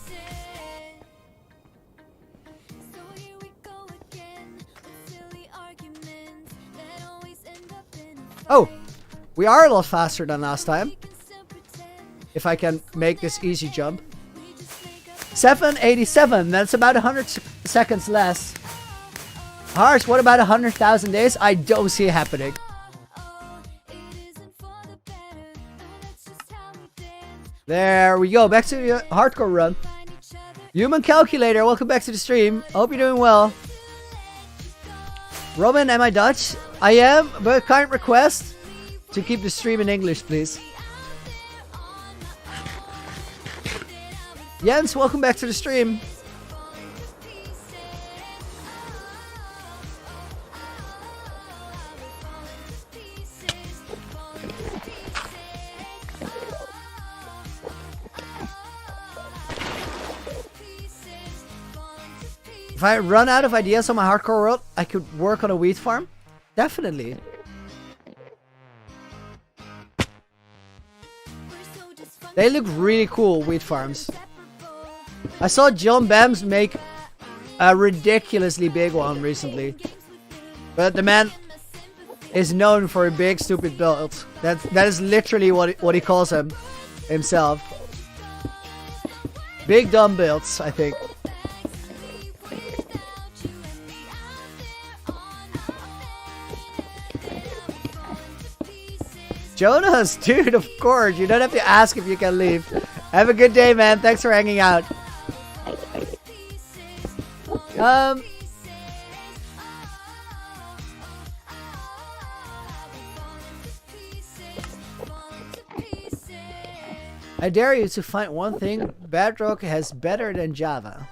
Oh, we are a lot faster than last time. If I can make this easy jump. 787, that's about 100 seconds less. Harsh, what about 100,000 days? I don't see it happening. There we go, back to the hardcore run. Human Calculator, welcome back to the stream. Hope you're doing well. Robin, am I Dutch? I am, but kind request to keep the stream in English, please. Jens, welcome back to the stream. If I run out of ideas on my hardcore world, I could work on a wheat farm. Definitely. They look really cool, wheat farms. I saw John Bams make a ridiculously big one recently. But the man is known for a big stupid build. That is literally what he calls himself. Big dumb builds, I think. Jonas, dude, of course. You don't have to ask if you can leave. Have a good day, man. Thanks for hanging out. I dare you to find one thing Bedrock has better than Java.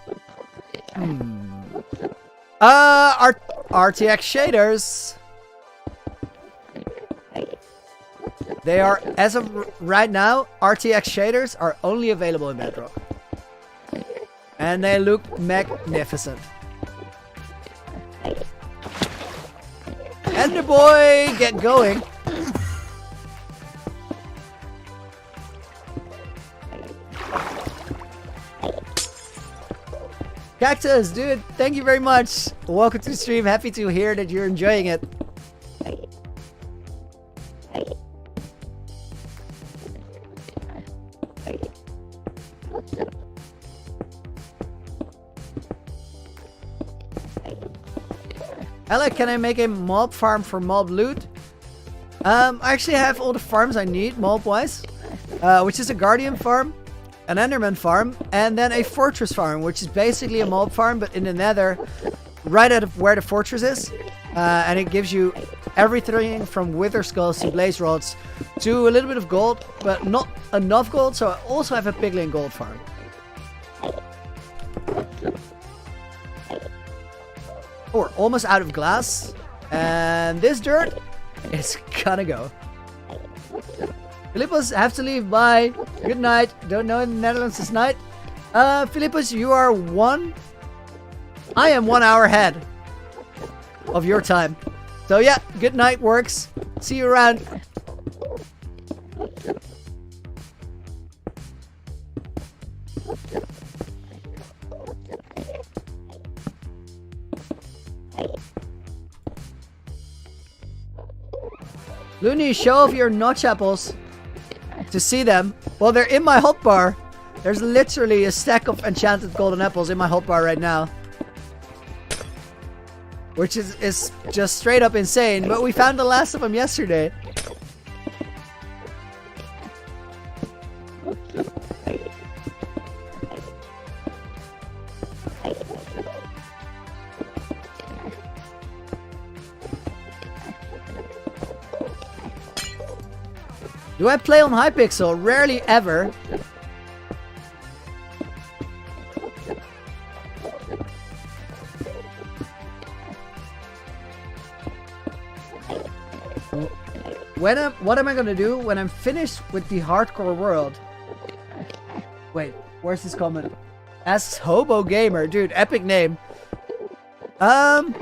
RTX shaders. They are, as of right now, RTX shaders are only available in Bedrock. And they look magnificent. And the boy, get going. Cactus, dude, thank you very much. Welcome to the stream. Happy to hear that you're enjoying it. Alec, can I make a mob farm for mob loot? I actually have all the farms I need, mob-wise, which is a Guardian farm, an Enderman farm, and then a Fortress farm, which is basically a mob farm, but in the Nether, right out of where the fortress is. And it gives you everything from Wither Skulls to Blaze Rods to a little bit of gold, but not enough gold, so I also have a Piglin gold farm. Oh, we're almost out of glass. And this dirt is gonna go. Philippus, have to leave. Bye. Good night. Don't know in the Netherlands this night. Philippus, you are I am 1 hour ahead of your time. So yeah, good night works. See you around. Looney, show off your notch apples to see them. Well, they're in my hotbar. There's literally a stack of enchanted golden apples in my hotbar right now. Which is just straight up insane, but we found the last of them yesterday. Do I play on Hypixel? Rarely ever. What am I gonna do when I'm finished with the hardcore world? Wait, where's this comment? Asks Hobo Gamer. Dude, epic name. It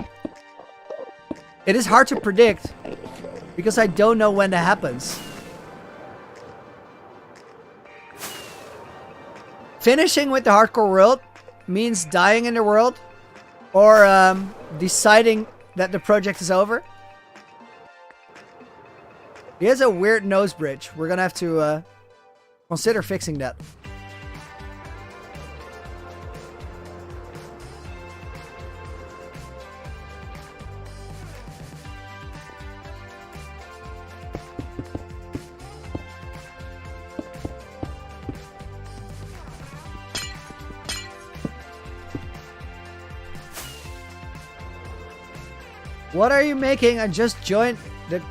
is hard to predict because I don't know when that happens. Finishing with the hardcore world means dying in the world or deciding that the project is over. He has a weird nose bridge. We're gonna have to consider fixing that. What are you making? I just joined the...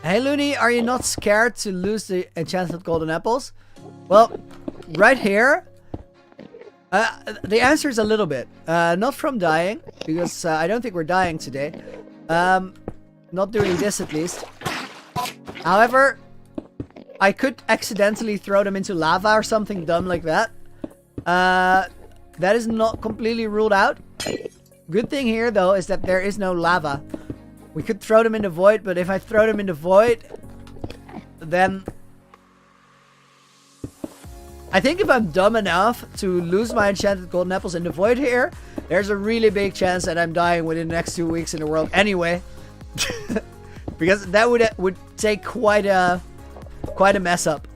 Hey Looney, are you not scared to lose the enchanted golden apples? Well, right here, the answer is a little bit. Not from dying, because I don't think we're dying today. Not doing this at least. However, I could accidentally throw them into lava or something dumb like that. That is not completely ruled out. Good thing here though is that there is no lava. We could throw them in the void, but if I throw them in the void, then I think if I'm dumb enough to lose my enchanted golden apples in the void here, there's a really big chance that I'm dying within the next 2 weeks in the world anyway. Because that would take quite a mess up.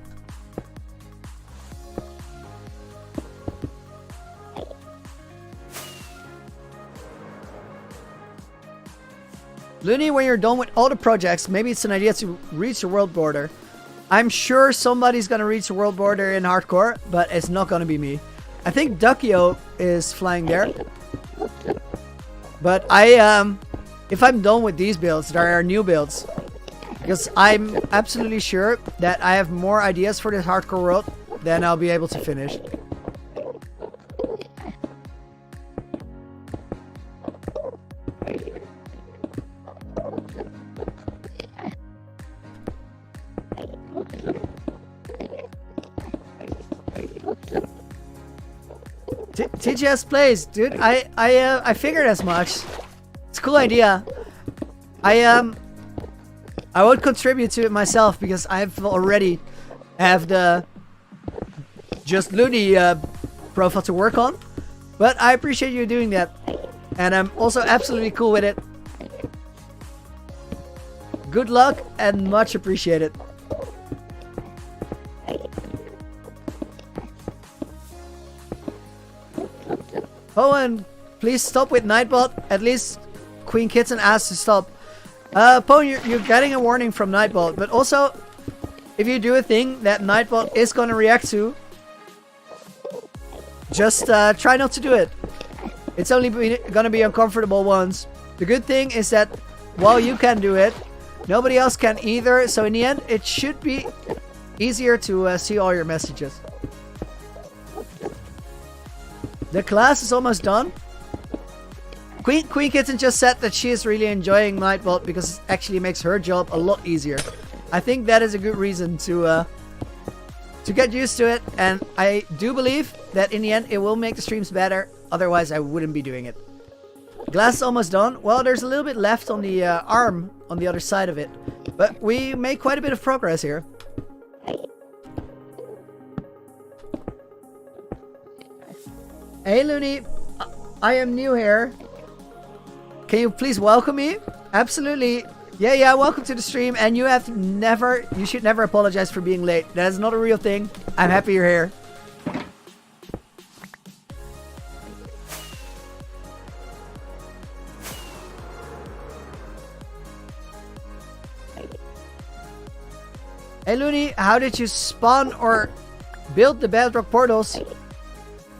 Looney, when you're done with all the projects, maybe it's an idea to reach the world border. I'm sure somebody's gonna reach the world border in hardcore, but it's not gonna be me. I think Duckio is flying there. But if I'm done with these builds, there are new builds. Because I'm absolutely sure that I have more ideas for this hardcore world than I'll be able to finish. TGS plays, dude. I figured as much. It's a cool idea. I won't contribute to it myself because I've already have the just Looney profile to work on. But I appreciate you doing that, and I'm also absolutely cool with it. Good luck and much appreciated. Poen, please stop with Nightbot. At least Queen Kitten asked to stop. Poen, you're getting a warning from Nightbot, but also, if you do a thing that Nightbot is gonna react to, just try not to do it. It's only gonna be uncomfortable once. The good thing is that while you can do it, nobody else can either. So in the end, it should be easier to see all your messages. The class is almost done. Queen Kitten just said that she is really enjoying Nightbot because it actually makes her job a lot easier. I think that is a good reason to get used to it, and I do believe that in the end it will make the streams better. Otherwise, I wouldn't be doing it. Glass is almost done. Well, there's a little bit left on the arm on the other side of it, but we made quite a bit of progress here. Hey Looney, I am new here. Can you please welcome me? Absolutely. Yeah, welcome to the stream. And you should never apologize for being late. That is not a real thing. I'm happy you're here. Hey Looney, how did you spawn or build the bedrock portals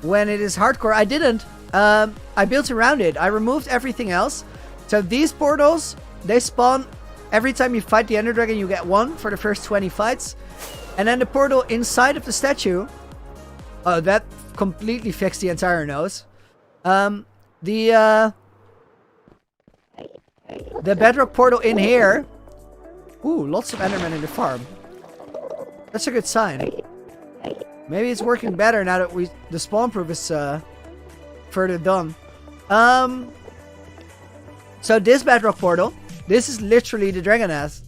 when it is hardcore? I didn't. I built around it. I removed everything else. So these portals, they spawn every time you fight the Ender Dragon. You get one for the first 20 fights. And then the portal inside of the statue. Oh, that completely fixed the entire nose. The bedrock portal in here. Ooh, lots of Endermen in the farm. That's a good sign. Maybe it's working better now that the spawn proof is further done. So this bedrock portal, this is literally the dragon nest.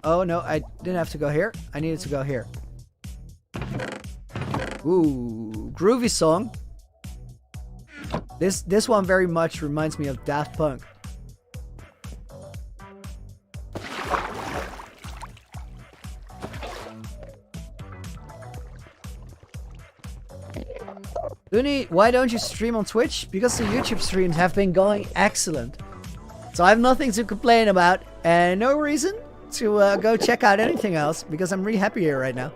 Oh no, I didn't have to go here. I needed to go here. Ooh, groovy song. This one very much reminds me of Daft Punk. Looney, why don't you stream on Twitch? Because the YouTube streams have been going excellent. So I have nothing to complain about and no reason to go check out anything else because I'm really happy here right now.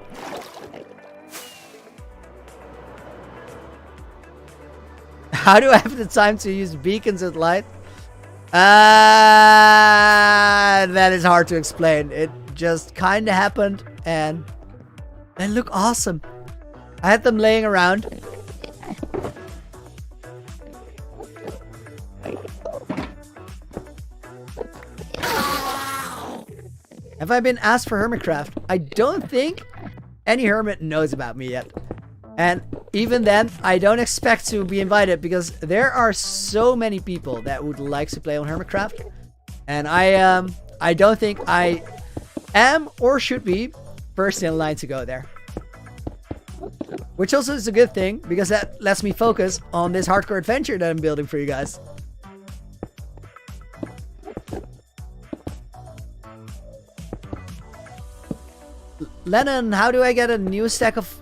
How do I have the time to use beacons at light? That is hard to explain. It just kind of happened and they look awesome. I had them laying around. Have I been asked for Hermitcraft? I don't think any hermit knows about me yet. And even then, I don't expect to be invited because there are so many people that would like to play on Hermitcraft. And I don't think I am or should be first in line to go there. Which also is a good thing because that lets me focus on this hardcore adventure that I'm building for you guys. Lennon, how do I get a new stack of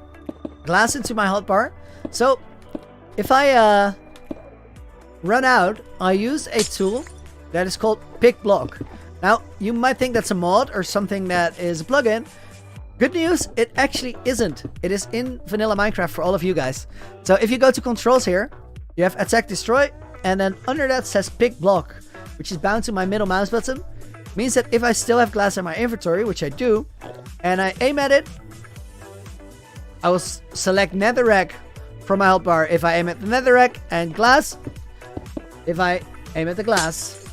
glass into my hotbar? So, if I run out, I use a tool that is called Pick Block. Now, you might think that's a mod or something that is a plugin. Good news, it actually isn't. It is in vanilla Minecraft for all of you guys. So if you go to controls here, you have attack destroy, and then under that says Pick Block, which is bound to my middle mouse button. Means that if I still have glass in my inventory, which I do, and I aim at it, I will select netherrack from my hotbar if I aim at the netherrack, and glass if I aim at the glass.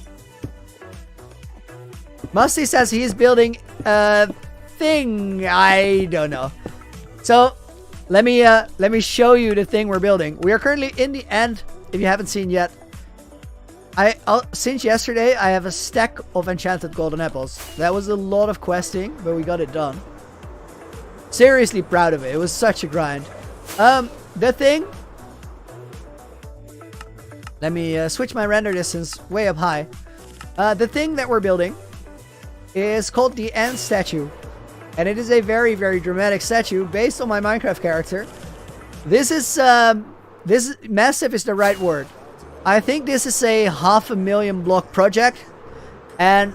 Musty says he is building a thing. I don't know. So let me show you the thing we're building. We are currently in the end. If you haven't seen yet, since yesterday I have a stack of enchanted golden apples. That was a lot of questing, but we got it done. Seriously proud of it. It was such a grind. The thing. Let me switch my render distance way up high. The thing that we're building is called the End statue. And it is a very, very dramatic statue based on my Minecraft character. This is massive is the right word. I think this is a 500,000 block project, and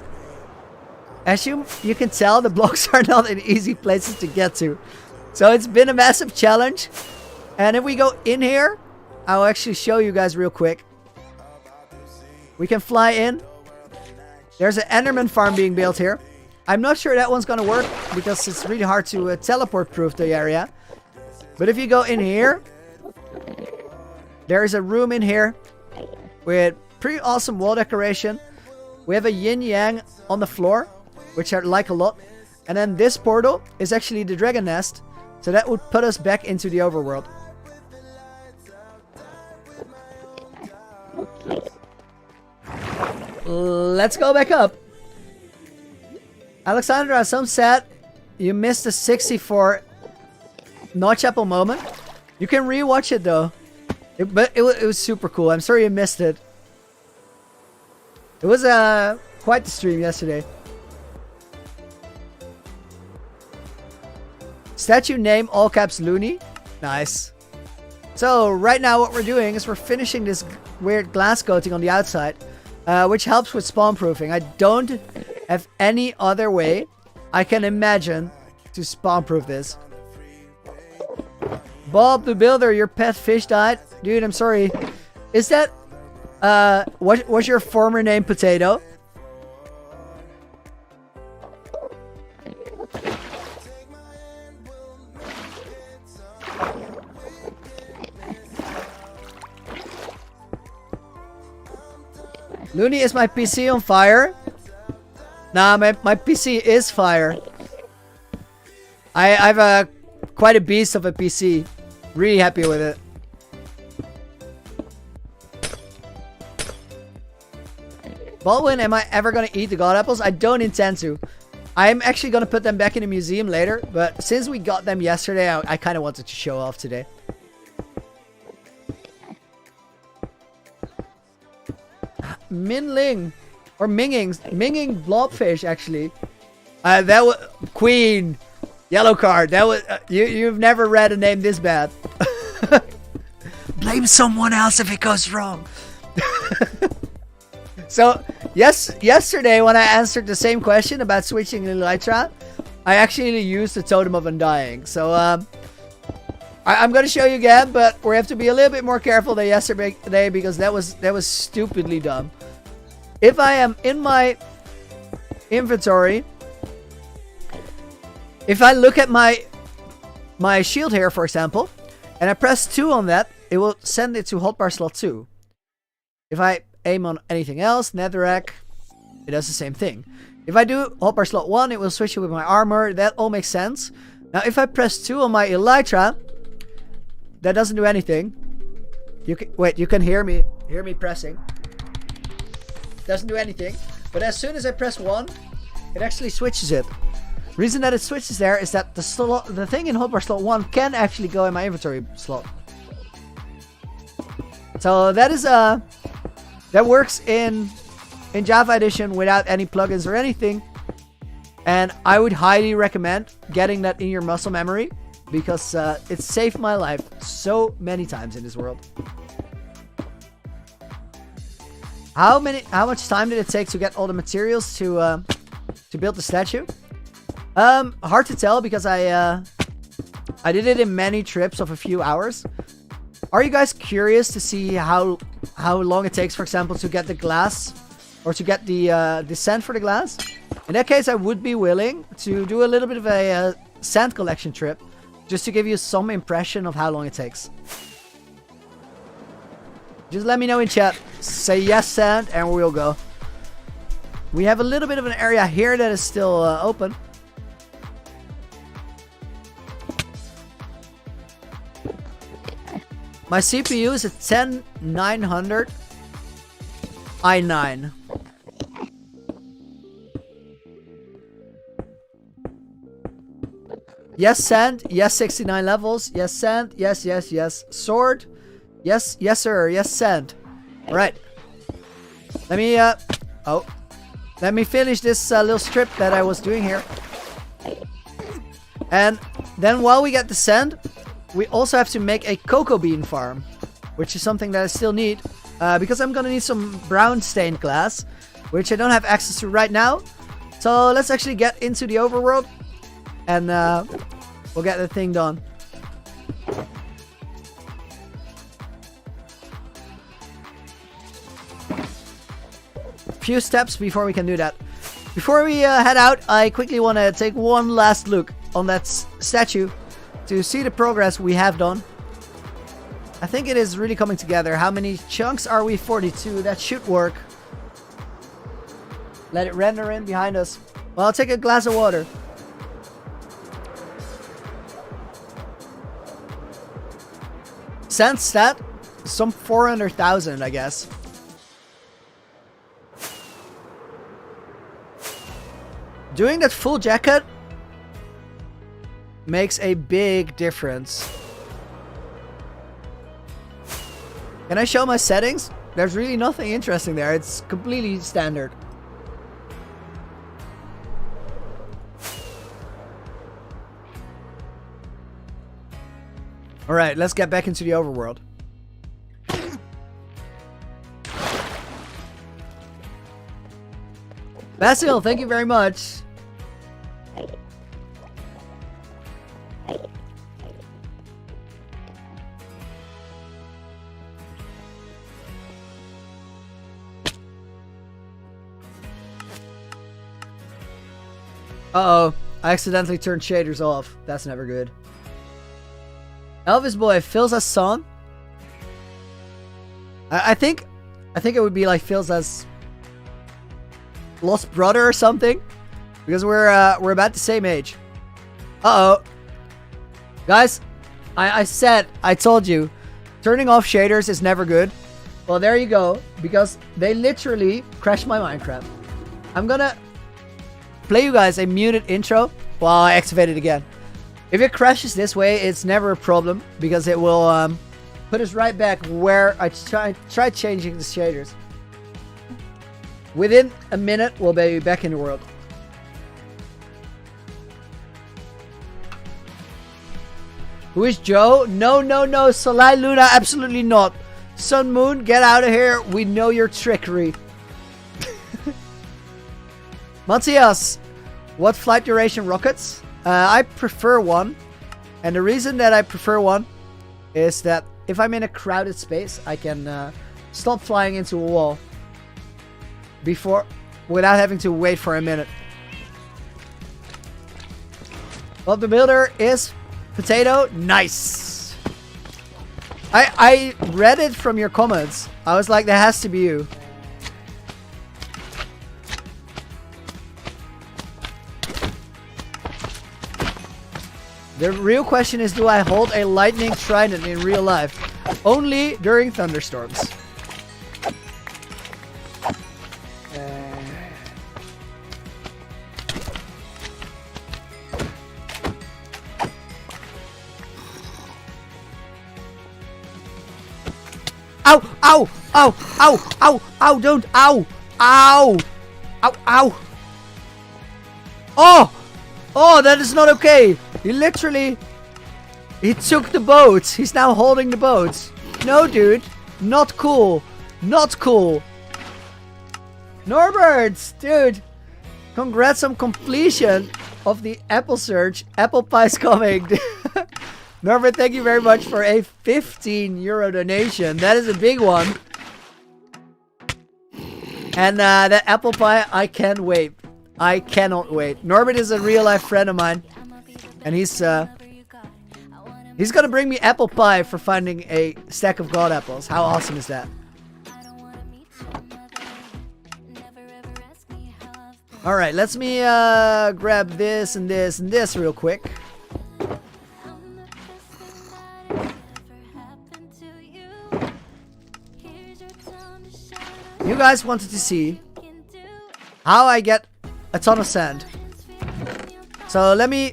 as you can tell, the blocks are not in easy places to get to. So it's been a massive challenge. And if we go in here, I'll actually show you guys real quick. We can fly in. There's an Enderman farm being built here. I'm not sure that one's gonna work because it's really hard to teleport proof the area. But if you go in here, there is a room in here with pretty awesome wall decoration. We have a yin yang on the floor, which I like a lot. And then this portal is actually the dragon nest. So that would put us back into the overworld. Let's go back up. Alexandra, I'm sad you missed the 64 Notch Apple moment. You can rewatch it though. But it was super cool. I'm sorry you missed it. It was quite the stream yesterday. Statue name all caps Looney. Nice. So right now what we're doing is we're finishing this weird glass coating on the outside, which helps with spawn proofing. I don't have any other way I can imagine to spawn proof this. Bob the Builder, your pet fish died. Dude, I'm sorry. Is that what was your former name Potato? Looney, is my PC on fire? Nah, my PC is fire. I've quite a beast of a PC. Really happy with it. Baldwin, am I ever gonna eat the god apples? I don't intend to. I'm actually gonna put them back in the museum later, but since we got them yesterday, I kind of wanted to show off today. Minling or Minging blobfish actually. That was Queen. Yellow card. That was you've never read a name this bad. Blame someone else if it goes wrong. So yesterday when I answered the same question about switching Elytra, I actually used the Totem of Undying. So I'm gonna show you again, but we have to be a little bit more careful than yesterday because that was stupidly dumb. If I am in my inventory, if I look at my shield here, for example, and I press 2 on that, it will send it to hotbar slot 2. If I aim on anything else, netherrack, it does the same thing. If I do hotbar slot 1, it will switch it with my armor. That all makes sense. Now, if I press 2 on my Elytra, that doesn't do anything. You can hear me pressing. Doesn't do anything. But as soon as I press 1, it actually switches it. Reason that it switches there is that the thing in hotbar slot 1 can actually go in my inventory slot. So that is that works in Java Edition without any plugins or anything. And I would highly recommend getting that in your muscle memory because it saved my life so many times in this world. How much time did it take to get all the materials to build the statue? Hard to tell because I did it in many trips of a few hours. Are you guys curious to see how long it takes, for example, to get the glass or to get the sand for the glass? In that case, I would be willing to do a little bit of a sand collection trip just to give you some impression of how long it takes. Just let me know in chat. Say yes, sand, and we'll go. We have a little bit of an area here that is still open. My CPU is a 10900 i9. Yes, sand. Yes, 69 levels. Yes, sand. Yes, yes, yes. Sword. Yes, yes, sir. Yes, sand. All right. Let me finish this little strip that I was doing here. And then while we get the sand, we also have to make a cocoa bean farm, which is something that I still need, because I'm gonna need some brown stained glass, which I don't have access to right now. So let's actually get into the overworld, and we'll get the thing done. Few steps before we can do that. Before we head out, I quickly want to take one last look on that statue to see the progress we have done. I think it is really coming together. How many chunks are we? 42. That should work. Let it render in behind us. Well, I'll take a glass of water. Sand stat? Some 400,000, I guess. Doing that full jacket makes a big difference. Can I show my settings? There's really nothing interesting there. It's completely standard. Alright, let's get back into the overworld. Basil, thank you very much. Uh-oh, I accidentally turned shaders off. That's never good. Elvis Boy, Phil's son. I think it would be like Phil's lost brother or something, because we're about the same age. Uh-oh. Guys, I told you, turning off shaders is never good. Well, there you go, because they literally crashed my Minecraft. I'm gonna play you guys a muted intro while I activate it again. If it crashes this way, it's never a problem, because it will put us right back where I tried changing the shaders. Within a minute, we'll be back in the world. Who is Joe? No, no, no. Soleil Luna, absolutely not. Sun Moon, get out of here. We know your trickery. Matthias, what flight duration rockets? I prefer one. And the reason that I prefer one is that if I'm in a crowded space, I can stop flying into a wall without having to wait for a minute. Bob the Builder is potato. Nice. I read it from your comments. I was like, that has to be you. The real question is, do I hold a lightning trident in real life? Only during thunderstorms. Ow! Ow! Ow! Ow! Ow! Ow! Don't! Ow! Ow! Ow! Ow! Oh! Oh, that is not okay! He took the boat! He's now holding the boat! No, dude! Not cool! Not cool! Norbert! Dude! Congrats on completion of the Apple search. Apple Pie's coming! Norbert, thank you very much for a €15 donation. That is a big one. And that apple pie, I can't wait. I cannot wait. Norbert is a real life friend of mine. And he's gonna bring me apple pie for finding a stack of god apples. How awesome is that? Alright, let's me grab this and this and this real quick. You guys wanted to see how I get a ton of sand. So let me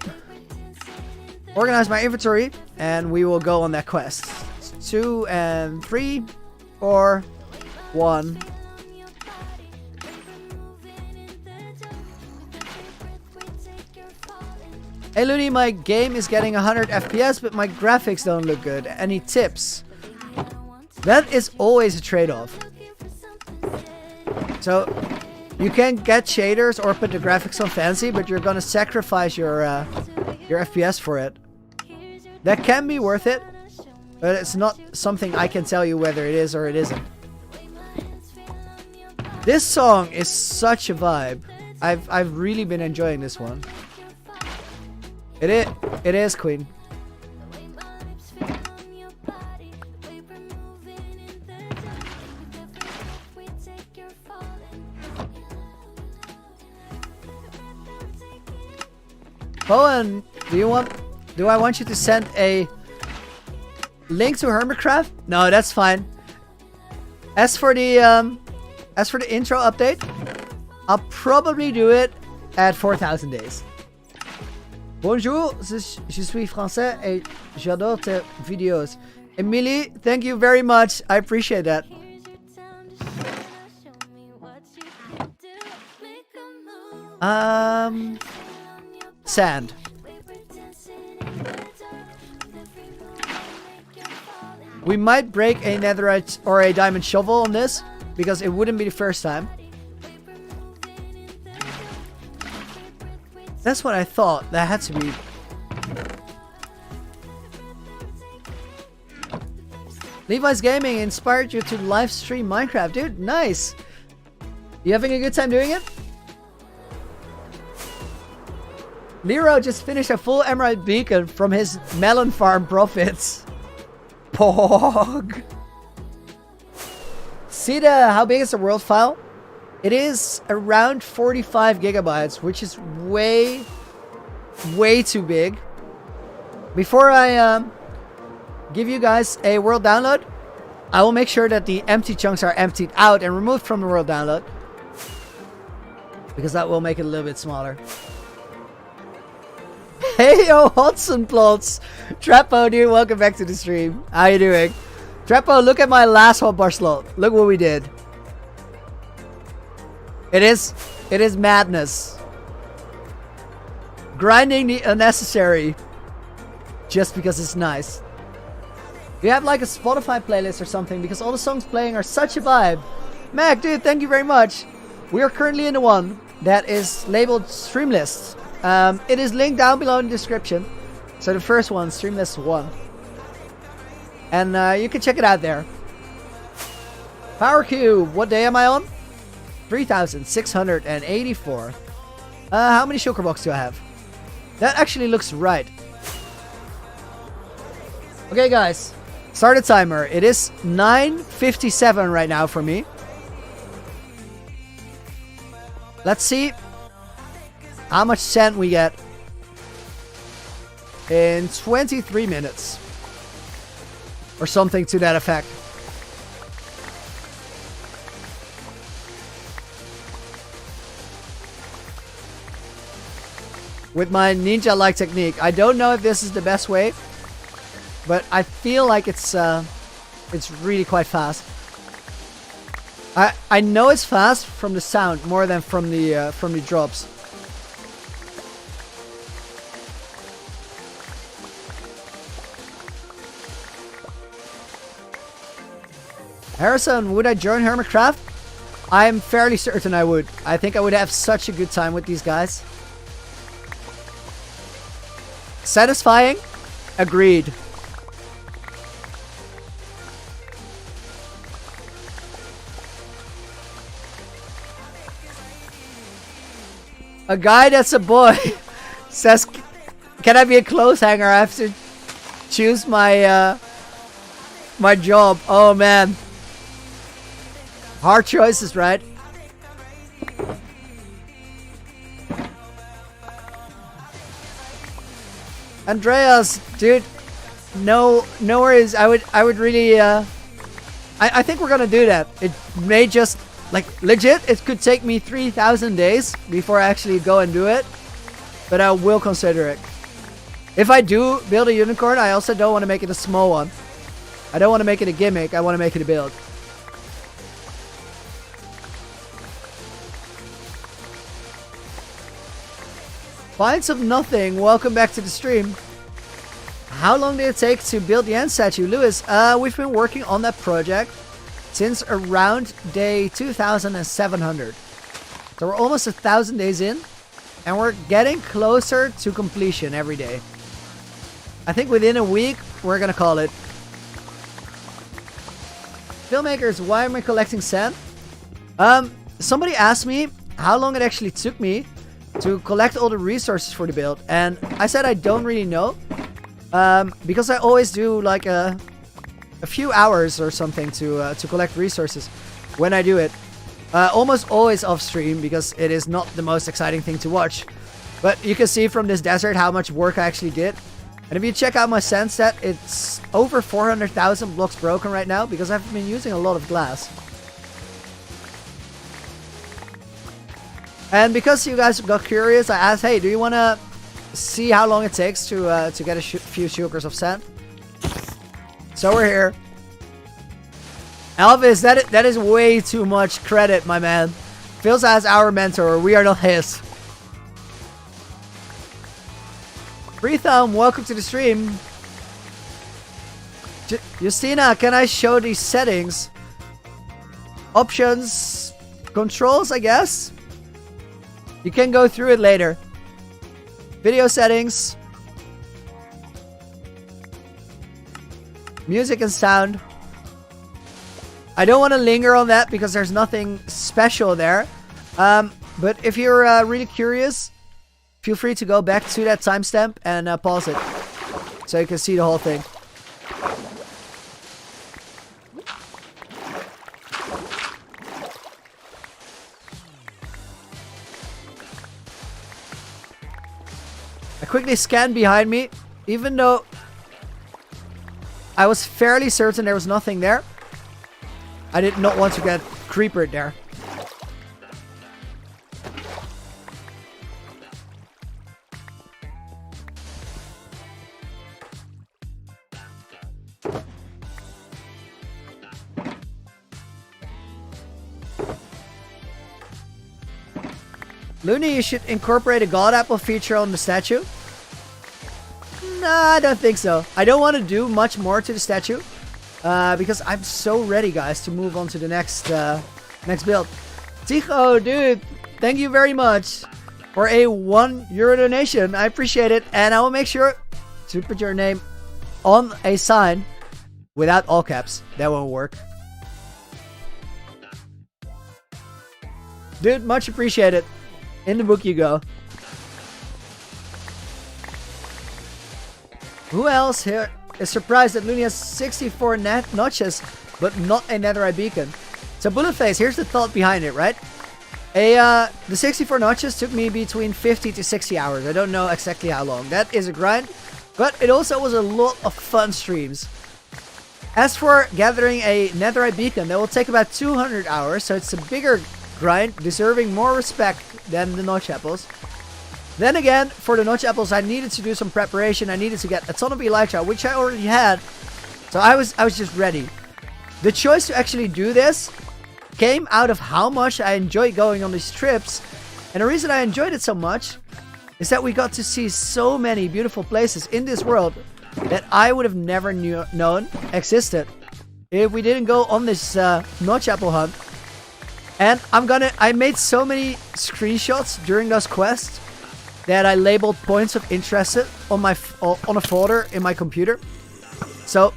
organize my inventory and we will go on that quest. 2 and 3, 4, 1. Hey Looney, my game is getting 100 FPS, but my graphics don't look good. Any tips? That is always a trade-off. So, you can get shaders or put the graphics on fancy, but you're gonna sacrifice your FPS for it. That can be worth it, but it's not something I can tell you whether it is or it isn't. This song is such a vibe. I've really been enjoying this one. It is, Queen. Bowen, do I want you to send a link to Hermitcraft? No, that's fine. As for the intro update, I'll probably do it at 4,000 days. Bonjour, je suis français et j'adore tes vidéos. Emily, thank you very much. I appreciate that. Sand. We might break a netherite or a diamond shovel on this, because it wouldn't be the first time. That's what I thought. That had to be. Levi's Gaming inspired you to live stream Minecraft. Dude, nice. You having a good time doing it? Lero just finished a full emerald beacon from his melon farm profits. Pog. See how big is the world file? It is around 45 gigabytes, which is way too big. Before I give you guys a world download, I will make sure that the empty chunks are emptied out and removed from the world download, because that will make it a little bit smaller. Hey yo, Hudson Plots! Trappo, dude, welcome back to the stream. How you doing? Trappo, look at my last hotbar slot. Look what we did. It is madness. Grinding the unnecessary just because it's nice. You have like a Spotify playlist or something, because all the songs playing are such a vibe. Mac, dude, thank you very much. We are currently in the one that is labeled Streamlist. It is linked down below in the description. So the first one, Streamlist 1. And you can check it out there. Power Cube, what day am I on? 3,684. How many shulker blocks do I have? That actually looks right. Okay, guys. Start a timer. It is 9:57 right now for me. Let's see how much sand we get in 23 minutes. Or something to that effect. With my ninja-like technique. I don't know if this is the best way, but I feel like it's really quite fast. I know it's fast from the sound more than from the drops. Harrison, would I join Hermitcraft? I'm fairly certain I would. I think I would have such a good time with these guys. Satisfying? Agreed. A guy that's a boy says, can I be a clothes hanger? I have to choose my my job. Oh man. Hard choices, right? Andreas, dude, no worries. I would really, I think we're gonna do that. It may just, like, legit, it could take me 3,000 days before I actually go and do it, but I will consider it. If I do build a unicorn, I also don't want to make it a small one. I don't want to make it a gimmick. I want to make it a build. Finds of Nothing, welcome back to the stream. How long did it take to build the end statue? Lewis, we've been working on that project since around day 2700. So we're almost 1,000 days in, and we're getting closer to completion every day. I think within a week, we're gonna call it. Filmmakers, why am I collecting sand? Somebody asked me how long it actually took me to collect all the resources for the build, and I said I don't really know, because I always do like a few hours or something to collect resources when I do it. Almost always off stream because it is not the most exciting thing to watch. But you can see from this desert how much work I actually did. And if you check out my sand stat, it's over 400,000 blocks broken right now because I've been using a lot of glass. And because you guys got curious, I asked, hey, do you want to see how long it takes to get a few shulkers of sand? So we're here. Elvis, that is way too much credit, my man. Phil's as our mentor, we are not his. Free Thumb, welcome to the stream. Justina, can I show these settings? Options, controls, I guess. You can go through it later. Video settings. Music and sound. I don't want to linger on that because there's nothing special there. But if you're really curious, feel free to go back to that timestamp and pause it so you can see the whole thing. I quickly scanned behind me, even though I was fairly certain there was nothing there. I did not want to get creepered there. Looney, you should incorporate a god apple feature on the statue. Nah, I don't think so. I don't want to do much more to the statue. Because I'm so ready, guys, to move on to the next build. Ticho, dude, thank you very much for a €1 donation. I appreciate it. And I will make sure to put your name on a sign without all caps. That won't work. Dude, much appreciated. In the book you go. Who else here is surprised that Looney has 64 notches, but not a netherite beacon? So Bulletface, here's the thought behind it, right? The 64 notches took me between 50 to 60 hours. I don't know exactly how long. That is a grind, but it also was a lot of fun streams. As for gathering a netherite beacon, that will take about 200 hours, so it's a bigger grind, deserving more respect than the notch apples. Then again, for the notch apples, I needed to do some preparation. I needed to get a ton of elytra, which I already had. So I was just ready. The choice to actually do this came out of how much I enjoy going on these trips. And the reason I enjoyed it so much is that we got to see so many beautiful places in this world that I would have never known existed if we didn't go on this notch apple hunt. And I made so many screenshots during those quests that I labeled points of interest on a folder in my computer. So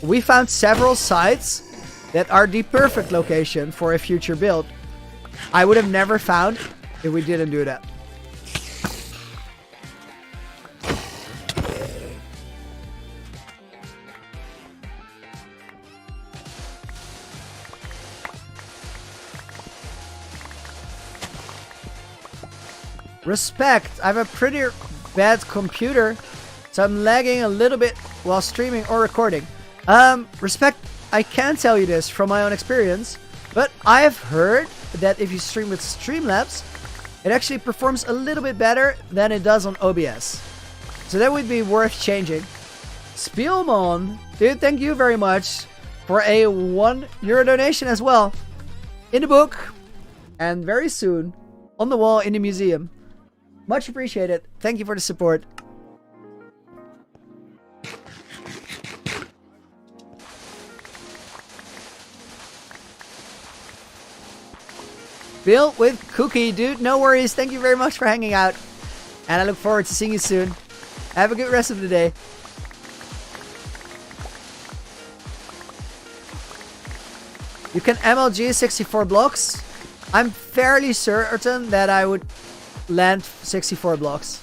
we found several sites that are the perfect location for a future build. I would have never found if we didn't do that. Respect. I have a pretty bad computer, so I'm lagging a little bit while streaming or recording. Respect. I can tell you this from my own experience, but I've heard that if you stream with Streamlabs, it actually performs a little bit better than it does on OBS. So that would be worth changing. Spielmon, dude, thank you very much for a €1 donation as well. In the book, and very soon on the wall in the museum. Much appreciated. Thank you for the support. Bill with Cookie, dude. No worries. Thank you very much for hanging out. And I look forward to seeing you soon. Have a good rest of the day. You can MLG 64 blocks. I'm fairly certain that I would land 64 blocks.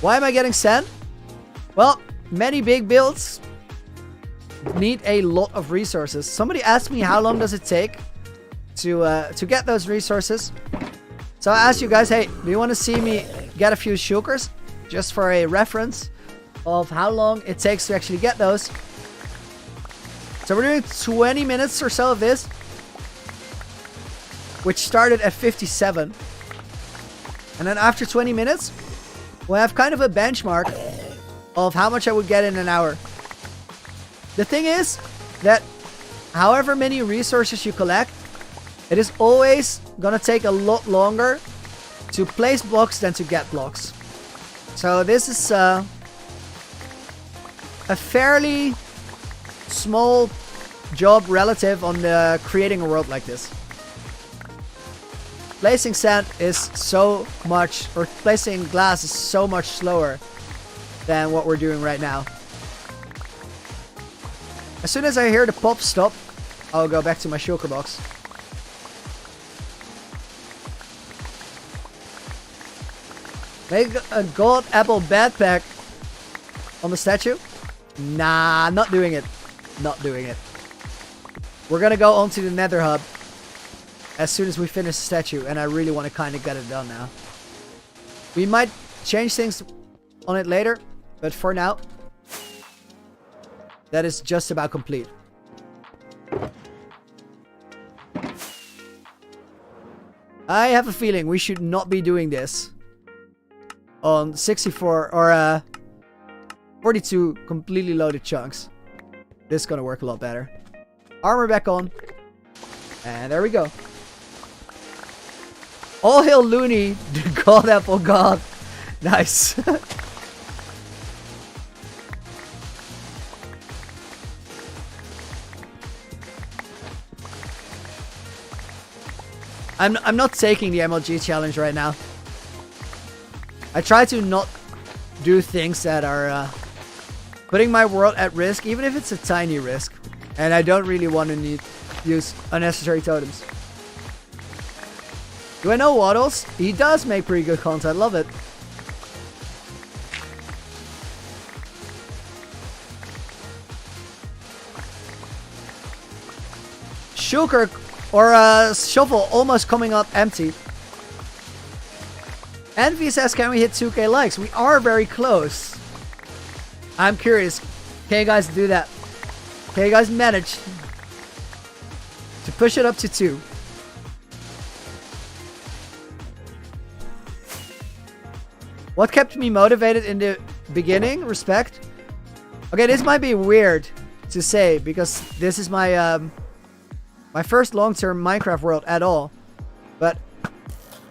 Why am I getting sand? Well, many big builds need a lot of resources. Somebody asked me how long does it take to get those resources. So I asked you guys, hey, do you want to see me get a few shulkers? Just for a reference of how long it takes to actually get those. So we're doing 20 minutes or so of this, which started at 57. And then after 20 minutes, we'll have kind of a benchmark of how much I would get in an hour. The thing is that however many resources you collect, it is always gonna take a lot longer to place blocks than to get blocks. So this is a fairly small job relative on the creating a world like this. Placing sand is so much, or placing glass is so much slower than what we're doing right now. As soon as I hear the pop stop, I'll go back to my shulker box. Make a gold apple backpack on the statue? Nah, not doing it. Not doing it. We're gonna go onto the nether hub as soon as we finish the statue, and I really want to kind of get it done now. We might change things on it later, but for now, that is just about complete. I have a feeling we should not be doing this on 64 or 42 completely loaded chunks. This is gonna work a lot better. Armor back on. And there we go. All hail Looney, the God Apple God. Nice. I'm not taking the MLG challenge right now. I try to not do things that are putting my world at risk, even if it's a tiny risk. And I don't really want to use unnecessary totems. Do I know Waddles? He does make pretty good content. Love it. Shulker or Shovel almost coming up empty. Envy says, can we hit 2k likes? We are very close. I'm curious. Can you guys do that? Can you guys manage to push it up to 2? What kept me motivated in the beginning? Respect. Okay, this might be weird to say because this is my my first long-term Minecraft world at all. But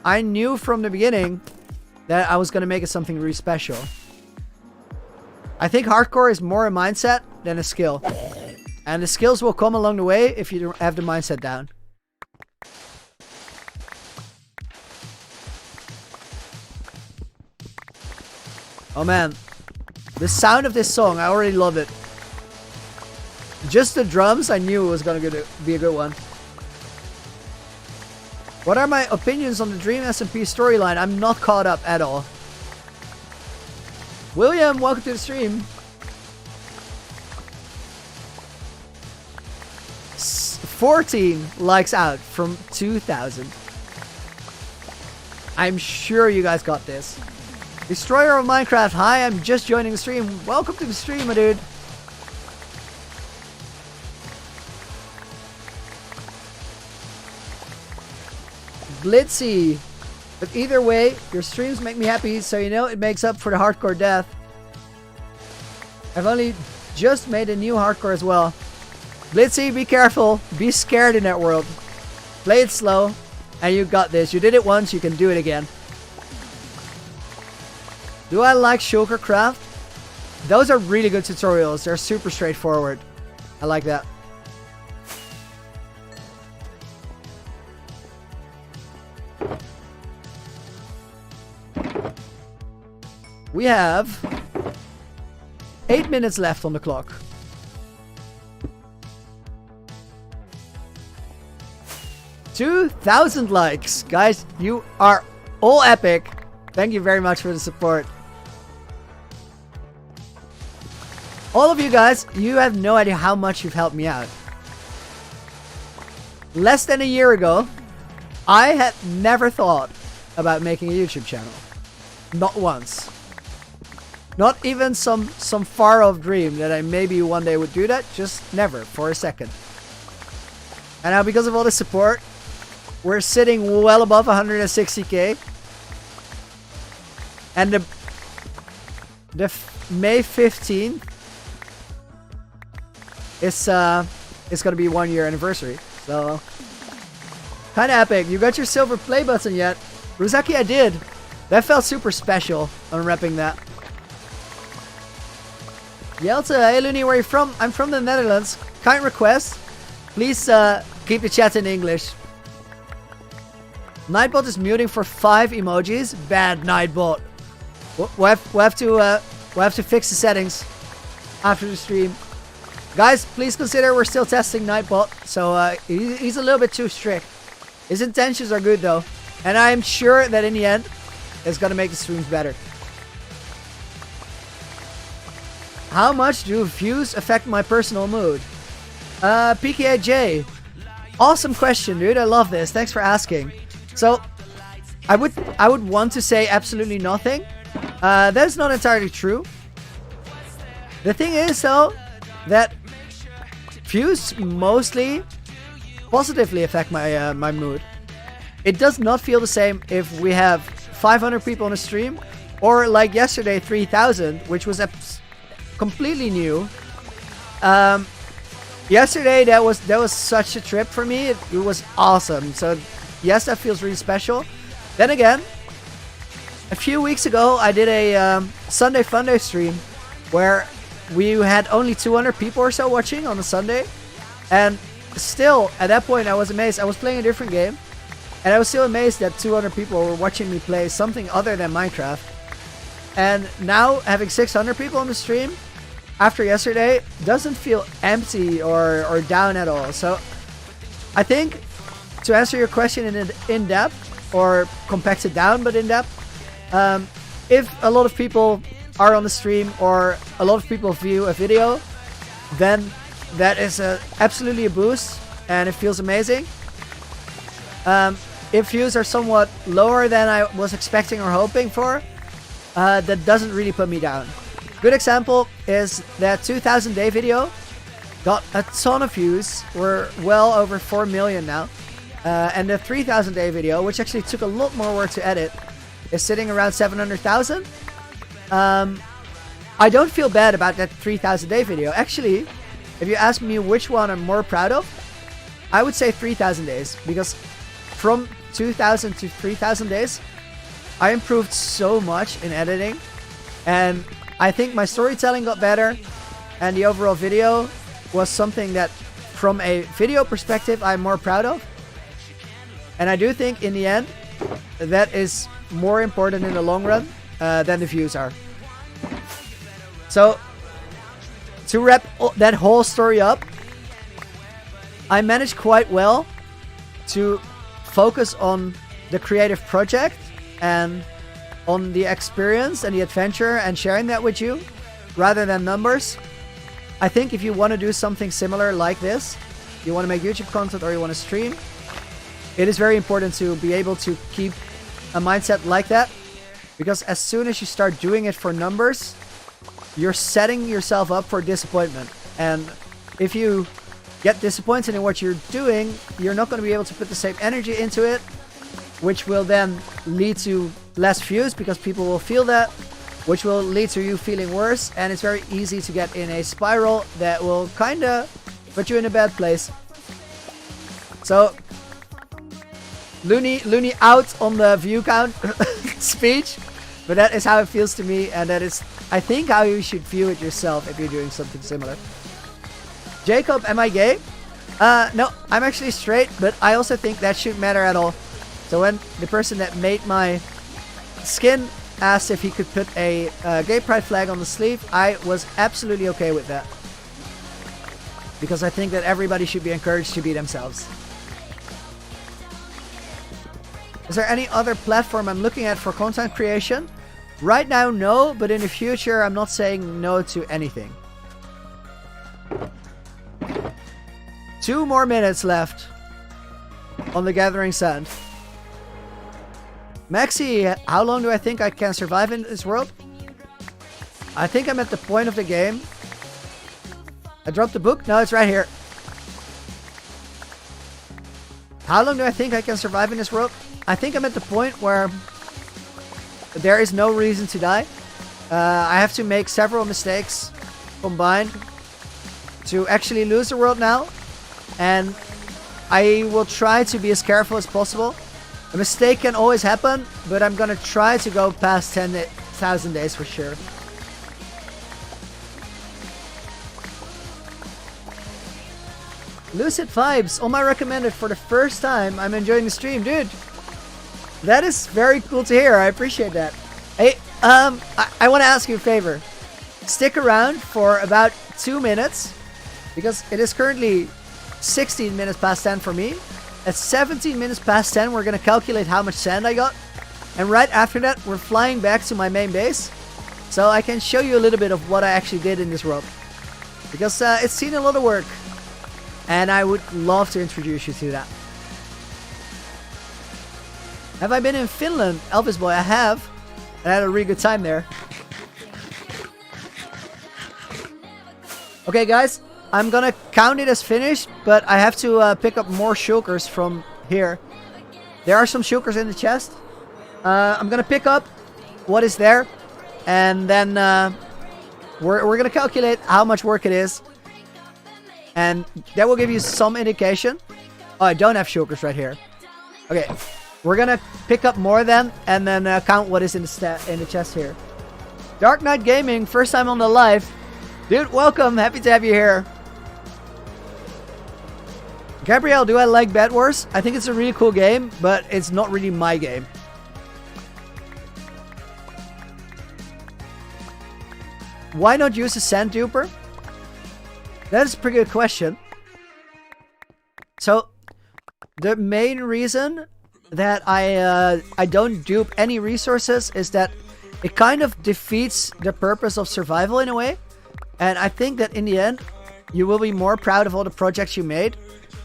I knew from the beginning that I was going to make it something really special. I think hardcore is more a mindset than a skill. And the skills will come along the way if you have the mindset down. Oh man, the sound of this song, I already love it. Just the drums, I knew it was gonna be a good one. What are my opinions on the Dream SMP storyline? I'm not caught up at all. William, welcome to the stream. 14 likes out from 2,000. I'm sure you guys got this. Destroyer of Minecraft, hi, I'm just joining the stream. Welcome to the stream, my dude. Blitzy. But either way, your streams make me happy, so you know it makes up for the hardcore death. I've only just made a new hardcore as well. Blitzy, be careful. Be scared in that world. Play it slow. and you got this. You did it once, you can do it again. Do I like Shulker Craft? Those are really good tutorials. They're super straightforward. I like that. We have 8 minutes left on the clock. $2,000 likes. Guys, you are all epic. Thank you very much for the support. All of you guys, you have no idea how much you've helped me out. Less than a year ago, I had never thought about making a YouTube channel. Not once. Not even some far off dream that I maybe one day would do that. Just never for a second. And now because of all the support, we're sitting well above 160k. And the May 15th is gonna be 1 year anniversary. So kind of epic. You got your silver play button yet? Ruzaki, I did. That felt super special. Unwrapping that. Yelta, hey Looney, where are you from? I'm from the Netherlands. Kind request. Please keep the chat in English. Nightbot is muting for 5 emojis. Bad Nightbot. We'll have to fix the settings after the stream. Guys, please consider we're still testing Nightbot. So he's a little bit too strict. His intentions are good though. And I'm sure that in the end, it's going to make the streams better. How much do views affect my personal mood? PKJ. Awesome question, dude. I love this. Thanks for asking. So, I would want to say absolutely nothing. That's not entirely true. The thing is, though, that views mostly positively affect my my mood. It does not feel the same if we have 500 people on a stream, or like yesterday, 3,000, which was completely new. Yesterday that was such a trip for me. It was awesome. So yes, that feels really special. Then again, a few weeks ago I did a Sunday Funday stream where we had only 200 people or so watching on a Sunday, and still at that point I was amazed. I was playing a different game and I was still amazed that 200 people were watching me play something other than Minecraft. And now having 600 people on the stream after yesterday doesn't feel empty or down at all. So I think to answer your question in depth, or compact it down but in depth, if a lot of people are on the stream or a lot of people view a video, then that is absolutely a boost and it feels amazing. If views are somewhat lower than I was expecting or hoping for, that doesn't really put me down. Good example is that 2000 day video got a ton of views. We're well over 4 million now. And the 3000 day video, which actually took a lot more work to edit, is sitting around 700,000. I don't feel bad about that 3000 day video. Actually, if you ask me which one I'm more proud of, I would say 3000 days, because from 2000 to 3000 days, I improved so much in editing, and I think my storytelling got better, and the overall video was something that from a video perspective I'm more proud of. And I do think in the end that is more important in the long run than the views are. So to wrap that whole story up, I managed quite well to focus on the creative project and on the experience and the adventure and sharing that with you rather than numbers. I think if you want to do something similar like this, you want to make YouTube content or you want to stream, it is very important to be able to keep a mindset like that, because as soon as you start doing it for numbers, you're setting yourself up for disappointment. And if you get disappointed in what you're doing, you're not going to be able to put the same energy into it, which will then lead to less views because people will feel that, which will lead to you feeling worse, and it's very easy to get in a spiral that will kind of put you in a bad place. So Looney out on the view count speech, but that is how it feels to me, and that is, I think, how you should view it yourself if you're doing something similar. Jacob, am I gay? No, I'm actually straight, but I also think that shouldn't matter at all. So when the person that made my skin asked if he could put a gay pride flag on the sleeve, I was absolutely okay with that. Because I think that everybody should be encouraged to be themselves. Is there any other platform I'm looking at for content creation? Right now, no, but in the future, I'm not saying no to anything. 2 more minutes left on the gathering sand. Maxi, how long do I think I can survive in this world? I think I'm at the point of the game. I dropped the book? No, it's right here. How long do I think I can survive in this world? I think I'm at the point where there is no reason to die. I have to make several mistakes combined to actually lose the world now. And I will try to be as careful as possible. A mistake can always happen, but I'm gonna try to go past 10,000 days for sure. Lucid Vibes, on my recommended for the first time. I'm enjoying the stream, dude. That is very cool to hear. I appreciate that. Hey, I want to ask you a favor. Stick around for about 2 minutes, because it is currently 16 minutes past 10 for me. At 17 minutes past 10, we're going to calculate how much sand I got. And right after that, we're flying back to my main base. So I can show you a little bit of what I actually did in this world. Because it's seen a lot of work. And I would love to introduce you to that. Have I been in Finland? Elvis boy, I have. I had a really good time there. Okay, guys. I'm gonna count it as finished, but I have to pick up more shulkers from here. There are some shulkers in the chest. I'm gonna pick up what is there, and then we're gonna calculate how much work it is, and that will give you some indication. Oh, I don't have shulkers right here. Okay, we're gonna pick up more then, and then count what is in the chest here. Dark Knight Gaming, first time on the live. Dude, welcome. Happy to have you here. Gabrielle, do I like Bed Wars? I think it's a really cool game, but it's not really my game. Why not use a sand duper? That is a pretty good question. So, the main reason that I don't dupe any resources is that it kind of defeats the purpose of survival in a way. And I think that in the end, you will be more proud of all the projects you made.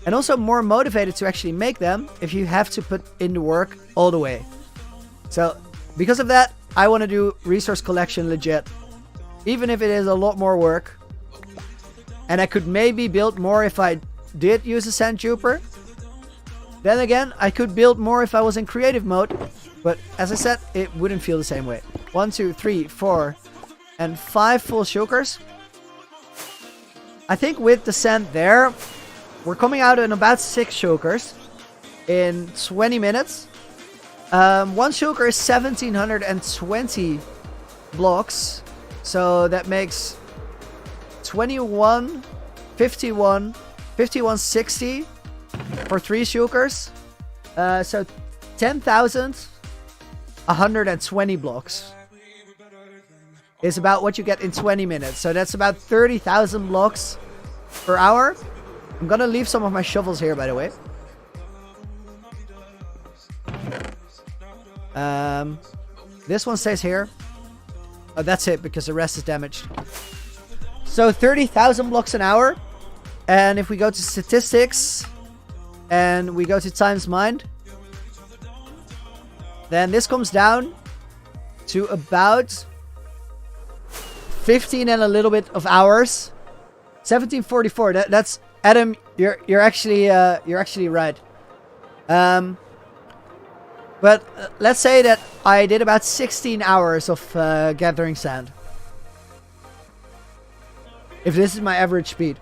And also more motivated to actually make them if you have to put in the work all the way. So, because of that, I want to do resource collection legit. Even if it is a lot more work. And I could maybe build more if I did use a sand duper. Then again, I could build more if I was in creative mode. But as I said, it wouldn't feel the same way. 1, 2, 3, 4, and 5 full shulkers. I think with the sand there, we're coming out in about 6 shulkers in 20 minutes. 1 shulker is 1720 blocks. So that makes 21, 51, 5160 for 3 shulkers. So 10,120 blocks is about what you get in 20 minutes. So that's about 30,000 blocks per hour. I'm gonna leave some of my shovels here, by the way. This one stays here. Oh, that's it, because the rest is damaged. So 30,000 blocks an hour. And if we go to statistics and we go to times mined, then this comes down to about 15 and a little bit of hours. 1744. That's Adam. You're actually right. But let's say that I did about 16 hours of gathering sand. If this is my average speed.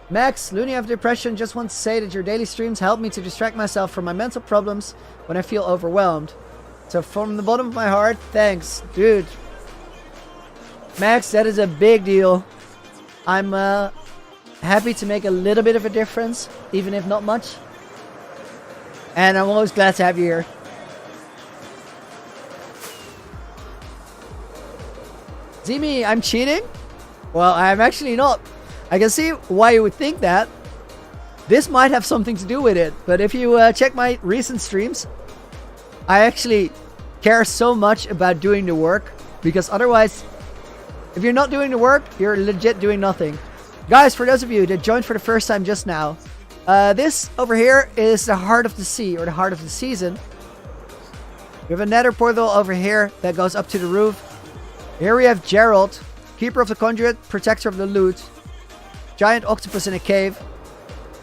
Max, Looney of Depression, just want to say that your daily streams help me to distract myself from my mental problems when I feel overwhelmed. So from the bottom of my heart, thanks. Dude. Max, that is a big deal. I'm happy to make a little bit of a difference, even if not much. And I'm always glad to have you here. Zimi, I'm cheating? Well, I'm actually not. I can see why you would think that. This might have something to do with it. But if you check my recent streams, I actually care so much about doing the work. Because otherwise, if you're not doing the work, you're legit doing nothing. Guys, for those of you that joined for the first time just now, this over here is the heart of the sea, or the heart of the season. We have a nether portal over here that goes up to the roof. Here we have Gerald, keeper of the conduit, protector of the loot. Giant octopus in a cave.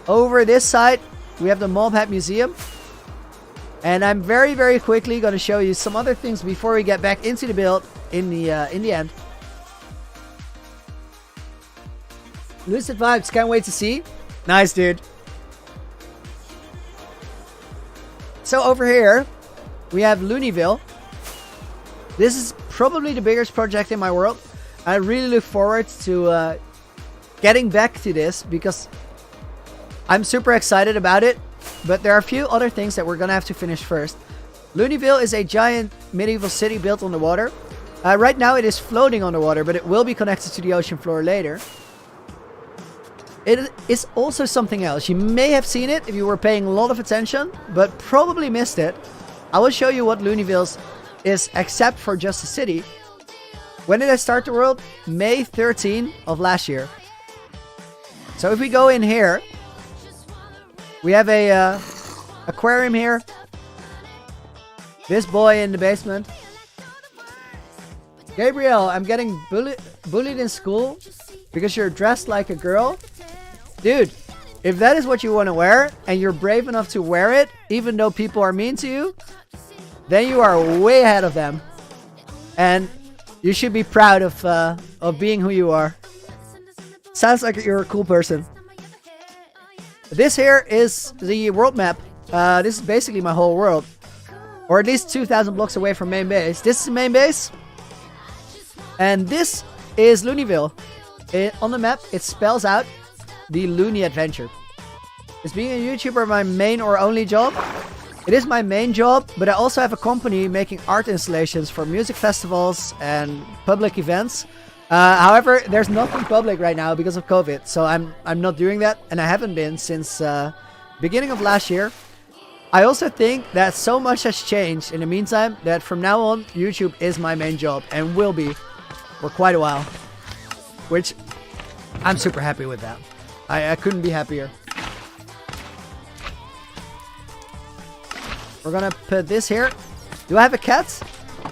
Over this side, we have the Mob Hat Museum. And I'm very, very quickly going to show you some other things before we get back into the build in the end. Lucid vibes, can't wait to see. Nice, dude. So over here, we have Looneyville. This is probably the biggest project in my world. I really look forward to getting back to this because I'm super excited about it. But there are a few other things that we're going to have to finish first. Looneyville is a giant medieval city built on the water. Right now it is floating on the water, but it will be connected to the ocean floor later. It is also something else. You may have seen it if you were paying a lot of attention, but probably missed it. I will show you what Looneyville is except for just a city. When did I start the world? May 13 of last year. So if we go in here, we have a aquarium here. This boy in the basement. Gabriel, I'm getting bullied in school because you're dressed like a girl. Dude, if that is what you want to wear and you're brave enough to wear it, even though people are mean to you, then you are way ahead of them. And you should be proud of being who you are. Sounds like you're a cool person. This here is the world map. This is basically my whole world. Or at least 2,000 blocks away from main base. This is main base. And this is Looneyville. On the map, it spells out the Looney Adventure. Is being a YouTuber my main or only job? It is my main job, but I also have a company making art installations for music festivals and public events. However, there's nothing public right now because of COVID, so I'm not doing that, and I haven't been since beginning of last year. I also think that so much has changed in the meantime that from now on, YouTube is my main job and will be for quite a while, which I'm super happy with that. I couldn't be happier. We're gonna put this here. Do I have a cat?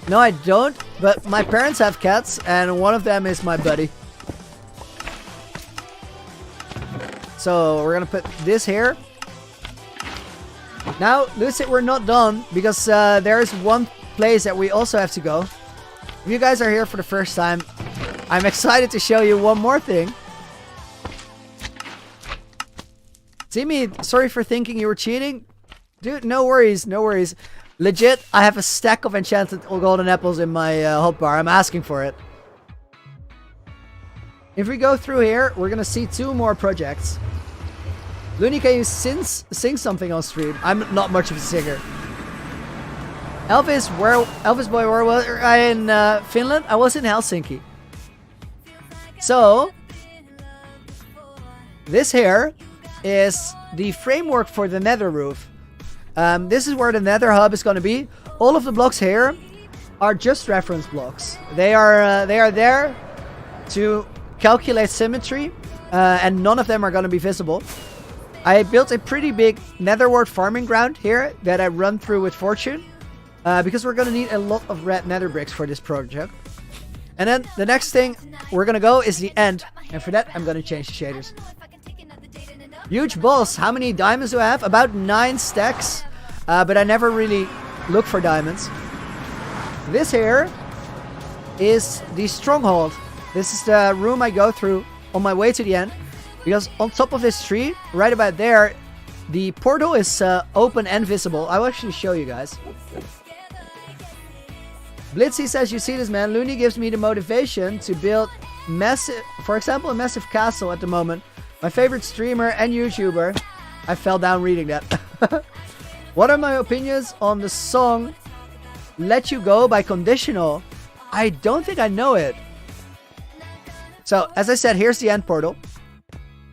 No, I don't, but my parents have cats, and one of them is my buddy. So we're gonna put this here. Now, Lucid, we're not done, because there is one place that we also have to go. If you guys are here for the first time, I'm excited to show you one more thing. Timmy, sorry for thinking you were cheating. Dude, no worries, no worries. Legit, I have a stack of enchanted golden apples in my hotbar. I'm asking for it. If we go through here, we're gonna see two more projects. Looney, can you sing something on stream? I'm not much of a singer. Elvis, boy, where was I in Finland? I was in Helsinki. So, this here is the framework for the nether roof. This is where the nether hub is going to be. All of the blocks here are just reference blocks. They are there to calculate symmetry, and none of them are going to be visible. I built a pretty big netherward farming ground here that I run through with Fortune, because we're going to need a lot of red nether bricks for this project. And then the next thing we're going to go is the end, and for that I'm going to change the shaders. Huge boss. How many diamonds do I have? About 9 stacks. But I never really look for diamonds. This here is the stronghold. This is the room I go through on my way to the end. Because on top of this tree, right about there, the portal is open and visible. I will actually show you guys. Blitzy says, you see this, man? Looney gives me the motivation to build massive, for example, a massive castle at the moment. My favorite streamer and YouTuber. I fell down reading that. What are my opinions on the song Let You Go by Conditional? I don't think I know it. So, as I said, here's the end portal.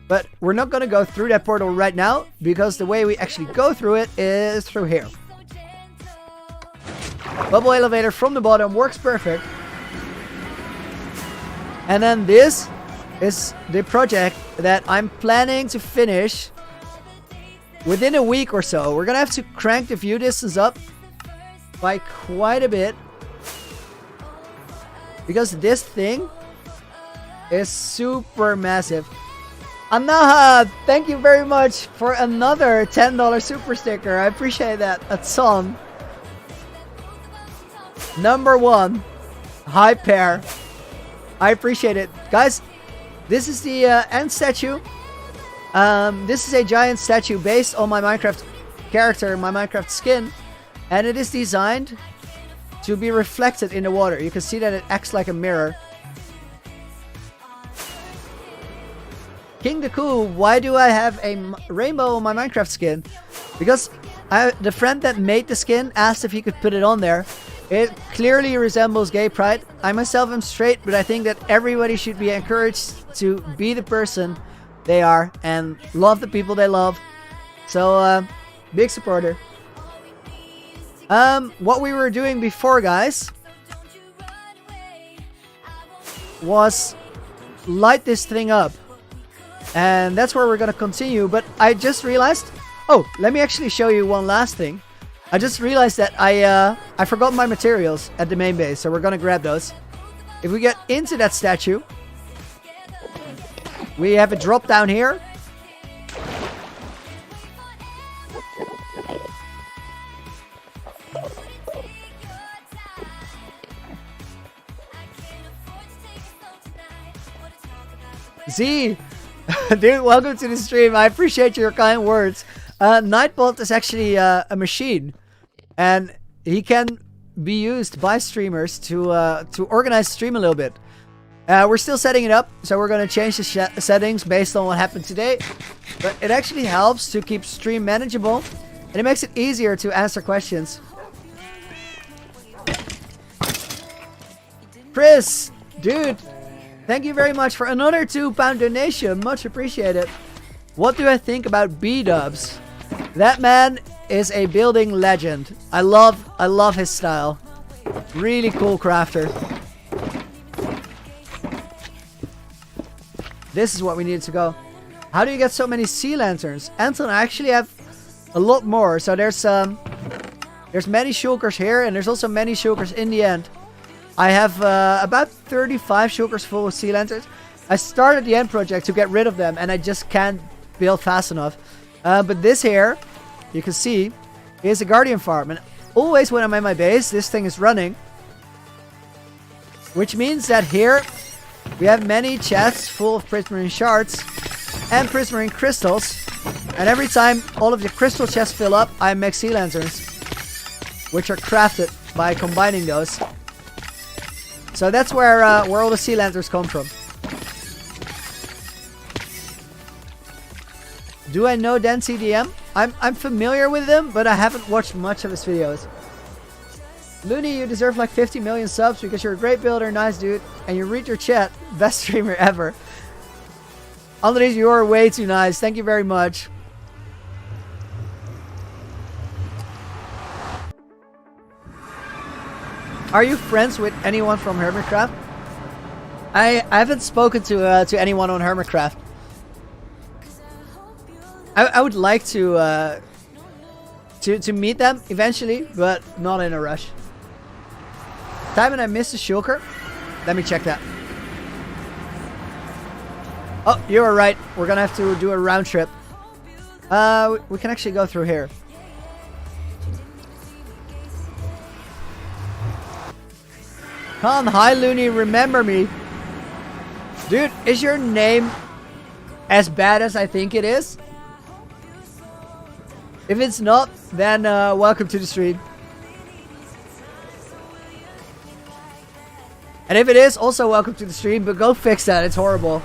But we're not going to go through that portal right now, because the way we actually go through it is through here. Bubble elevator from the bottom works perfect. And then this is the project that I'm planning to finish within a week or so. We're going to have to crank the view distance up by quite a bit, because this thing is super massive. Anaha, thank you very much for another $10 super sticker. I appreciate that a ton. Number 1, high pair. I appreciate it. Guys, this is the end statue. This is a giant statue based on my Minecraft character, my Minecraft skin. And it is designed to be reflected in the water. You can see that it acts like a mirror. King the Cool, why do I have a rainbow on my Minecraft skin? Because the friend that made the skin asked if he could put it on there. It clearly resembles gay pride. I myself am straight, but I think that everybody should be encouraged to be the person they are and love the people they love. So, big supporter. What we were doing before, guys, was light this thing up. And that's where we're going to continue. But I just realized... Oh, let me actually show you one last thing. I just realized that I forgot my materials at the main base. So we're going to grab those. If we get into that statue, we have a drop down here. Z! Dude, welcome to the stream. I appreciate your kind words. Nightbolt is actually a machine, and he can be used by streamers to organize stream a little bit. We're still setting it up, so we're going to change the settings based on what happened today. But it actually helps to keep stream manageable, and it makes it easier to answer questions. Chris, dude, thank you very much for another £2 donation. Much appreciated. What do I think about B-dubs? That man is a building legend. I love his style. Really cool crafter. This is what we need to go. How do you get so many sea lanterns? Anton, I actually have a lot more. So there's many shulkers here, and there's also many shulkers in the end. I have about 35 shulkers full of sea lanterns. I started the end project to get rid of them, and I just can't build fast enough. But this here, you can see, is a guardian farm. And always when I'm at my base, this thing is running. Which means that here, we have many chests full of prismarine shards and prismarine crystals. And every time all of the crystal chests fill up, I make sea lanterns, which are crafted by combining those. So that's where all the sea lanterns come from. Do I know Dan CDM? I'm familiar with him, but I haven't watched much of his videos. Looney, you deserve like 50 million subs because you're a great builder, nice dude, and you read your chat. Best streamer ever. Andres, you are way too nice. Thank you very much. Are you friends with anyone from Hermitcraft? I haven't spoken to anyone on Hermitcraft. I would like to meet them eventually, but not in a rush. Time and I missed a shulker. Let me check that. Oh, you were right. We're gonna have to do a round trip. We can actually go through here. Hi Looney, remember me. Dude, is your name as bad as I think it is. If it's not, then welcome to the stream. And if it is, also welcome to the stream, but go fix that. It's horrible.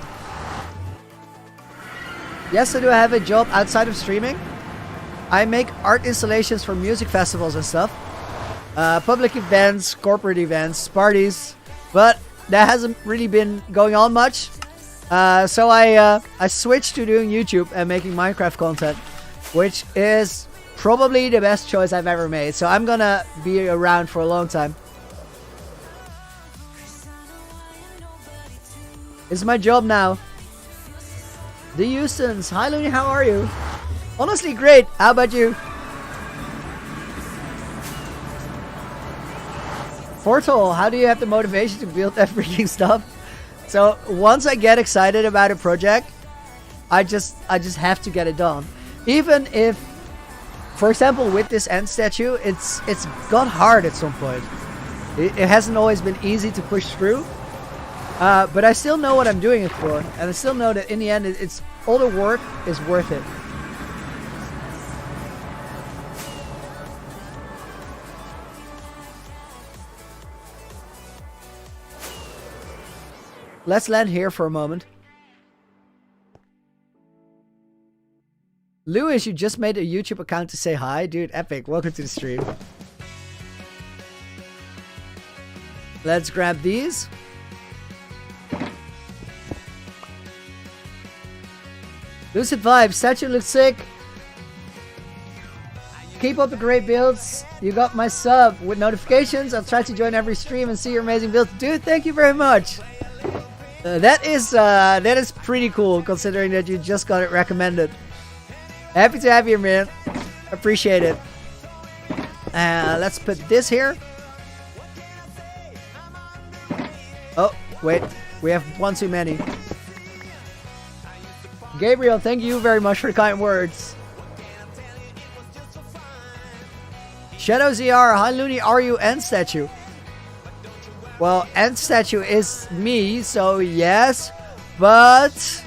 Yes, I do have a job outside of streaming. I make art installations for music festivals and stuff. Public events, corporate events, parties. But that hasn't really been going on much. So I switched to doing YouTube and making Minecraft content, which is probably the best choice I've ever made. So I'm gonna be around for a long time. It's my job now. The Houstons. Hi Looney, how are you? Honestly, great. How about you? Portal, how do you have the motivation to build that freaking stuff? So once I get excited about a project, I just have to get it done. Even if, for example, with this end statue, it's got hard at some point. It hasn't always been easy to push through. But I still know what I'm doing it for, and I still know that in the end, it's all the work is worth it. Let's land here for a moment. Lewis, you just made a YouTube account to say hi. Dude, epic. Welcome to the stream. Let's grab these. Lucid Vibe, statue looks sick. Keep up the great builds. You got my sub with notifications. I'll try to join every stream and see your amazing builds. Dude, thank you very much. That is pretty cool considering that you just got it recommended. Happy to have you, man. Appreciate it. Let's put this here. Oh, wait. We have one too many. Gabriel, thank you very much for the kind words. Shadow ZR, hi Looney, are you end statue? Well, end statue is me, so yes. But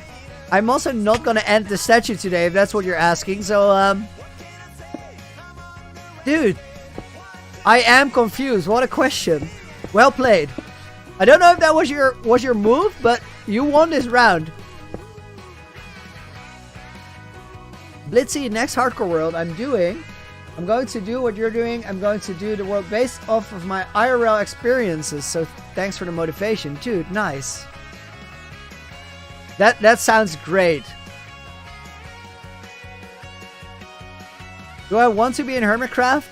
I'm also not gonna end the statue today, if that's what you're asking. So, dude, I am confused. What a question. Well played. I don't know if that was your move, but you won this round. Blitzy, next hardcore world I'm going to do what you're doing. I'm going to do the world based off of my IRL experiences. So thanks for the motivation. Dude, nice. That sounds great. Do I want to be in Hermitcraft?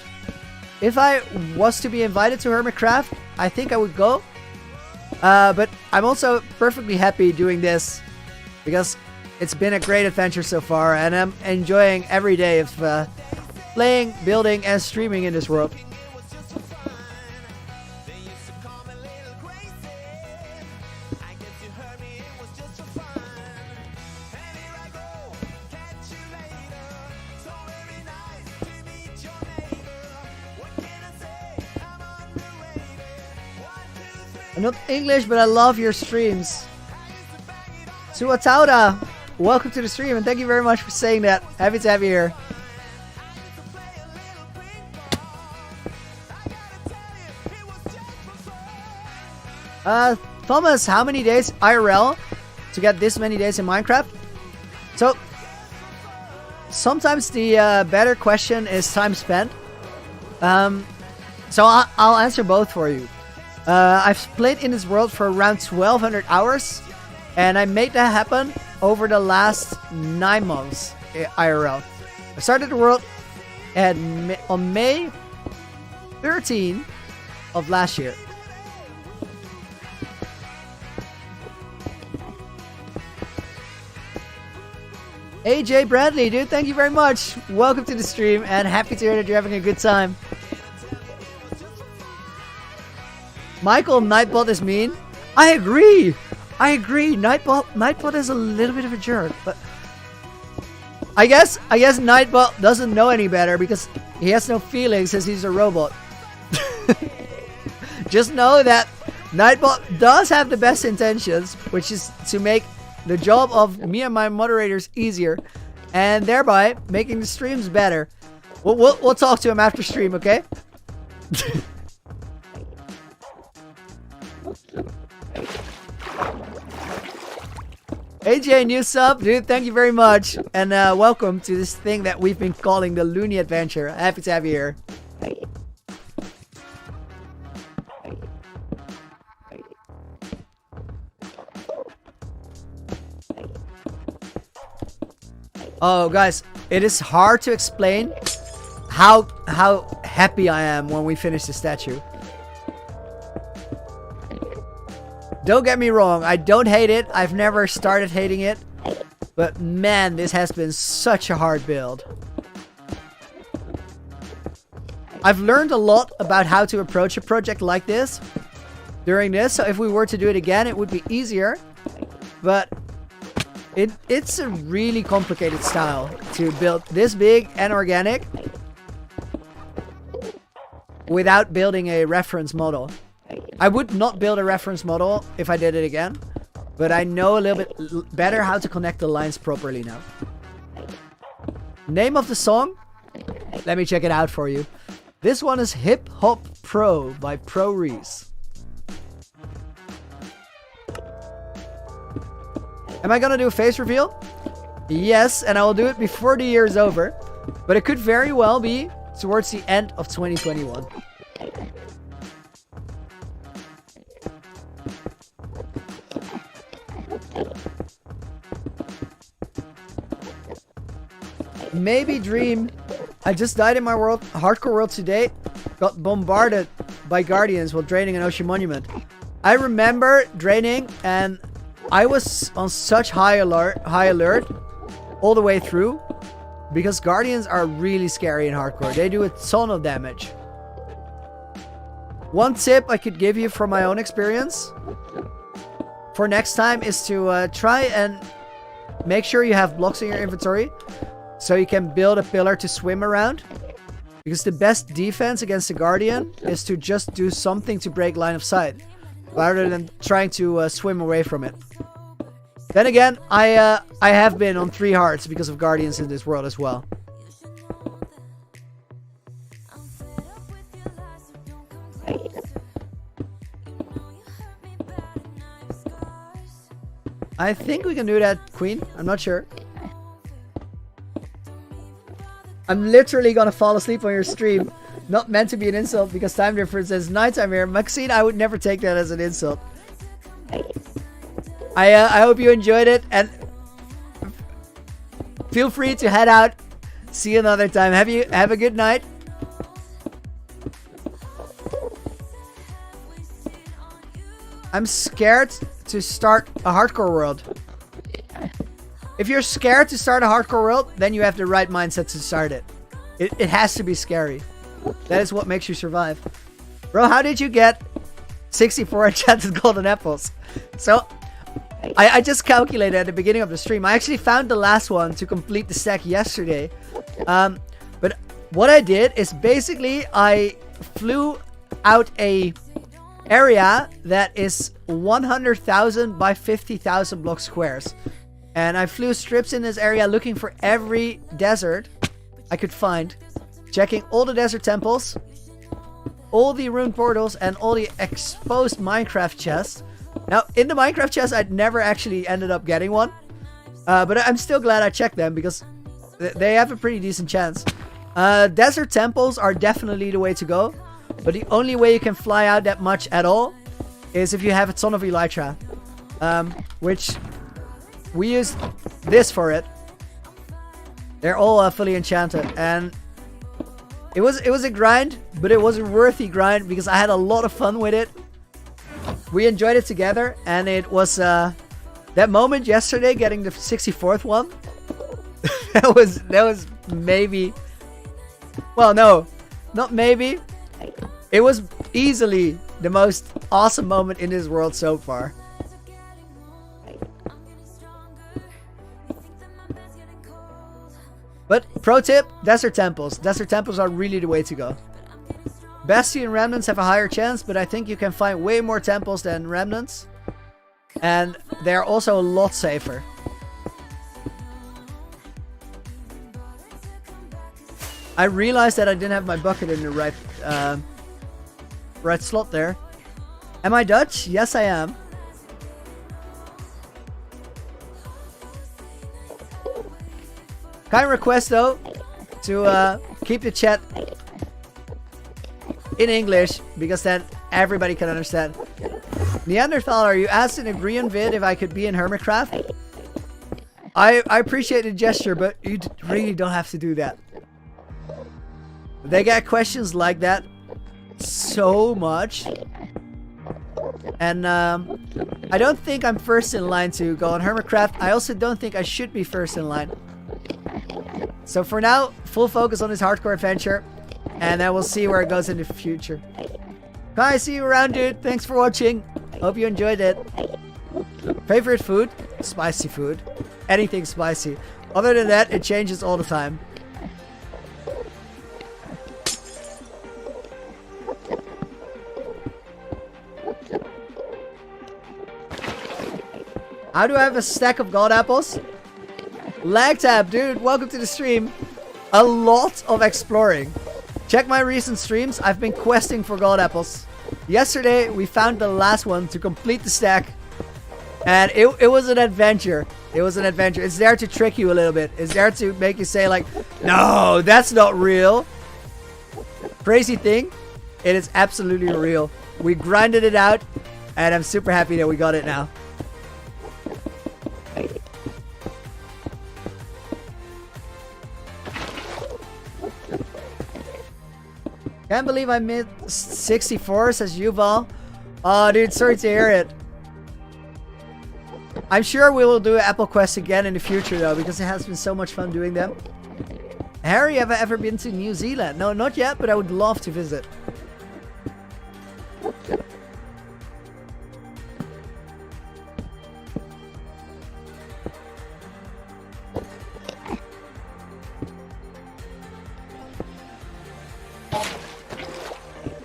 If I was to be invited to Hermitcraft, I think I would go. But I'm also perfectly happy doing this because it's been a great adventure so far, and I'm enjoying every day of playing, building, and streaming in this world. I'm not English, but I love your streams. Suatauda, welcome to the stream, and thank you very much for saying that. Happy to have you here. Thomas, how many days IRL to get this many days in Minecraft? So, sometimes the better question is time spent. So I'll answer both for you. I've played in this world for around 1,200 hours, and I made that happen over the last 9 months IRL. I started the world on May 13 of last year. AJ Bradley, dude, thank you very much. Welcome to the stream, and happy to hear that you're having a good time. Michael, Nightbot is mean. I agree. Nightbot is a little bit of a jerk, but I guess Nightbot doesn't know any better because he has no feelings since he's a robot. Just know that Nightbot does have the best intentions, which is to make the job of me and my moderators easier, and thereby making the streams better. We'll talk to him after stream, okay? AJ, new sub, dude. Thank you very much, and welcome to this thing that we've been calling the Looney Adventure. Happy to have you here. Oh, guys, it is hard to explain how happy I am when we finish the statue. Don't get me wrong, I don't hate it. I've never started hating it. But man, this has been such a hard build. I've learned a lot about how to approach a project like this during this. So if we were to do it again, it would be easier. But it's a really complicated style to build this big and organic without building a reference model. I would not build a reference model if I did it again, but I know a little bit better how to connect the lines properly now. Name of the song? Let me check it out for you. This one is Hip Hop Pro by Pro Reese. Am I gonna do a face reveal? Yes, and I will do it before the year is over. But it could very well be towards the end of 2021. Maybe dream. I just died in my world, hardcore world today. Got bombarded by guardians while draining an ocean monument. I remember draining, and I was on such high alert all the way through, because guardians are really scary in hardcore. They do a ton of damage. One tip I could give you from my own experience for next time is to try and make sure you have blocks in your inventory so you can build a pillar to swim around. Because the best defense against a guardian is to just do something to break line of sight, rather than trying to swim away from it. Then again, I have been on 3 hearts because of guardians in this world as well. I think we can do that, Queen. I'm not sure. I'm literally gonna fall asleep on your stream. Not meant to be an insult because time difference is nighttime here. Maxine, I would never take that as an insult. I hope you enjoyed it, and feel free to head out. See you another time. Have a good night. I'm scared to start a hardcore world. If you're scared to start a hardcore world, then you have the right mindset to start it. It has to be scary. That is what makes you survive. Bro, how did you get 64 enchanted golden apples? So, I just calculated at the beginning of the stream. I actually found the last one to complete the stack yesterday. But what I did is basically I flew out a area that is 100,000 by 50,000 block squares. And I flew strips in this area looking for every desert I could find. Checking all the desert temples, all the rune portals, and all the exposed Minecraft chests. Now, in the Minecraft chests, I'd never actually ended up getting one. But I'm still glad I checked them because they have a pretty decent chance. Desert temples are definitely the way to go. But the only way you can fly out that much at all is if you have a ton of Elytra. Which we used this for it. They're all fully enchanted. And it was a grind, but it was a worthy grind because I had a lot of fun with it. We enjoyed it together, and it was that moment yesterday getting the 64th one. that was maybe, well, no, not maybe. It was easily the most awesome moment in this world so far. But pro tip, desert temples. Desert temples are really the way to go. Bastion remnants have a higher chance, but I think you can find way more temples than remnants. And they're also a lot safer. I realized that I didn't have my bucket in the right slot there. Am I Dutch? Yes, I am. Kind request though to keep the chat in English, because then everybody can understand. Neanderthaler, you asked in a Green vid if I could be in Hermitcraft. I appreciate the gesture, but you really don't have to do that. They get questions like that so much. And I don't think I'm first in line to go on Hermitcraft. I also don't think I should be first in line. So for now, full focus on this hardcore adventure. And then we'll see where it goes in the future. Kai, see you around, dude. Thanks for watching. Hope you enjoyed it. Favorite food? Spicy food. Anything spicy. Other than that, it changes all the time. How do I have a stack of god apples? Lag tab, dude. Welcome to the stream. A lot of exploring. Check my recent streams. I've been questing for god apples. Yesterday, we found the last one to complete the stack. And it was an adventure. It was an adventure. It's there to trick you a little bit. It's there to make you say like, no, that's not real. Crazy thing. It is absolutely real. We grinded it out. And I'm super happy that we got it now. Can't believe I missed 64, says Yuval. Oh, dude, sorry to hear it. I'm sure we will do Apple Quest again in the future, though, because it has been so much fun doing them. Harry, have I ever been to New Zealand? No, not yet, but I would love to visit.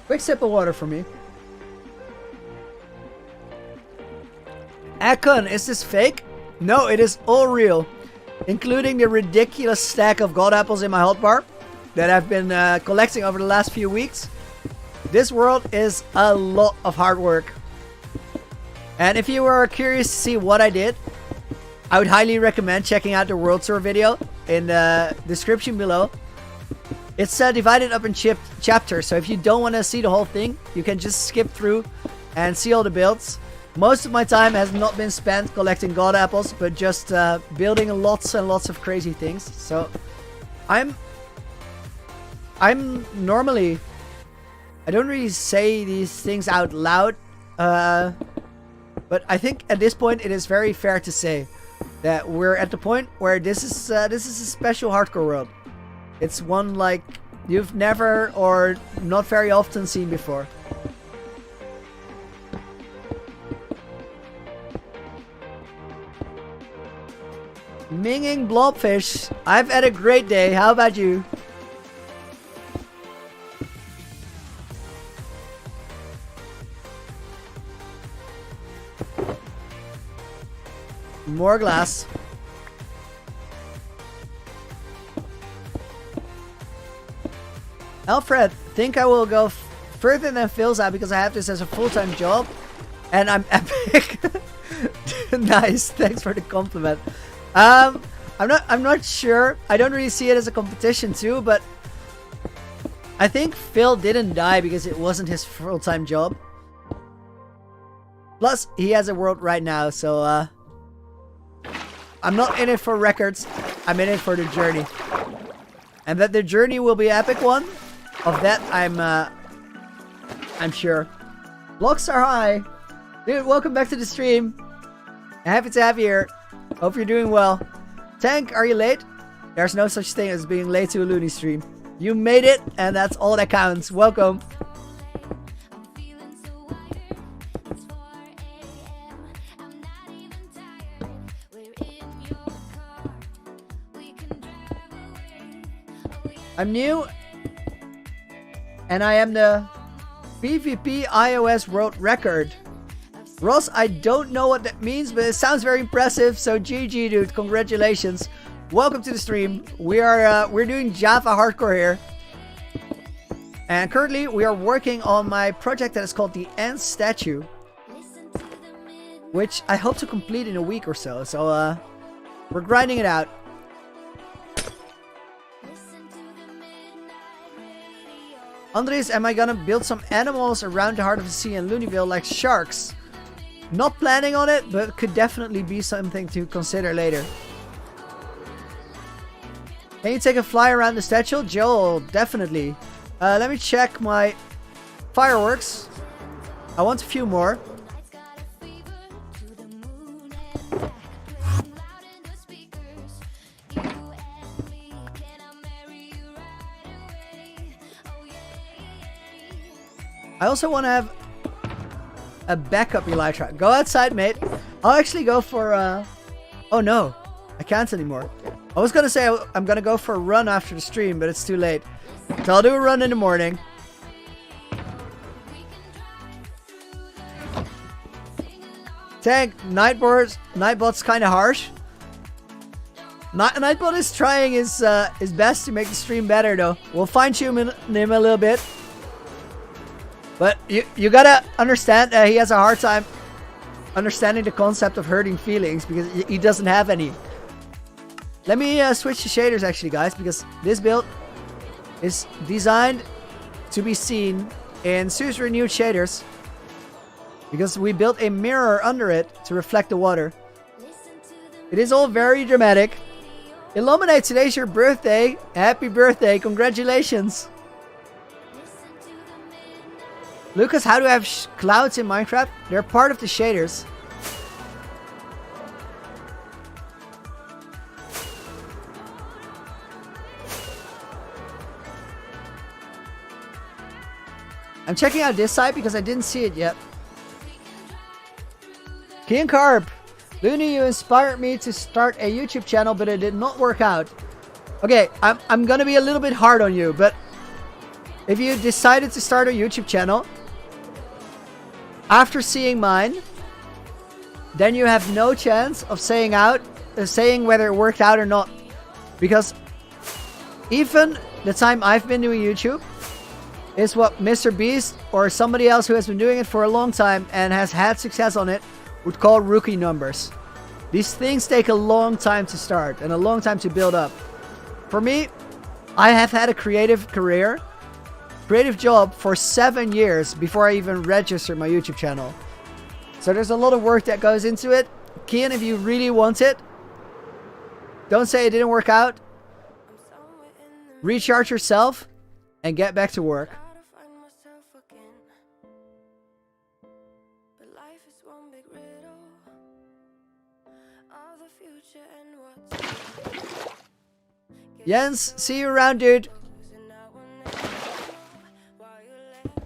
Quick sip of water for me. Akon, is this fake? No, it is all real. Including the ridiculous stack of god apples in my hotbar that I've been collecting over the last few weeks. This world is a lot of hard work. And if you were curious to see what I did, I would highly recommend checking out the world tour video in the description below. It's divided up in chapters, so if you don't want to see the whole thing, you can just skip through and see all the builds. Most of my time has not been spent collecting god apples, but just building lots and lots of crazy things. So I'm normally, I don't really say these things out loud, but I think at this point it is very fair to say that we're at the point where this is a special hardcore world. It's one like you've never or not very often seen before. Minging blobfish. I've had a great day. How about you? More glass. Alfred, think I will go further than Phil's out because I have this as a full-time job and I'm epic. Nice, thanks for the compliment. I'm not sure. I don't really see it as a competition too, but I think Phil didn't die because it wasn't his full-time job. Plus, he has a world right now, so I'm not in it for records. I'm in it for the journey. And that the journey will be an epic one. Of that, I'm sure. Locks are high. Dude, welcome back to the stream. Happy to have you here. Hope you're doing well. Tank, are you late? There's no such thing as being late to a Looney stream. You made it, and that's all that counts. Welcome. I'm new, and I am the PvP iOS world record. Ross, I don't know what that means, but it sounds very impressive. So GG, dude. Congratulations. Welcome to the stream. We're doing Java hardcore here. And currently we are working on my project that is called the Ant Statue, which I hope to complete in a week or so. So we're grinding it out. Andres, am I gonna build some animals around the heart of the sea in Looneyville like sharks? Not planning on it, but could definitely be something to consider later. Can you take a fly around the statue? Joel, definitely. Let me check my fireworks. I want a few more. I also want to have a backup elytra. Go outside, mate. I'll actually go for... Oh no, I can't anymore. I was going to say I'm going to go for a run after the stream, but it's too late. So I'll do a run in the morning. Tank, Nightbot's kind of harsh. Nightbot is trying his best to make the stream better, though. We'll fine-tune him a little bit. But you gotta understand he has a hard time understanding the concept of hurting feelings because he doesn't have any. Let me switch to shaders actually, guys, because this build is designed to be seen in SUSE renewed shaders because we built a mirror under it to reflect the water. It is all very dramatic. Illuminate, today's your birthday. Happy birthday. Congratulations. Lucas, how do I have clouds in Minecraft? They're part of the shaders. I'm checking out this side because I didn't see it yet. King Carp, Looney, you inspired me to start a YouTube channel, but it did not work out. Okay, I'm gonna be a little bit hard on you, but if you decided to start a YouTube channel after seeing mine, then you have no chance of saying whether it worked out or not. Because even the time I've been doing YouTube is what Mr. Beast or somebody else who has been doing it for a long time and has had success on it would call rookie numbers. These things take a long time to start and a long time to build up. For me, I have had a creative job for 7 years before I even registered my YouTube channel. So there's a lot of work that goes into it. Kian, if you really want it, don't say it didn't work out. Recharge yourself and get back to work. Jens, see you around, dude.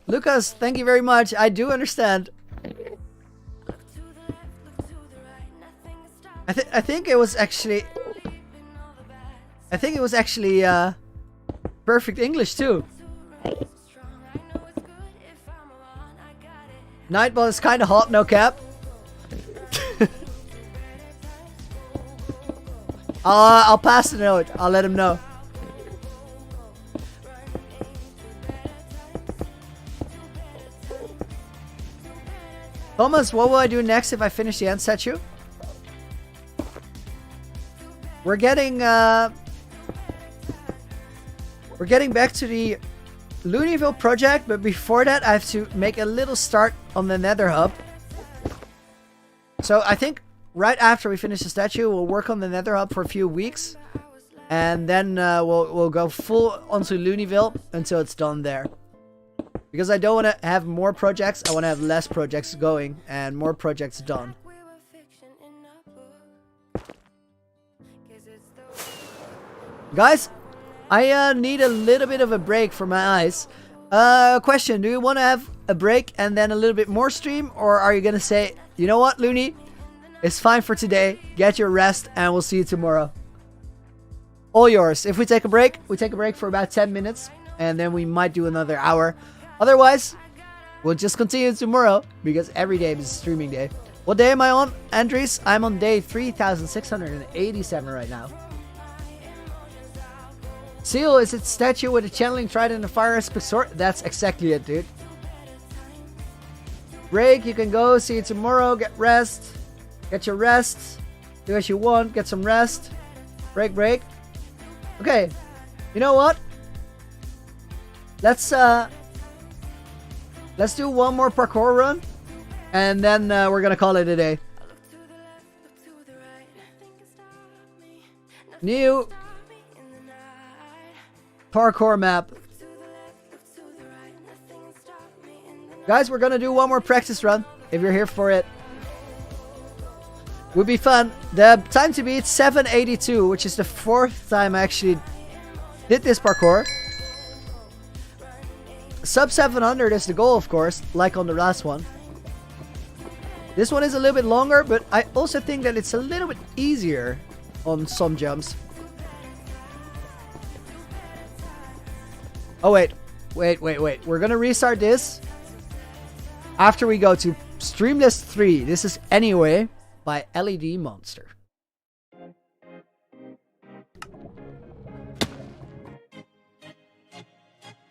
Lucas, thank you very much. I do understand. I think it was actually perfect English too. Nightball is kind of hot, no cap. I'll pass the note. I'll let him know. Thomas, what will I do next if I finish the end statue? We're getting back to the Looneyville project, but before that I have to make a little start on the Nether hub. So I think right after we finish the statue, we'll work on the Nether hub for a few weeks, and then we'll go full onto Looneyville until it's done there. Because I don't want to have more projects, I want to have less projects going and more projects done. Guys, I need a little bit of a break for my eyes. Question, do you want to have a break and then a little bit more stream? Or are you going to say, you know what, Looney? It's fine for today. Get your rest and we'll see you tomorrow. All yours. If we take a break for about 10 minutes. And then we might do another hour. Otherwise, We'll just continue tomorrow because every day is a streaming day. What day am I on, Andres? I'm on day 3687 right now. Seal, is it statue with a channeling trident and a fire aspect sword? That's exactly it, dude. Break, you can go. See you tomorrow. Get rest. Get your rest. Do as you want. Get some rest. Break, break. Okay. You know what? Let's do one more parkour run. And then we're gonna call it a day. New parkour map. Guys, we're gonna do one more practice run if you're here for it. Would be fun. The time to beat 782, which is the 4th time I actually did this parkour. Sub 700 is the goal, of course, like on the last one. This one is a little bit longer, but I also think that it's a little bit easier on some jumps. Oh, wait. We're gonna restart this after we go to Streamlist 3. This is Anyway by LED Monster.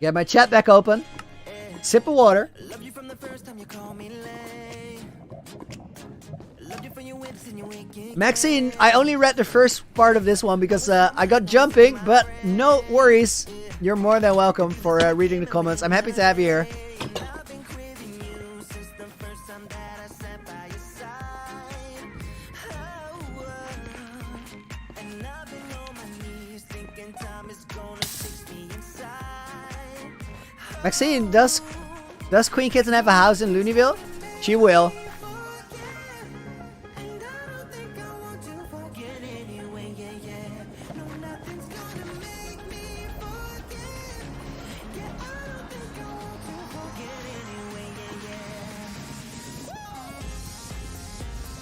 Get my chat back open. Sip of water. Maxine, I only read the first part of this one because I got jumping, but no worries. You're more than welcome for reading the comments. I'm happy to have you here. Maxine, does Queen Kitten have a house in Looneyville? She will.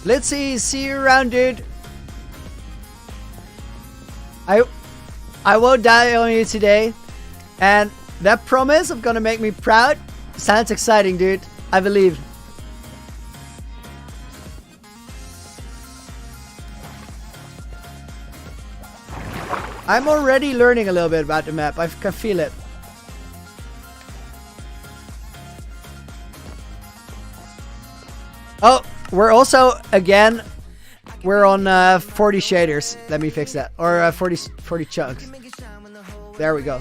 Let's see you around, dude. I won't die on you today, and that promise of gonna make me proud sounds exciting, dude. I believe. I'm already learning a little bit about the map. I can feel it. Oh, we're also, again, we're on 40 shaders. Let me fix that. Or 40 chunks. There we go.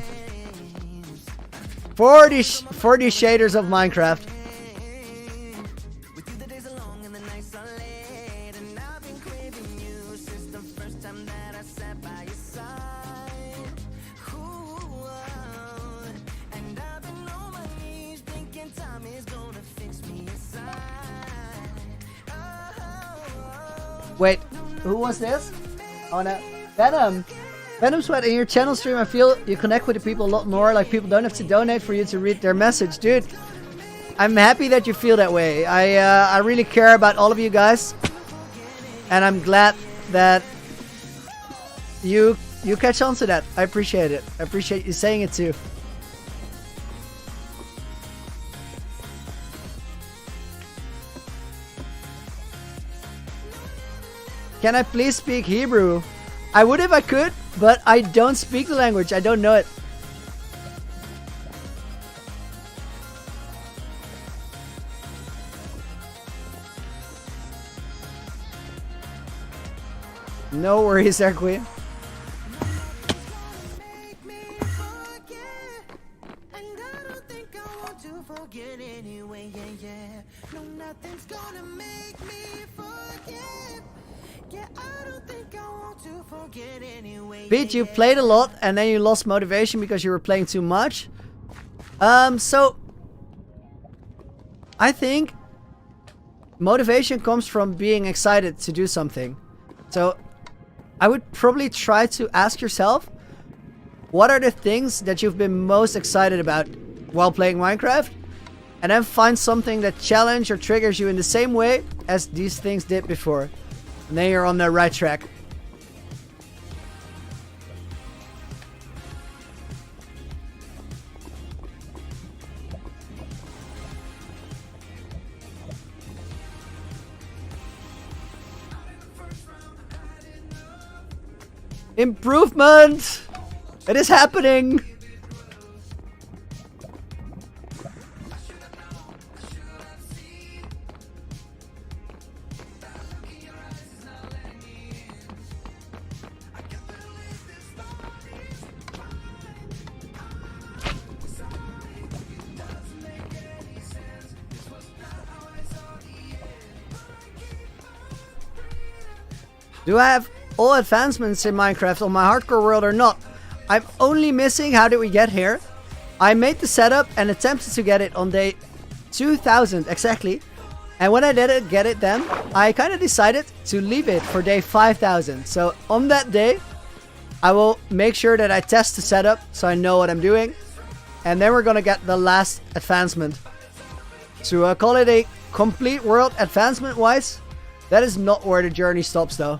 40 shaders of Minecraft. Wait, who was this? Oh no, Venom. Venom Sweat, in your channel stream, I feel you connect with the people a lot more. Like, people don't have to donate for you to read their message. Dude, I'm happy that you feel that way. I really care about all of you guys. And I'm glad that you catch on to that. I appreciate it. I appreciate you saying it too. Can I please speak Hebrew? I would if I could, but I don't speak the language. I don't know it. No worries there, Queen. Pete, you played a lot and then you lost motivation because you were playing too much. So I think motivation comes from being excited to do something. So I would probably try to ask yourself, what are the things that you've been most excited about while playing Minecraft? And then find something that challenges or triggers you in the same way as these things did before. And then you're on the right track. Improvement! It is happening! Do I have all advancements in Minecraft on my hardcore world or not? I'm only missing how did we get here. I made the setup and attempted to get it on day 2000 exactly. And when I didn't get it then, I kind of decided to leave it for day 5000. So on that day, I will make sure that I test the setup so I know what I'm doing. And then we're gonna get the last advancement. To call it a complete world advancement wise, that is not where the journey stops though.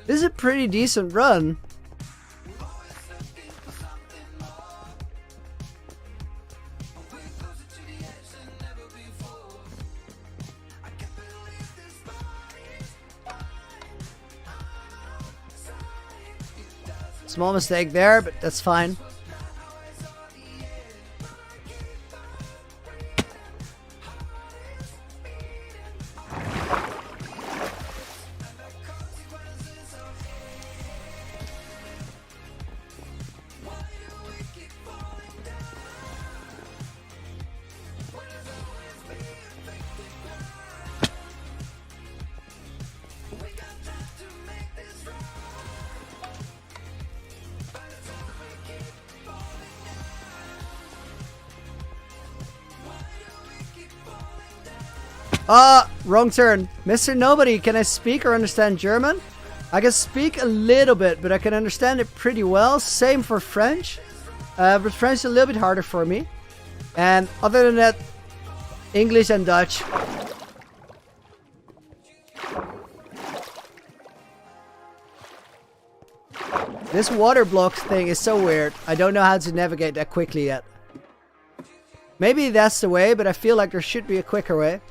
This is a pretty decent run. Small mistake there, but that's fine. Wrong turn. Mr. Nobody, can I speak or understand German? I can speak a little bit, but I can understand it pretty well. Same for French. But French is a little bit harder for me. And other than that, English and Dutch. This water block thing is so weird. I don't know how to navigate that quickly yet. Maybe that's the way, but I feel like there should be a quicker way.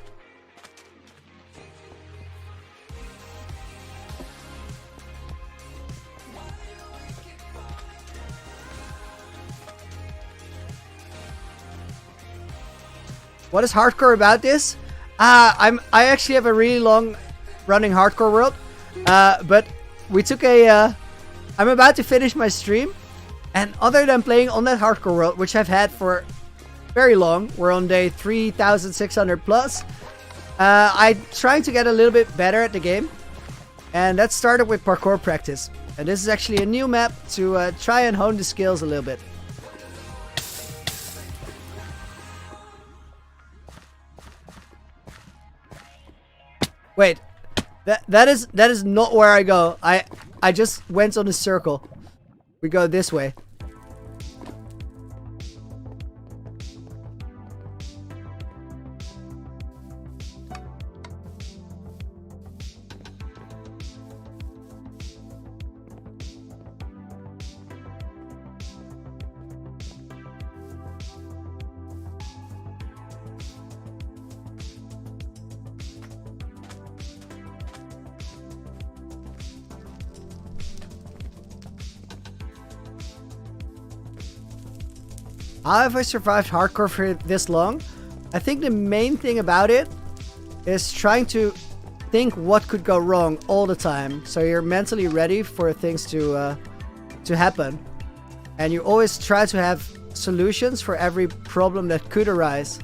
What is hardcore about this? I actually have a really long running hardcore world, but we took a. I'm about to finish my stream, and other than playing on that hardcore world, which I've had for very long, we're on day 3600 plus. I'm trying to get a little bit better at the game, and that started with parkour practice. And this is actually a new map to try and hone the skills a little bit. Wait, that is not where I go. I just went on a circle. We go this way. How have I survived hardcore for this long? I think the main thing about it is trying to think what could go wrong all the time. So you're mentally ready for things to happen. And you always try to have solutions for every problem that could arise.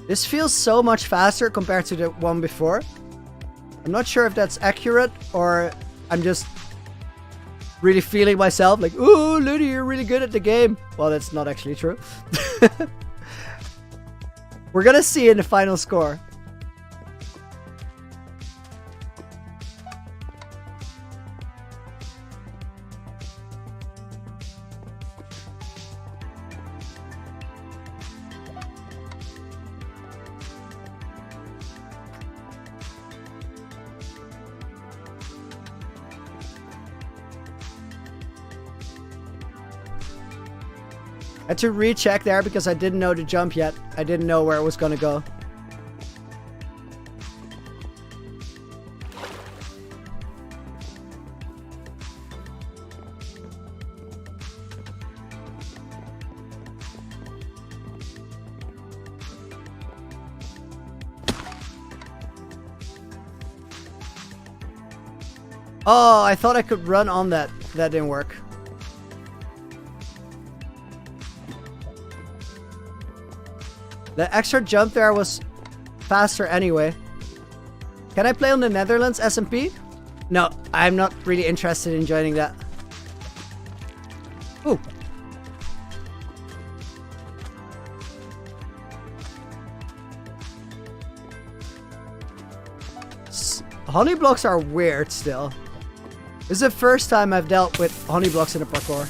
This feels so much faster compared to the one before. I'm not sure if that's accurate or I'm just really feeling myself like, ooh, Looney, you're really good at the game. Well, that's not actually true. We're gonna see in the final score. I had to recheck there because I didn't know the jump yet. I didn't know where it was gonna go. Oh, I thought I could run on that. That didn't work. The extra jump there was faster anyway. Can I play on the Netherlands SMP? No, I'm not really interested in joining that. Ooh. Honey blocks are weird still. This is the first time I've dealt with honey blocks in a parkour.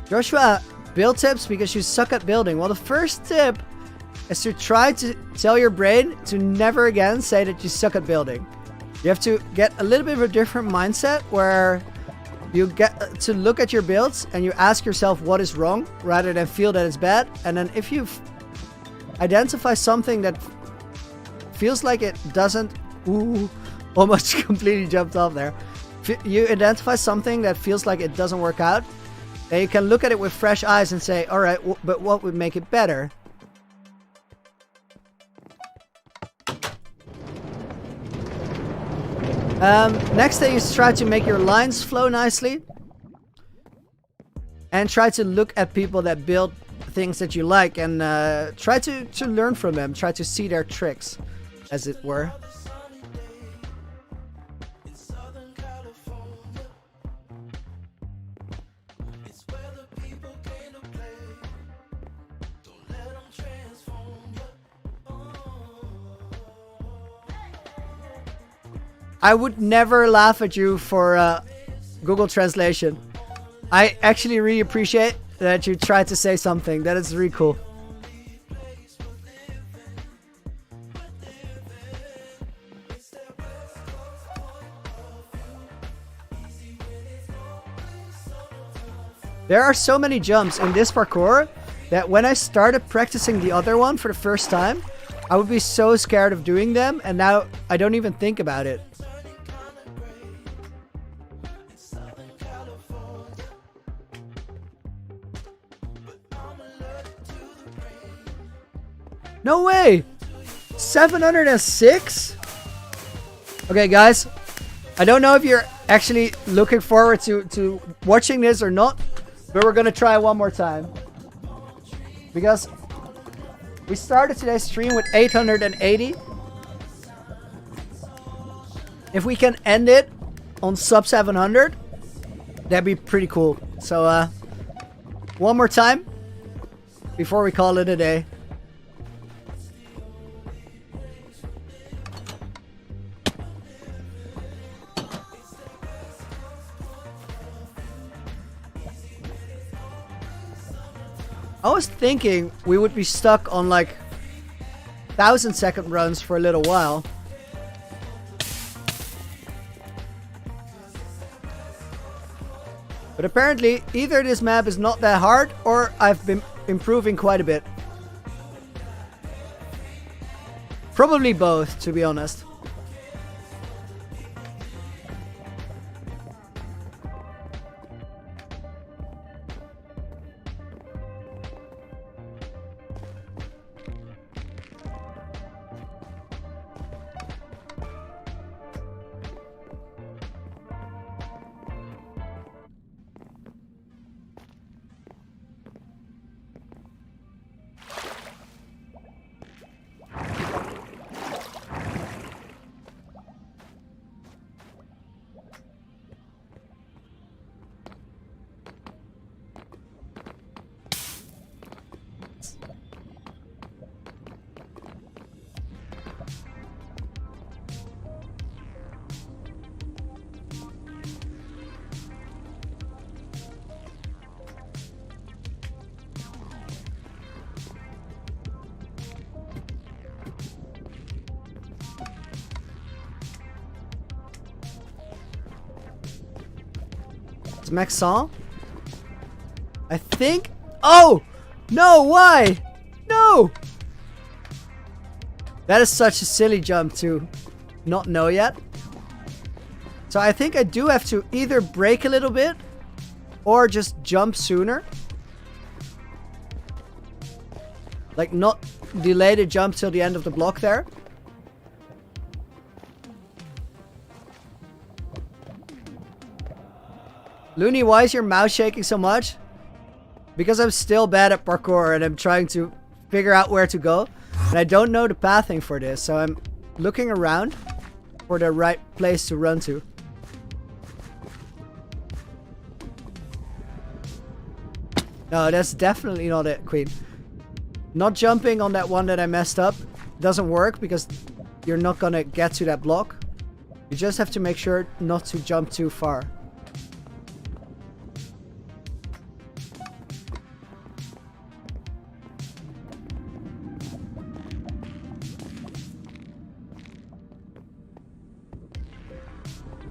Joshua, build tips because you suck at building. Well, the first tip is to try to tell your brain to never again say that you suck at building. You have to get a little bit of a different mindset where you get to look at your builds and you ask yourself what is wrong rather than feel that it's bad. And then if you identify something that feels like it doesn't... Ooh, almost completely jumped off there. If you identify something that feels like it doesn't work out, then you can look at it with fresh eyes and say, alright, but what would make it better? Next thing is try to make your lines flow nicely. And try to look at people that build things that you like and try to learn from them. Try to see their tricks, as it were. I would never laugh at you for Google Translation. I actually really appreciate that you tried to say something. That is really cool. There are so many jumps in this parkour that when I started practicing the other one for the first time, I would be so scared of doing them, and now I don't even think about it. No way! 706? Okay, guys. I don't know if you're actually looking forward to watching this or not, but we're gonna try one more time. Because we started today's stream with 880. If we can end it on sub 700, that'd be pretty cool. So, one more time before we call it a day. I was thinking we would be stuck on like 1,000-second runs for a little while. But apparently either this map is not that hard or I've been improving quite a bit. Probably both, to be honest. It's Maxon. I think. Oh! No, why? No! That is such a silly jump to not know yet. So I think I do have to either brake a little bit or just jump sooner. Like not delay the jump till the end of the block there. Looney, why is your mouse shaking so much? Because I'm still bad at parkour and I'm trying to figure out where to go. And I don't know the pathing for this, so I'm looking around for the right place to run to. No, that's definitely not it, Queen. Not jumping on that one that I messed up doesn't work because you're not gonna get to that block. You just have to make sure not to jump too far.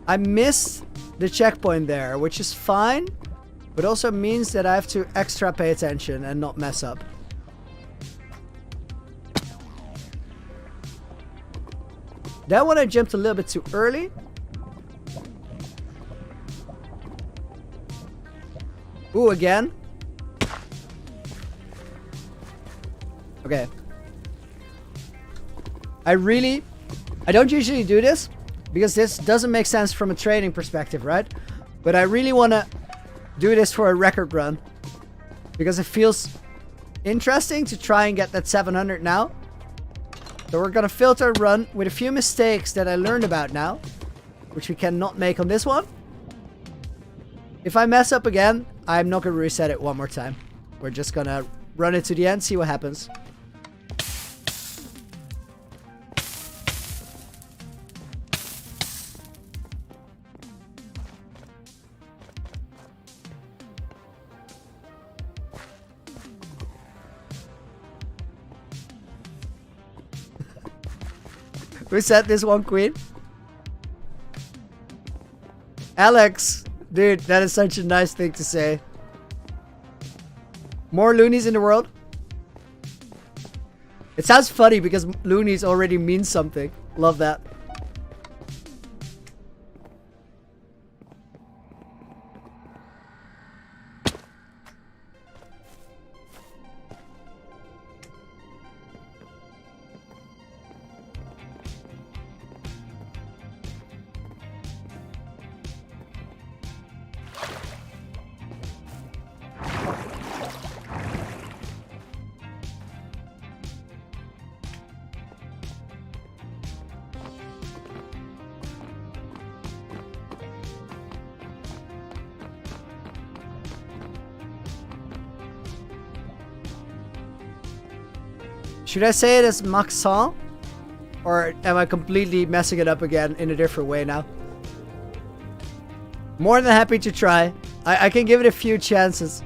I missed the checkpoint there, which is fine, but also means that I have to extra pay attention and not mess up. That one I jumped a little bit too early. Ooh, again. Okay. I don't usually do this because this doesn't make sense from a training perspective, right? But I really want to do this for a record run because it feels interesting to try and get that 700 now. So we're gonna filter a run with a few mistakes that I learned about now, which we cannot make on this one. If I mess up again, I'm not gonna reset it one more time. We're just gonna run it to the end, see what happens. Who said this one, Queen? Alex. Dude, that is such a nice thing to say. More loonies in the world? It sounds funny because loonies already means something. Love that. Should I say it as Maxon? Or am I completely messing it up again in a different way now? More than happy to try. I can give it a few chances.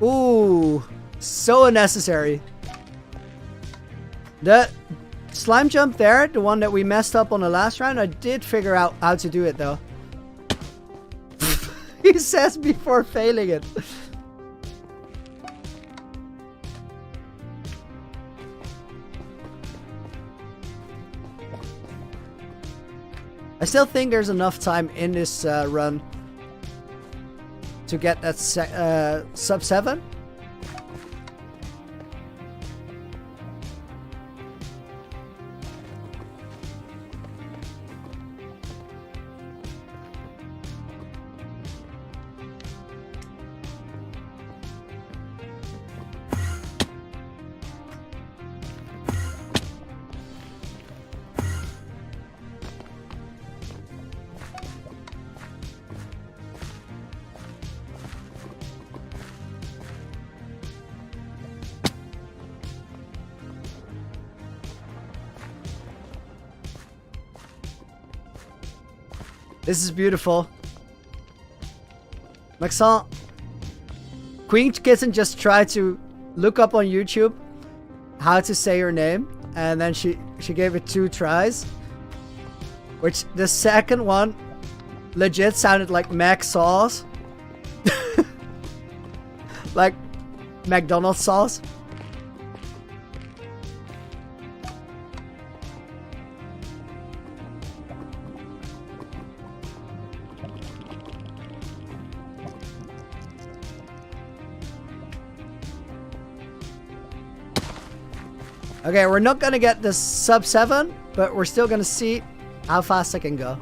Ooh, so unnecessary. The slime jump there, the one that we messed up on the last round, I did figure out how to do it though. He says before failing it. I still think there's enough time in this run to get that sub 7. This is beautiful. Maxon, Queen Kitten just tried to look up on YouTube how to say her name, and then she gave it 2 tries, which the second one legit sounded like Mac sauce. Like McDonald's sauce. Okay, we're not gonna get this sub 7, but we're still gonna see how fast I can go.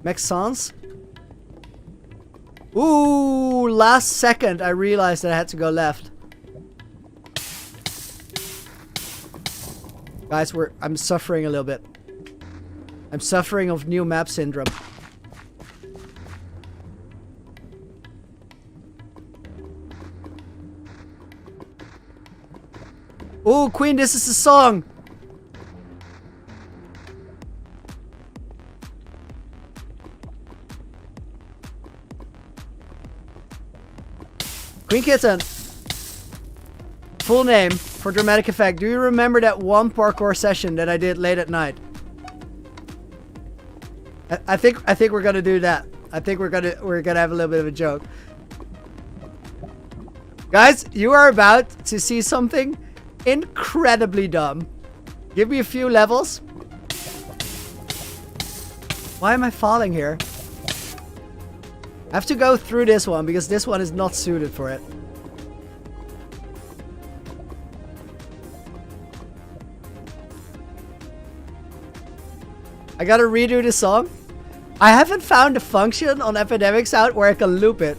Makes sense. Ooh, last second I realized that I had to go left. Guys, I'm suffering a little bit. I'm suffering of new map syndrome. Ooh, Queen, this is the song. Queen Kitten. Full name for dramatic effect. Do you remember that one parkour session that I did late at night? I think we're gonna do that. I think we're gonna have a little bit of a joke. Guys, you are about to see something incredibly dumb. Give me a few levels. Why am I falling here? I have to go through this one because this one is not suited for it. I gotta redo the song. I haven't found a function on Epidemics out where I can loop it.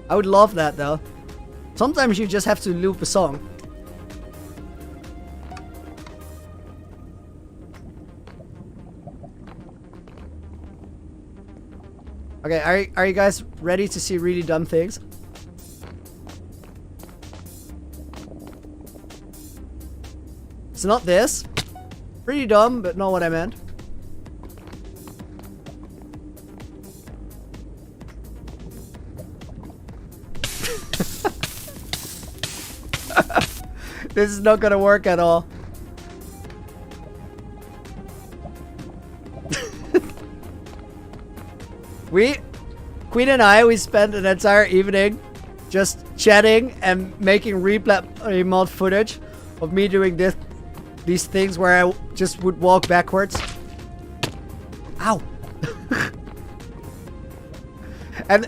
I would love that though. Sometimes you just have to loop a song. Okay, are you guys ready to see really dumb things? It's not this. Pretty dumb, but not what I meant. This is not gonna work at all. Queen and I, we spent an entire evening just chatting and making replay mod footage of me doing these things where I just would walk backwards. Ow! and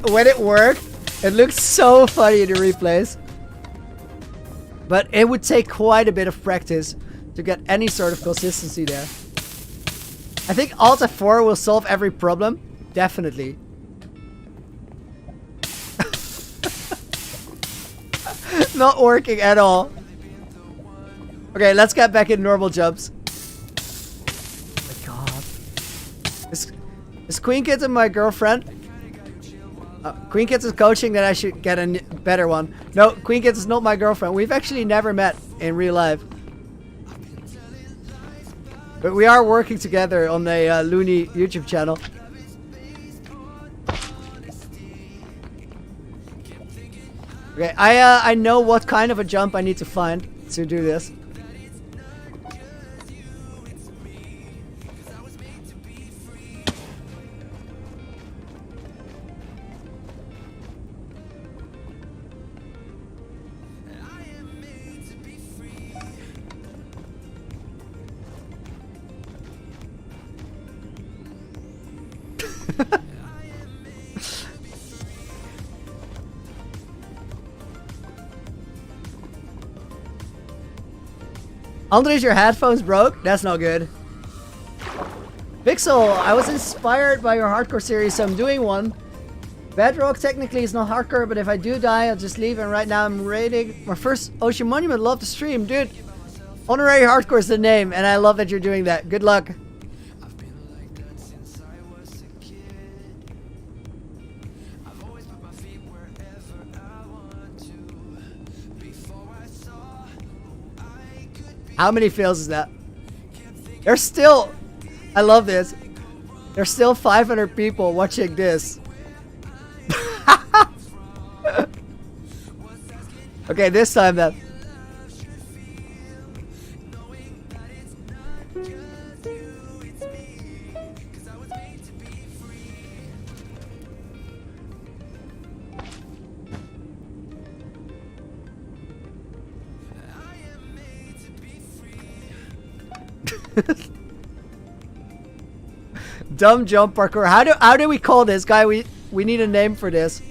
when it worked, it looked so funny in the replays. But it would take quite a bit of practice to get any sort of consistency there. I think Alt F4 will solve every problem. Definitely. Not working at all. Okay, let's get back in normal jumps. Oh my god. Is Queen Kitten my girlfriend? Queen Kitten's coaching that I should get a better one. No, Queen Kitten's not my girlfriend. We've actually never met in real life. But we are working together on the Looney YouTube channel. Okay, I know what kind of a jump I need to find to do this. Andres, your headphones broke? That's not good. Pixel, I was inspired by your hardcore series, so I'm doing one. Bedrock technically is not hardcore, but if I do die, I'll just leave. And right now I'm raiding my first Ocean Monument. Love the stream, dude. Honorary Hardcore is the name, and I love that you're doing that. Good luck. How many fails is that? There's still... I love this. There's still 500 people watching this. Okay, this time then. Dumb jump parkour. How do we call this guy? We need a name for this.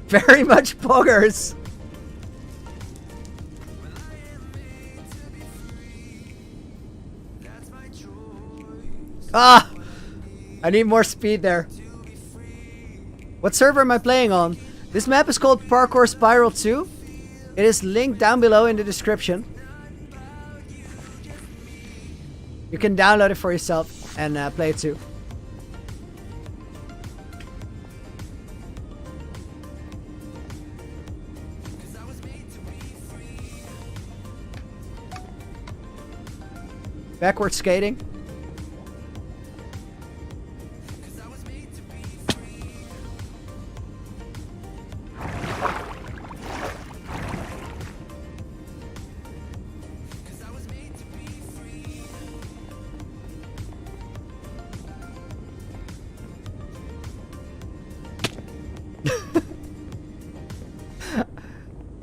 Very much poggers. Ah! I need more speed there. What server am I playing on? This map is called Parkour Spiral 2. It is linked down below in the description. You can download it for yourself and play it too. Backward skating.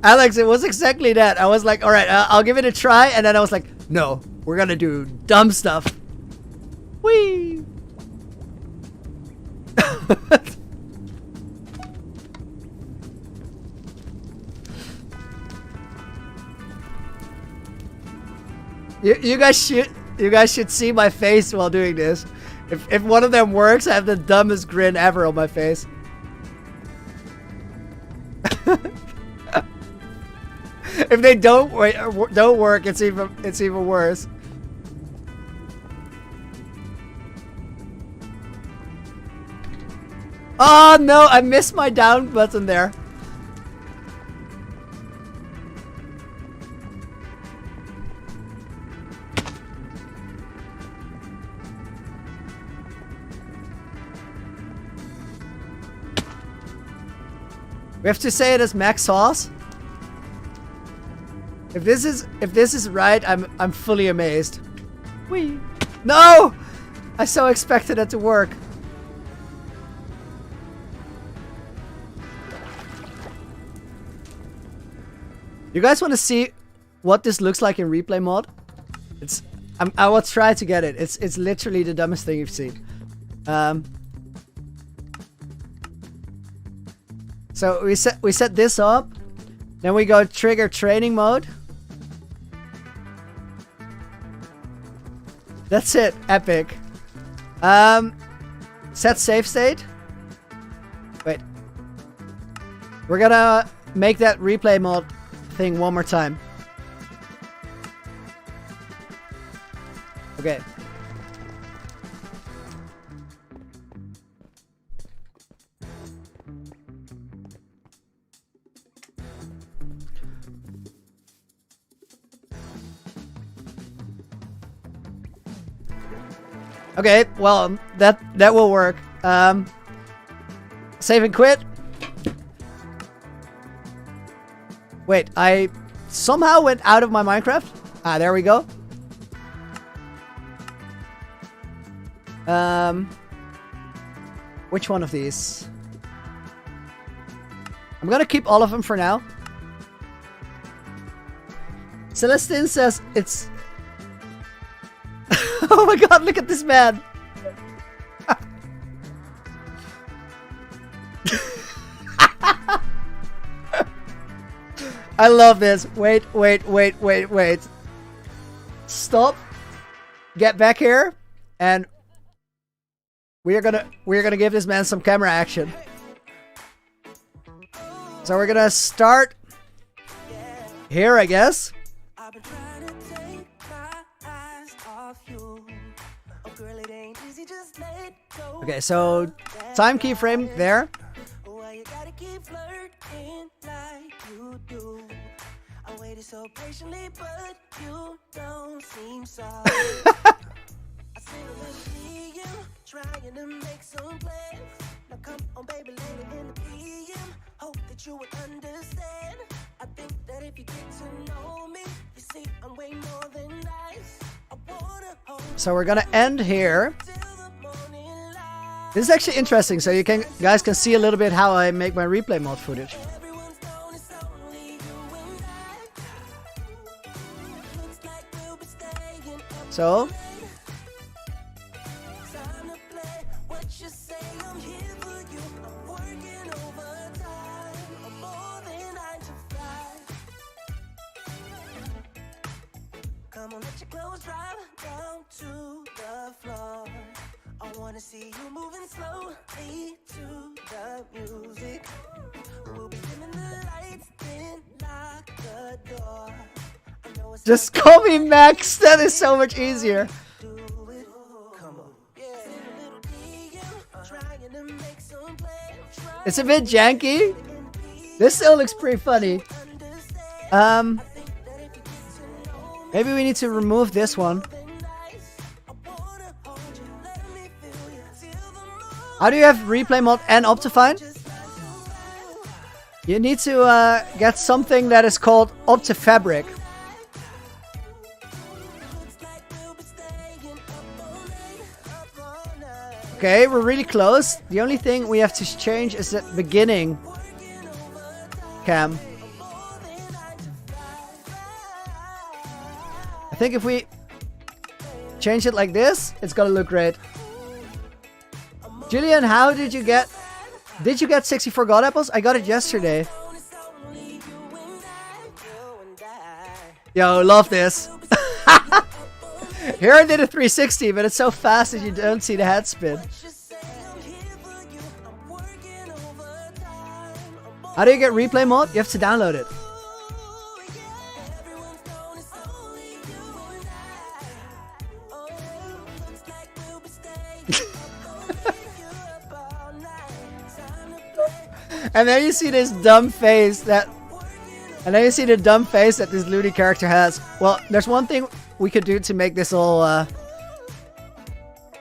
Alex, it was exactly that. I was like, all right, I'll give it a try. And then I was like, no, we're going to do dumb stuff. Whee! you guys should see my face while doing this. If one of them works, I have the dumbest grin ever on my face. If they don't work, it's even worse. Oh no, I missed my down button there. We have to say it as max sauce. If this is right, I'm fully amazed. Whee! No! I so expected it to work. You guys want to see what this looks like in replay mode? I will try to get it. It's literally the dumbest thing you've seen. So we set this up. Then we go trigger training mode. That's it. Epic. Set save state. Wait. We're gonna make that replay mode thing one more time. Okay. Okay, well, that will work. Save and quit. Wait, I somehow went out of my Minecraft. Ah, there we go. Which one of these? I'm gonna keep all of them for now. Celestine says it's... Oh my god, look at this man! I love this. Wait. Stop. Get back here. And we're gonna give this man some camera action. So we're gonna start here, I guess. Okay, so time keyframe there. Why you gotta keep flirting like you do? I waited so patiently, but you don't seem sorry. I see a little DM, trying to make some plans. Now come on, baby, later in the PM. Hope that you would understand. I think that if you get to know me, you see I'm way more than nice. I wanna hold So we're gonna end here. till the morning light. This is actually interesting, so you guys can see a little bit how I make my replay mod footage. Everyone's known it's only you and I. Looks like we'll be staying up So time to play. What you say, I'm here for you. I'm working overtime. I'm more than 9 to 5. Come on, let your clothes drop down to the floor. I wanna see you moving slowly to the music. We'll be dimming the lights, then lock the door. I know it's just call me Max. That is so much easier. do it. Come on. Yeah. A little DM, trying to make some plans. It's a bit janky. This still looks pretty funny. Maybe we need to remove this one. How do you have replay mod and Optifine? You need to get something that is called Optifabric. Okay, we're really close. The only thing we have to change is the beginning cam. I think if we change it like this, it's gonna look great. Julian, how did you get 64 God apples? I got it yesterday. Yo, love this. Here I did a 360, but it's so fast that you don't see the head spin. How do you get replay mod? You have to download it. And then you see this dumb face that... And then you see the dumb face that this Looney character has. Well, there's one thing we could do to make this all a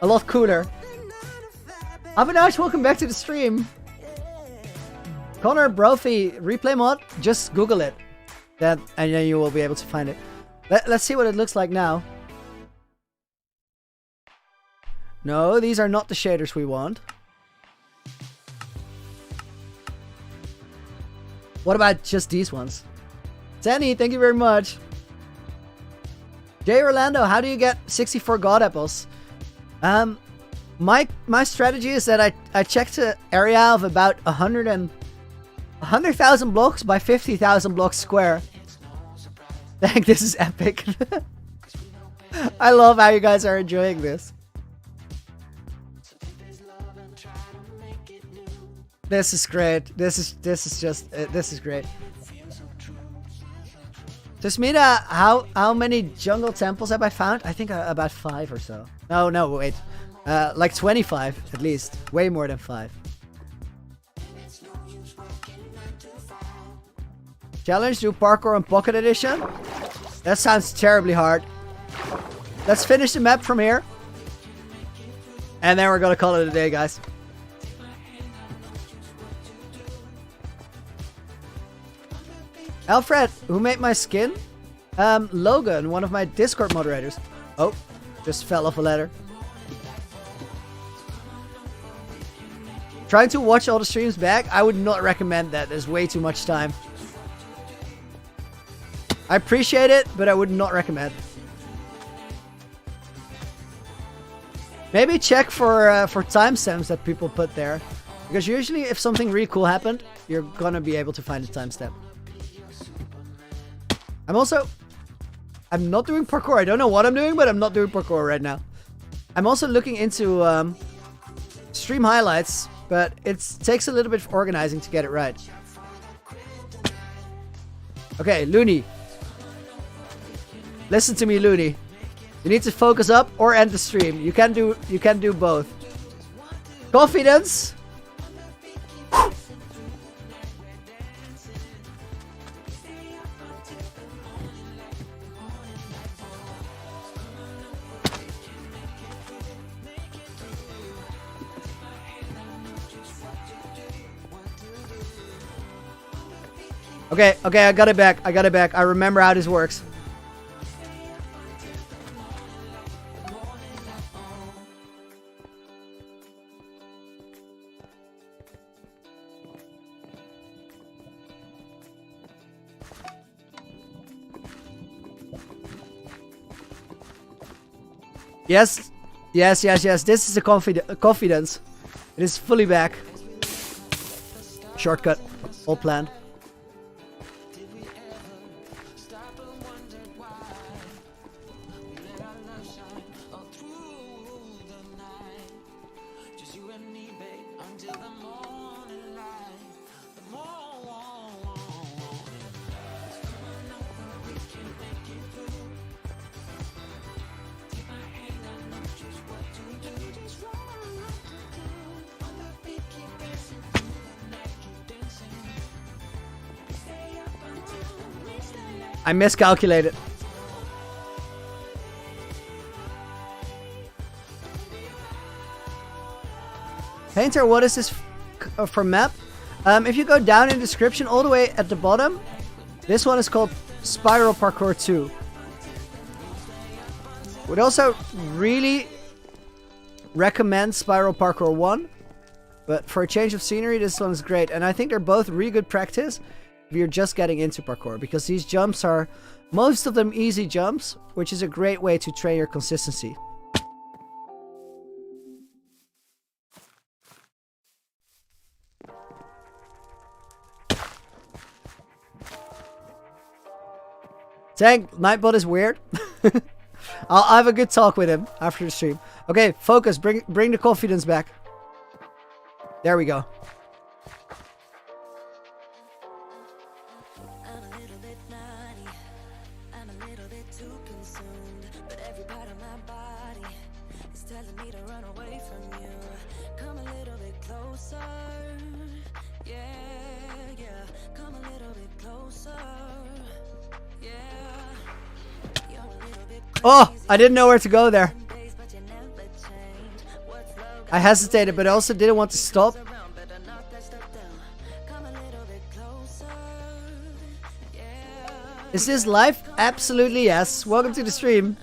lot cooler. Avinash, welcome back to the stream. Connor Brophy replay mod, just Google it. And then you will be able to find it. Let's see what it looks like now. No, these are not the shaders we want. What about just these ones? Danny, thank you very much. Jay Orlando, how do you get 64 God apples? My strategy is that I checked an area of about 100,000 blocks by 50,000 blocks square. Dang, this is epic. I love how you guys are enjoying this. This is great. This is great. Jasmina, how many jungle temples have I found? I think about 5 or so. No, wait. Like 25 at least. Way more than 5. Challenge, do parkour on Pocket Edition? That sounds terribly hard. Let's finish the map from here. And then we're gonna call it a day, guys. Alfred, who made my skin? Logan, one of my Discord moderators. Oh, just fell off a ladder. Trying to watch all the streams back? I would not recommend that. There's way too much time. I appreciate it, but I would not recommend. Maybe check for timestamps that people put there. Because usually if something really cool happened, you're gonna be able to find a timestamp. I'm not doing parkour. I don't know what I'm doing, but I'm not doing parkour right now. I'm also looking into stream highlights, but it takes a little bit of organizing to get it right. Okay, Looney. Listen to me, Looney. You need to focus up or end the stream. You can do both. Confidence. Okay, I got it back. I remember how this works. Yes. This is a confidence. It is fully back. Shortcut. All planned. I miscalculated. Painter, what is this for map? If you go down in the description all the way at the bottom, this one is called Spiral Parkour 2. Would also really recommend Spiral Parkour 1, but for a change of scenery, this one is great. And I think they're both really good practice if you're just getting into parkour, because these jumps are, most of them, easy jumps, which is a great way to train your consistency. Dang, Nightbot is weird. I'll have a good talk with him after the stream. Okay, focus. Bring the confidence back. There we go. I'm a little bit naughty. I'm a little bit too consumed, but every part of my body is telling me to run away from you. Come a little bit closer. Yeah. Come a little bit closer. Yeah. You're a little bit crazy. Oh, I didn't know where to go there. Days, but you never change. What's love I hesitated, but I also didn't want to stop. around, better knock that stuff down. Come a little bit closer. Yeah. Is this live? Absolutely yes. Welcome to the stream.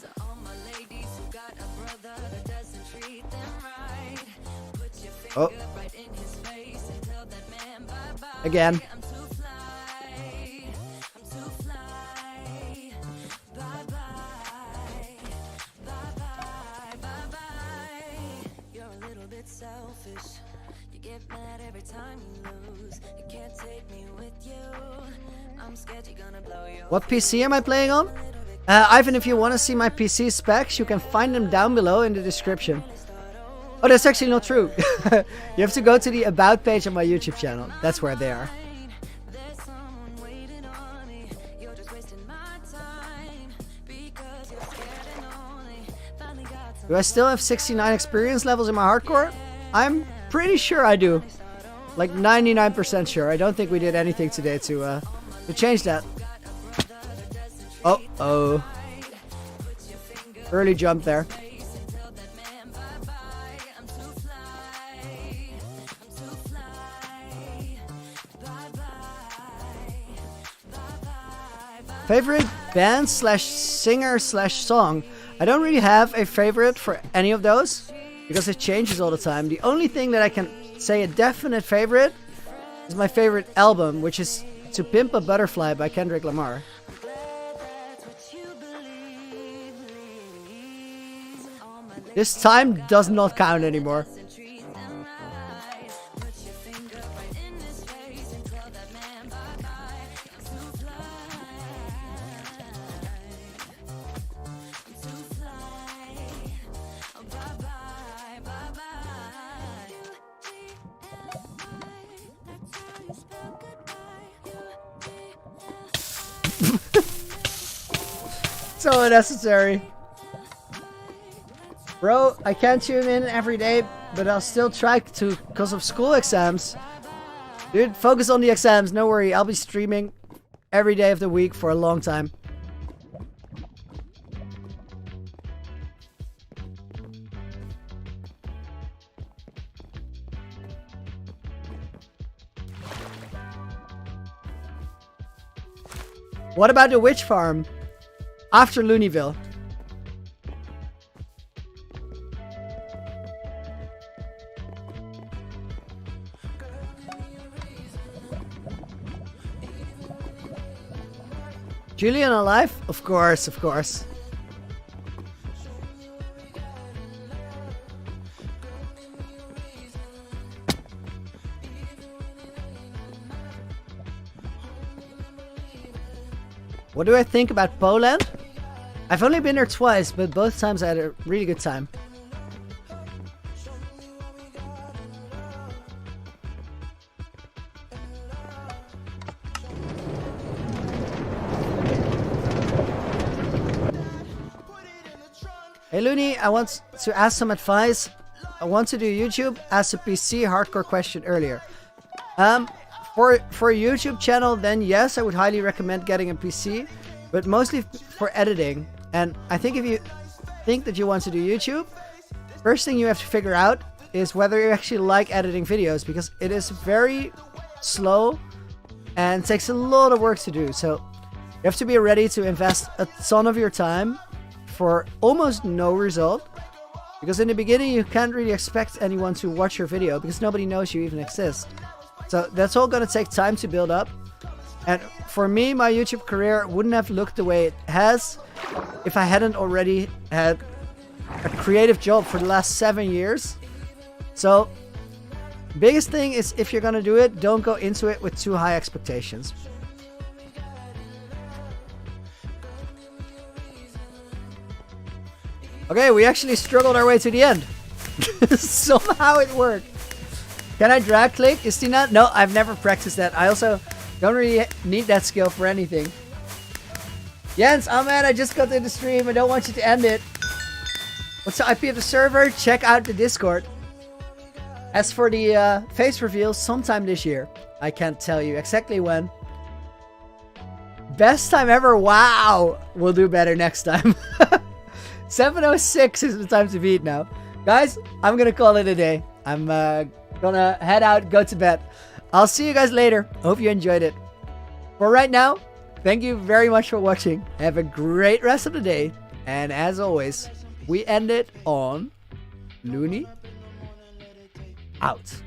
To all my ladies who got a brother that doesn't treat them right, put your finger Oh, right in his face and tell that man bye-bye. again. I'm too fly. I'm too fly. Bye-bye. Bye-bye. Bye-bye. You're a little bit selfish. You get mad every time you lose. You can't take me with you. I'm scared you're gonna blow your What PC am I playing on? Ivan, if you want to see my PC specs, you can find them down below in the description. Oh, that's actually not true. You have to go to the About page on my YouTube channel. That's where they are. There's someone waiting on me. You're just wasting my time because you're scared and lonely. Finally got some Do I still have 69 experience levels in my hardcore? I'm pretty sure I do. Like 99% sure. I don't think we did anything today to change that. Oh. Early jump there. Favorite band slash singer slash song? I don't really have a favorite for any of those because it changes all the time. The only thing that I can say a definite favorite is my favorite album, which is To Pimp a Butterfly by Kendrick Lamar. This time does not count anymore. So unnecessary. Bro, I can't tune in every day, but I'll still try to because of school exams. Dude, focus on the exams. No worry, I'll be streaming every day of the week for a long time. What about the witch farm? After Looneyville. Julian alive? Of course, of course. What do I think about Poland? I've only been there twice, but both times I had a really good time. Hey Looney, I want to ask some advice. I want to do YouTube as a PC hardcore question earlier. For a YouTube channel, then yes, I would highly recommend getting a PC, but mostly for editing. And I think if you think that you want to do YouTube, first thing you have to figure out is whether you actually like editing videos, because it is very slow and takes a lot of work to do. So you have to be ready to invest a ton of your time for almost no result, because in the beginning you can't really expect anyone to watch your video because nobody knows you even exist. So that's all gonna take time to build up. And for me, my YouTube career wouldn't have looked the way it has if I hadn't already had a creative job for the last 7 years. So biggest thing is, if you're gonna do it, don't go into it with too high expectations. Okay, we actually struggled our way to the end. Somehow it worked. Can I drag click, Istina? No, I've never practiced that. I also don't really need that skill for anything. Jens, oh man, I just got in the stream. I don't want you to end it. What's the IP of the server? Check out the Discord. As for the face reveal, sometime this year. I can't tell you exactly when. Best time ever. Wow. We'll do better next time. 7:06 is the time to beat now. Guys, I'm going to call it a day. I'm gonna head out, go to bed. I'll see you guys later. Hope you enjoyed it. For right now, thank you very much for watching. Have a great rest of the day. And as always, we end it on Looney out.